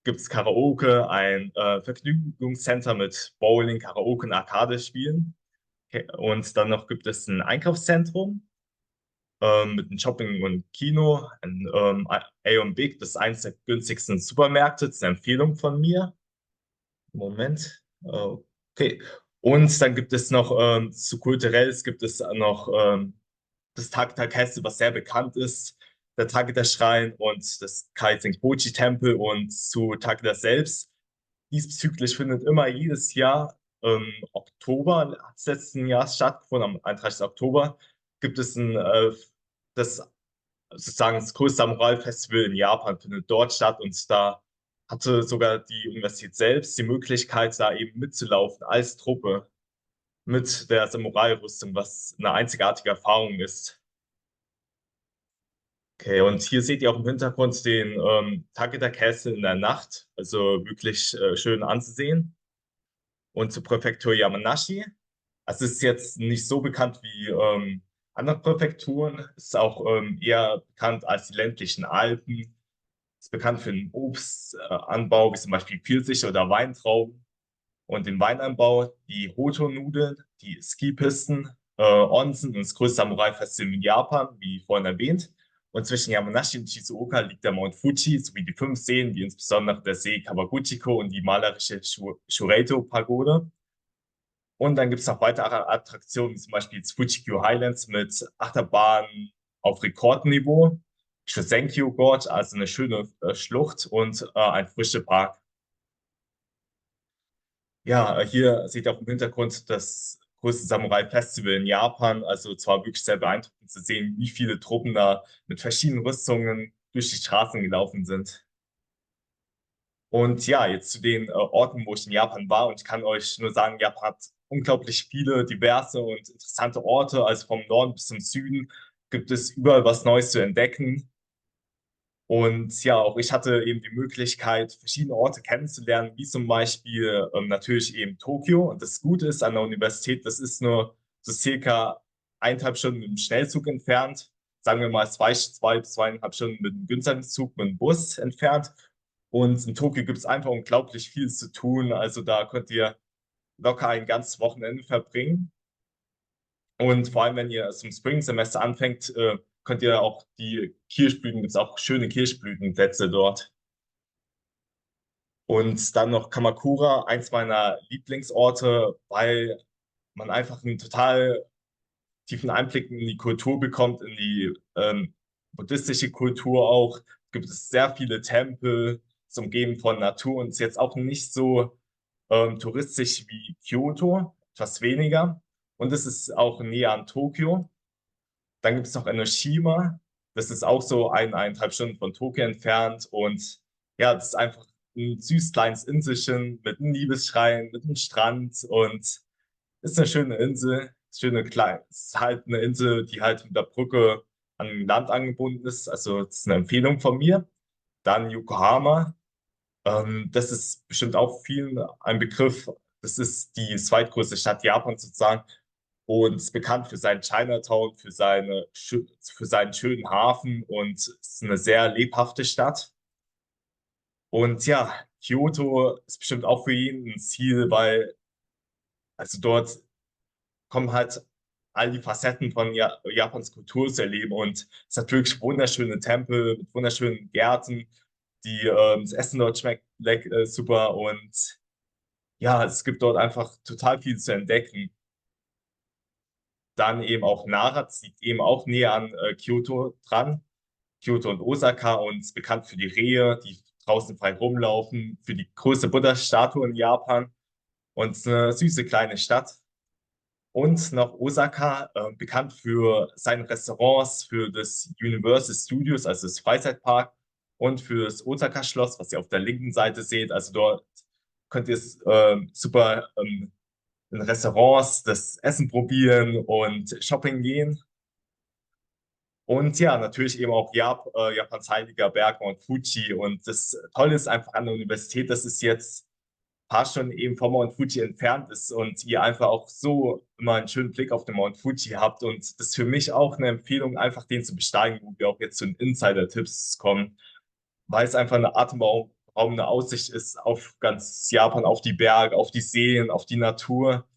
Gibt es Karaoke, ein Vergnügungscenter mit Bowling, Karaoke und Arcade-Spielen. Okay. Und dann noch gibt es ein Einkaufszentrum mit einem Shopping und Kino, ein Aeon Big, das ist eines der günstigsten Supermärkte, das ist eine Empfehlung von mir. Moment. Okay. Und dann gibt es noch zu Kulturelles gibt es noch das Takeda-Kessel, was sehr bekannt ist, der Takeda-Schrein und das Kaisen-Boji-Tempel. Und zu Takeda selbst. Diesbezüglich findet immer jedes Jahr Oktober, hat es letzten Jahr stattgefunden, am 31. Oktober, gibt es das sozusagen das größte Samurai-Festival in Japan, findet dort statt, und da hatte sogar die Universität selbst die Möglichkeit, da eben mitzulaufen als Truppe mit der Samurai-Rüstung, was eine einzigartige Erfahrung ist. Okay, und hier seht ihr auch im Hintergrund den Takeda Castle in der Nacht, also wirklich schön anzusehen. Und zur Präfektur Yamanashi. Also es ist jetzt nicht so bekannt wie andere Präfekturen. Es ist auch eher bekannt als die ländlichen Alpen. Es ist bekannt für den Obstanbau, wie zum Beispiel Pfirsiche oder Weintrauben. Und den Weinanbau, die Hoto-Nudeln, die Skipisten, Onsen und das größte Samurai-Festival in Japan, wie vorhin erwähnt. Und zwischen Yamanashi und Shizuoka liegt der Mount Fuji sowie die 5 Seen, wie insbesondere der See Kawaguchiko und die malerische Shureito-Pagode. Und dann gibt es noch weitere Attraktionen, wie zum Beispiel das Fuji-Q Highlands mit Achterbahnen auf Rekordniveau, Shosenkyo Gorge, also eine schöne Schlucht, und ein frischer Park. Ja, hier seht ihr auch im Hintergrund das größte Samurai-Festival in Japan. Also es war wirklich sehr beeindruckend zu sehen, wie viele Truppen da mit verschiedenen Rüstungen durch die Straßen gelaufen sind. Und ja, jetzt zu den Orten, wo ich in Japan war. Und ich kann euch nur sagen, Japan hat unglaublich viele diverse und interessante Orte. Also vom Norden bis zum Süden gibt es überall was Neues zu entdecken. Und ja, auch ich hatte eben die Möglichkeit, verschiedene Orte kennenzulernen, wie zum Beispiel natürlich eben Tokio. Und das Gute ist an der Universität, das ist nur so circa 1,5 Stunden im Schnellzug entfernt. Sagen wir mal 2 bis 2,5 Stunden mit einem günstigen Zug, mit dem Bus entfernt. Und in Tokio gibt es einfach unglaublich viel zu tun. Also da könnt ihr locker ein ganzes Wochenende verbringen. Und vor allem, wenn ihr zum Spring-Semester anfängt, könnt ihr auch die Kirschblüten, gibt es auch schöne Kirschblütenplätze dort. Und dann noch Kamakura, eins meiner Lieblingsorte, weil man einfach einen total tiefen Einblick in die Kultur bekommt, in die buddhistische Kultur auch. Gibt es sehr viele Tempel, ist umgeben von Natur und ist jetzt auch nicht so touristisch wie Kyoto, etwas weniger. Und es ist auch näher an Tokio. Dann gibt es noch Enoshima, das ist auch so 1,5 Stunden von Tokio entfernt. Und ja, das ist einfach ein süß kleines Inselchen mit einem Liebesschrein, mit einem Strand und ist eine schöne Insel, schöne kleine, ist halt eine Insel, die halt mit der Brücke an Land angebunden ist. Also das ist eine Empfehlung von mir. Dann Yokohama, das ist bestimmt auch vielen ein Begriff. Das ist die zweitgrößte Stadt Japans sozusagen und ist bekannt für seinen Chinatown, für seinen schönen Hafen und ist eine sehr lebhafte Stadt. Und ja, Kyoto ist bestimmt auch für jeden ein Ziel, weil also dort kommen halt all die Facetten von Japans Kultur zu erleben und es hat wirklich wunderschöne Tempel mit wunderschönen Gärten, das Essen dort schmeckt super und ja, es gibt dort einfach total viel zu entdecken. Dann eben auch Nara, das liegt eben auch näher an Kyoto dran, Kyoto und Osaka und ist bekannt für die Rehe, die draußen frei rumlaufen, für die größte Buddha-Statue in Japan und es ist eine süße kleine Stadt. Und noch Osaka, bekannt für seine Restaurants, für das Universal Studios, also das Freizeitpark, und für das Osaka-Schloss, was ihr auf der linken Seite seht. Also dort könnt ihr super in Restaurants das Essen probieren und shopping gehen. Und ja, natürlich eben auch Japans heiliger Berg Mount Fuji. Und das Tolle ist einfach an der Universität, dass es jetzt paar Stunden eben vom Mount Fuji entfernt ist und ihr einfach auch so immer einen schönen Blick auf den Mount Fuji habt. Und das ist für mich auch eine Empfehlung, einfach den zu besteigen, wo wir auch jetzt zu den Insider-Tipps kommen, weil es einfach eine atemberaubende Aussicht ist auf ganz Japan, auf die Berge, auf die Seen, auf die Natur.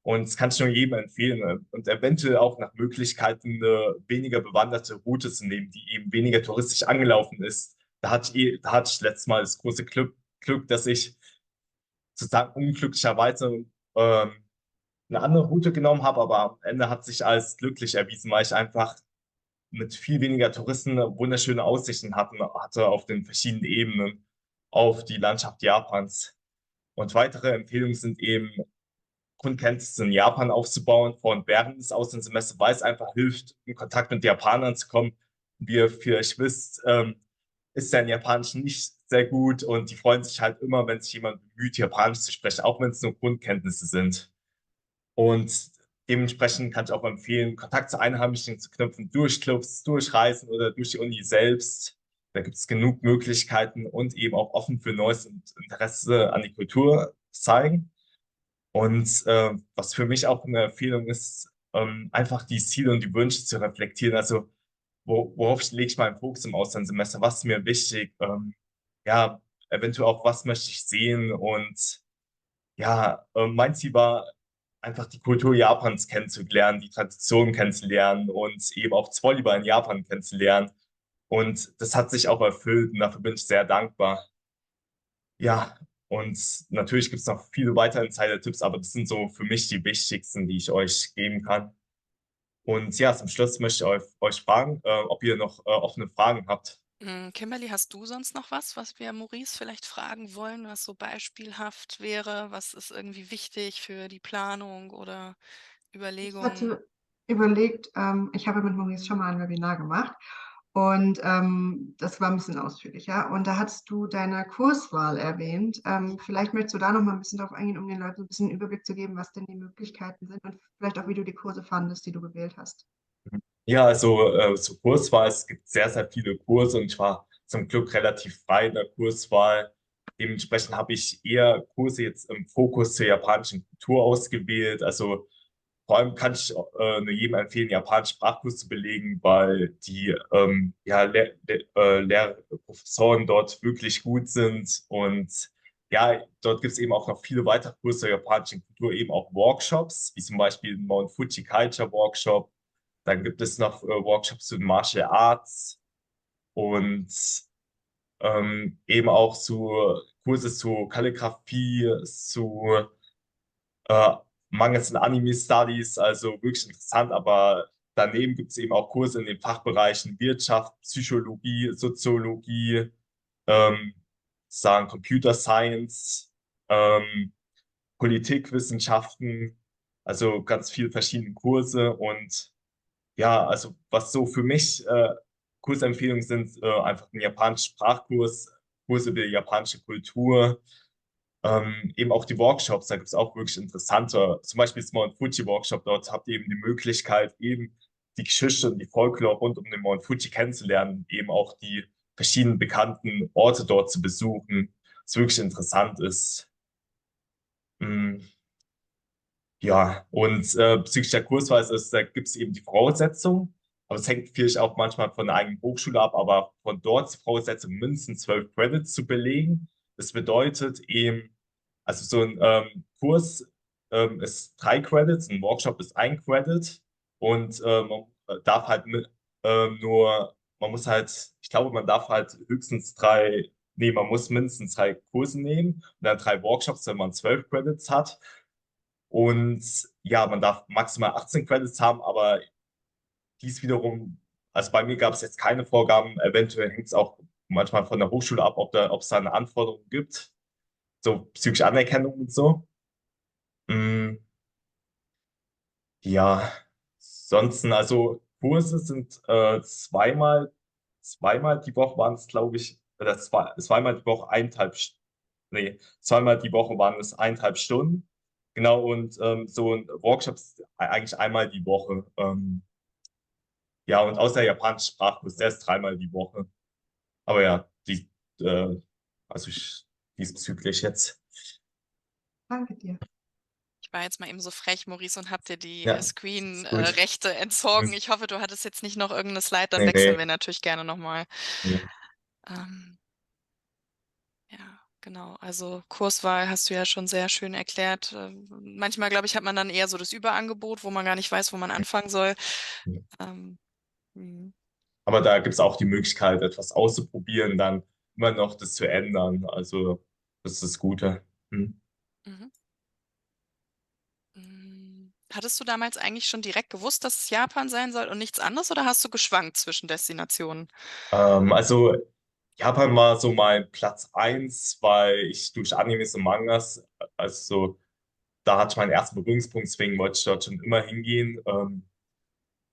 Und das kann ich nur jedem empfehlen. Ne? Und eventuell auch nach Möglichkeiten eine weniger bewanderte Route zu nehmen, die eben weniger touristisch angelaufen ist. Da hatte ich letztes Mal das große Glück, dass ich sozusagen unglücklicherweise eine andere Route genommen habe, aber am Ende hat sich als glücklich erwiesen, weil ich einfach mit viel weniger Touristen wunderschöne Aussichten hatte auf den verschiedenen Ebenen auf die Landschaft Japans. Und weitere Empfehlungen sind eben, Grundkenntnisse in Japan aufzubauen, vor und während des Auslandssemesters, weil es einfach hilft, in Kontakt mit Japanern zu kommen. Wie ihr vielleicht wisst, ist ja in Japanisch nicht sehr gut und die freuen sich halt immer, wenn sich jemand bemüht, Japanisch zu sprechen, auch wenn es nur Grundkenntnisse sind. Und dementsprechend kann ich auch empfehlen, Kontakt zu Einheimischen zu knüpfen, durch Clubs, durch Reisen oder durch die Uni selbst. Da gibt es genug Möglichkeiten und eben auch offen für neues Interesse an die Kultur zeigen. Und was für mich auch eine Empfehlung ist, einfach die Ziele und die Wünsche zu reflektieren. Also worauf lege ich meinen Fokus im Auslandssemester? Was ist mir wichtig? Ja, eventuell auch, was möchte ich sehen? Und ja, mein Ziel war einfach die Kultur Japans kennenzulernen, die Traditionen kennenzulernen und eben auch das Volleyball in Japan kennenzulernen. Und das hat sich auch erfüllt und dafür bin ich sehr dankbar. Ja, und natürlich gibt es noch viele weitere Insider-Tipps, aber das sind so für mich die wichtigsten, die ich euch geben kann. Und ja, zum Schluss möchte ich euch fragen, ob ihr noch offene Fragen habt. Kimberly, hast du sonst noch was wir Maurice vielleicht fragen wollen, was so beispielhaft wäre? Was ist irgendwie wichtig für die Planung oder Ich Überlegungen? hatte überlegt, ich habe mit Maurice schon mal ein Webinar gemacht und das war ein bisschen ausführlicher. Und da hattest du deine Kurswahl erwähnt. Vielleicht möchtest du da noch mal ein bisschen drauf eingehen, um den Leuten ein bisschen einen Überblick zu geben, was denn die Möglichkeiten sind und vielleicht auch, wie du die Kurse fandest, die du gewählt hast. Ja, also zur Kurswahl, es gibt sehr, sehr viele Kurse und ich war zum Glück relativ frei in der Kurswahl. Dementsprechend habe ich eher Kurse jetzt im Fokus zur japanischen Kultur ausgewählt. Also vor allem kann ich nur jedem empfehlen, japanischen Sprachkurs zu belegen, weil die ja, Professoren dort wirklich gut sind und ja, dort gibt es eben auch noch viele weitere Kurse der japanischen Kultur, eben auch Workshops, wie zum Beispiel den Mount Fuji Culture Workshop. Dann gibt es noch Workshops zu den Martial Arts und eben auch zu Kurse zu Kalligrafie, zu äh, Mangas und Anime Studies, also wirklich interessant, aber daneben gibt es eben auch Kurse in den Fachbereichen Wirtschaft, Psychologie, Soziologie, ähm, sagen Computer Science, ähm, Politikwissenschaften, also ganz viele verschiedene Kurse und ja, also was so für mich Kursempfehlungen sind, einfach ein japanischer Sprachkurs, Kurse über die japanische Kultur, eben auch die Workshops, da gibt es auch wirklich interessante, zum Beispiel das Mount Fuji Workshop, dort habt ihr eben die Möglichkeit, eben die Geschichte und die Folklore rund um den Mount Fuji kennenzulernen, eben auch die verschiedenen bekannten Orte dort zu besuchen, was wirklich interessant ist. Mm, ja, und bezüglich der Kursweise da gibt es eben die Voraussetzungen, aber es hängt vielleicht auch manchmal von der eigenen Hochschule ab, aber von dort die Voraussetzung, mindestens 12 Credits zu belegen. Das bedeutet eben, also so ein Kurs ist 3 Credits, ein Workshop ist 1 Credit und man darf halt nur, man muss halt, ich glaube, man darf halt höchstens man muss mindestens 3 Kurse nehmen und dann 3 Workshops, wenn man 12 Credits hat. Und ja, man darf maximal 18 Credits haben, aber dies wiederum, also bei mir gab es jetzt keine Vorgaben, eventuell hängt es auch manchmal von der Hochschule ab, ob es da eine Anforderung gibt, so psychische Anerkennung und so. Mm, ja, ansonsten, also Kurse sind zweimal die Woche waren es, glaube ich, oder zweimal die Woche nee, zweimal die Woche waren es 1,5 Stunden. Genau, und so ein Workshop ist eigentlich einmal die Woche. Ja, und außer der japanische Sprachkurs, der ist 3-mal die Woche. Aber ja, äh, also diesbezüglich jetzt. Danke dir. Ich war jetzt mal eben so frech, Maurice, und habe dir die Ja, ist gut. Screen-Rechte entzogen. Ich hoffe, du hattest jetzt nicht noch irgendeine Slide, dann Nee, wechseln wir nee. natürlich gerne nochmal. Nee. Ja, genau. Also Kurswahl hast du ja schon sehr schön erklärt. Manchmal, glaube ich, hat man dann eher so das Überangebot, wo man gar nicht weiß, wo man anfangen soll. Ähm, hm. Aber da gibt es auch die Möglichkeit, etwas auszuprobieren, dann immer noch das zu ändern. Also, das ist das Gute. Hm. Mhm. Hattest du damals eigentlich schon direkt gewusst, dass es Japan sein soll und nichts anderes, oder hast du geschwankt zwischen Destinationen? Also, Japan war so mein Platz 1, weil ich durch Animes und Mangas, also da hatte ich meinen ersten Berührungspunkt, deswegen wollte ich dort schon immer hingehen.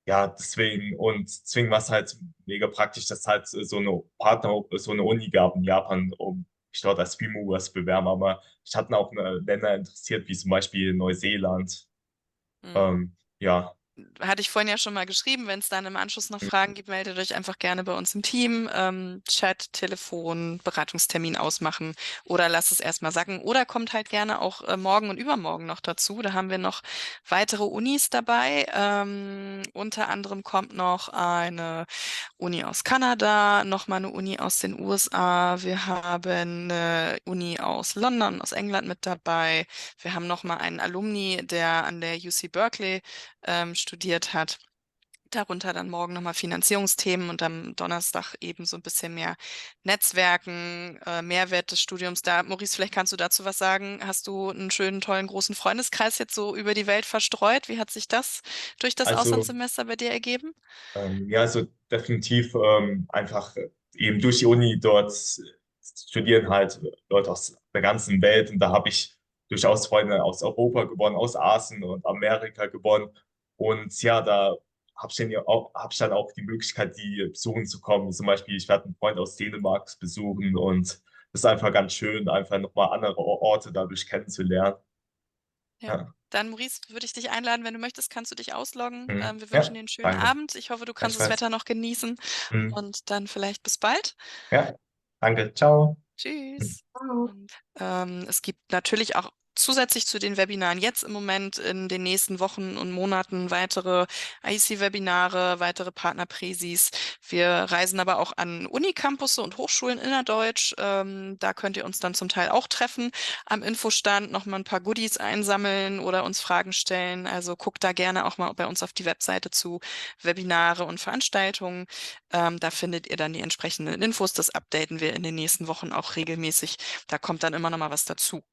Ja, deswegen war es halt mega praktisch, dass halt so eine Uni gab in Japan, um mich dort als Freemover zu bewerben. Aber ich hatte auch Länder interessiert, wie zum Beispiel Neuseeland. Ja. Hatte ich vorhin ja schon mal geschrieben, wenn es dann im Anschluss noch Fragen gibt, meldet euch einfach gerne bei uns im Team. Chat, Telefon, Beratungstermin ausmachen oder lasst es erstmal sacken. Oder kommt halt gerne auch morgen und übermorgen noch dazu. Da haben wir noch weitere Unis dabei. Unter anderem kommt noch eine Uni aus Kanada, nochmal eine Uni aus den USA. Wir haben eine Uni aus London, aus England mit dabei. Wir haben nochmal einen Alumni, der an der UC Berkeley studiert hat. Darunter dann morgen nochmal Finanzierungsthemen und am Donnerstag eben so ein bisschen mehr Netzwerken, Mehrwert des Studiums. Da, Maurice, vielleicht kannst du dazu was sagen. Hast du einen schönen, tollen, großen Freundeskreis jetzt so über die Welt verstreut? Wie hat sich das durch das Also, Auslandssemester bei dir ergeben? ja, also definitiv einfach eben durch die Uni dort studieren halt Leute aus der ganzen Welt und da habe ich durchaus Freunde aus Europa gewonnen, aus Asien und Amerika gewonnen und ja, da hab ich dann auch die Möglichkeit, die besuchen zu kommen. Zum Beispiel, ich werde einen Freund aus Dänemark besuchen und das ist einfach ganz schön, einfach nochmal andere Orte dadurch kennenzulernen. Ja. Ja, Dann, Maurice, würde ich dich einladen, wenn du möchtest, kannst du dich ausloggen. Wir ja, wünschen dir einen schönen danke. Abend. Ich hoffe, du kannst das Gleichfalls. Wetter noch genießen Mhm. und dann vielleicht bis bald. Ja, danke, ciao. Tschüss. Ciao. Und es gibt natürlich auch zusätzlich zu den Webinaren jetzt im Moment in den nächsten Wochen und Monaten weitere IC-Webinare, weitere Partnerpräsis. Wir reisen aber auch an Unicampusse und Hochschulen innerdeutsch. Da könnt ihr uns dann zum Teil auch treffen. Am Infostand noch mal ein paar Goodies einsammeln oder uns Fragen stellen. Also guckt da gerne auch mal bei uns auf die Webseite zu Webinare und Veranstaltungen. Da findet ihr dann die entsprechenden Infos. Das updaten wir in den nächsten Wochen auch regelmäßig. Da kommt dann immer noch mal was dazu.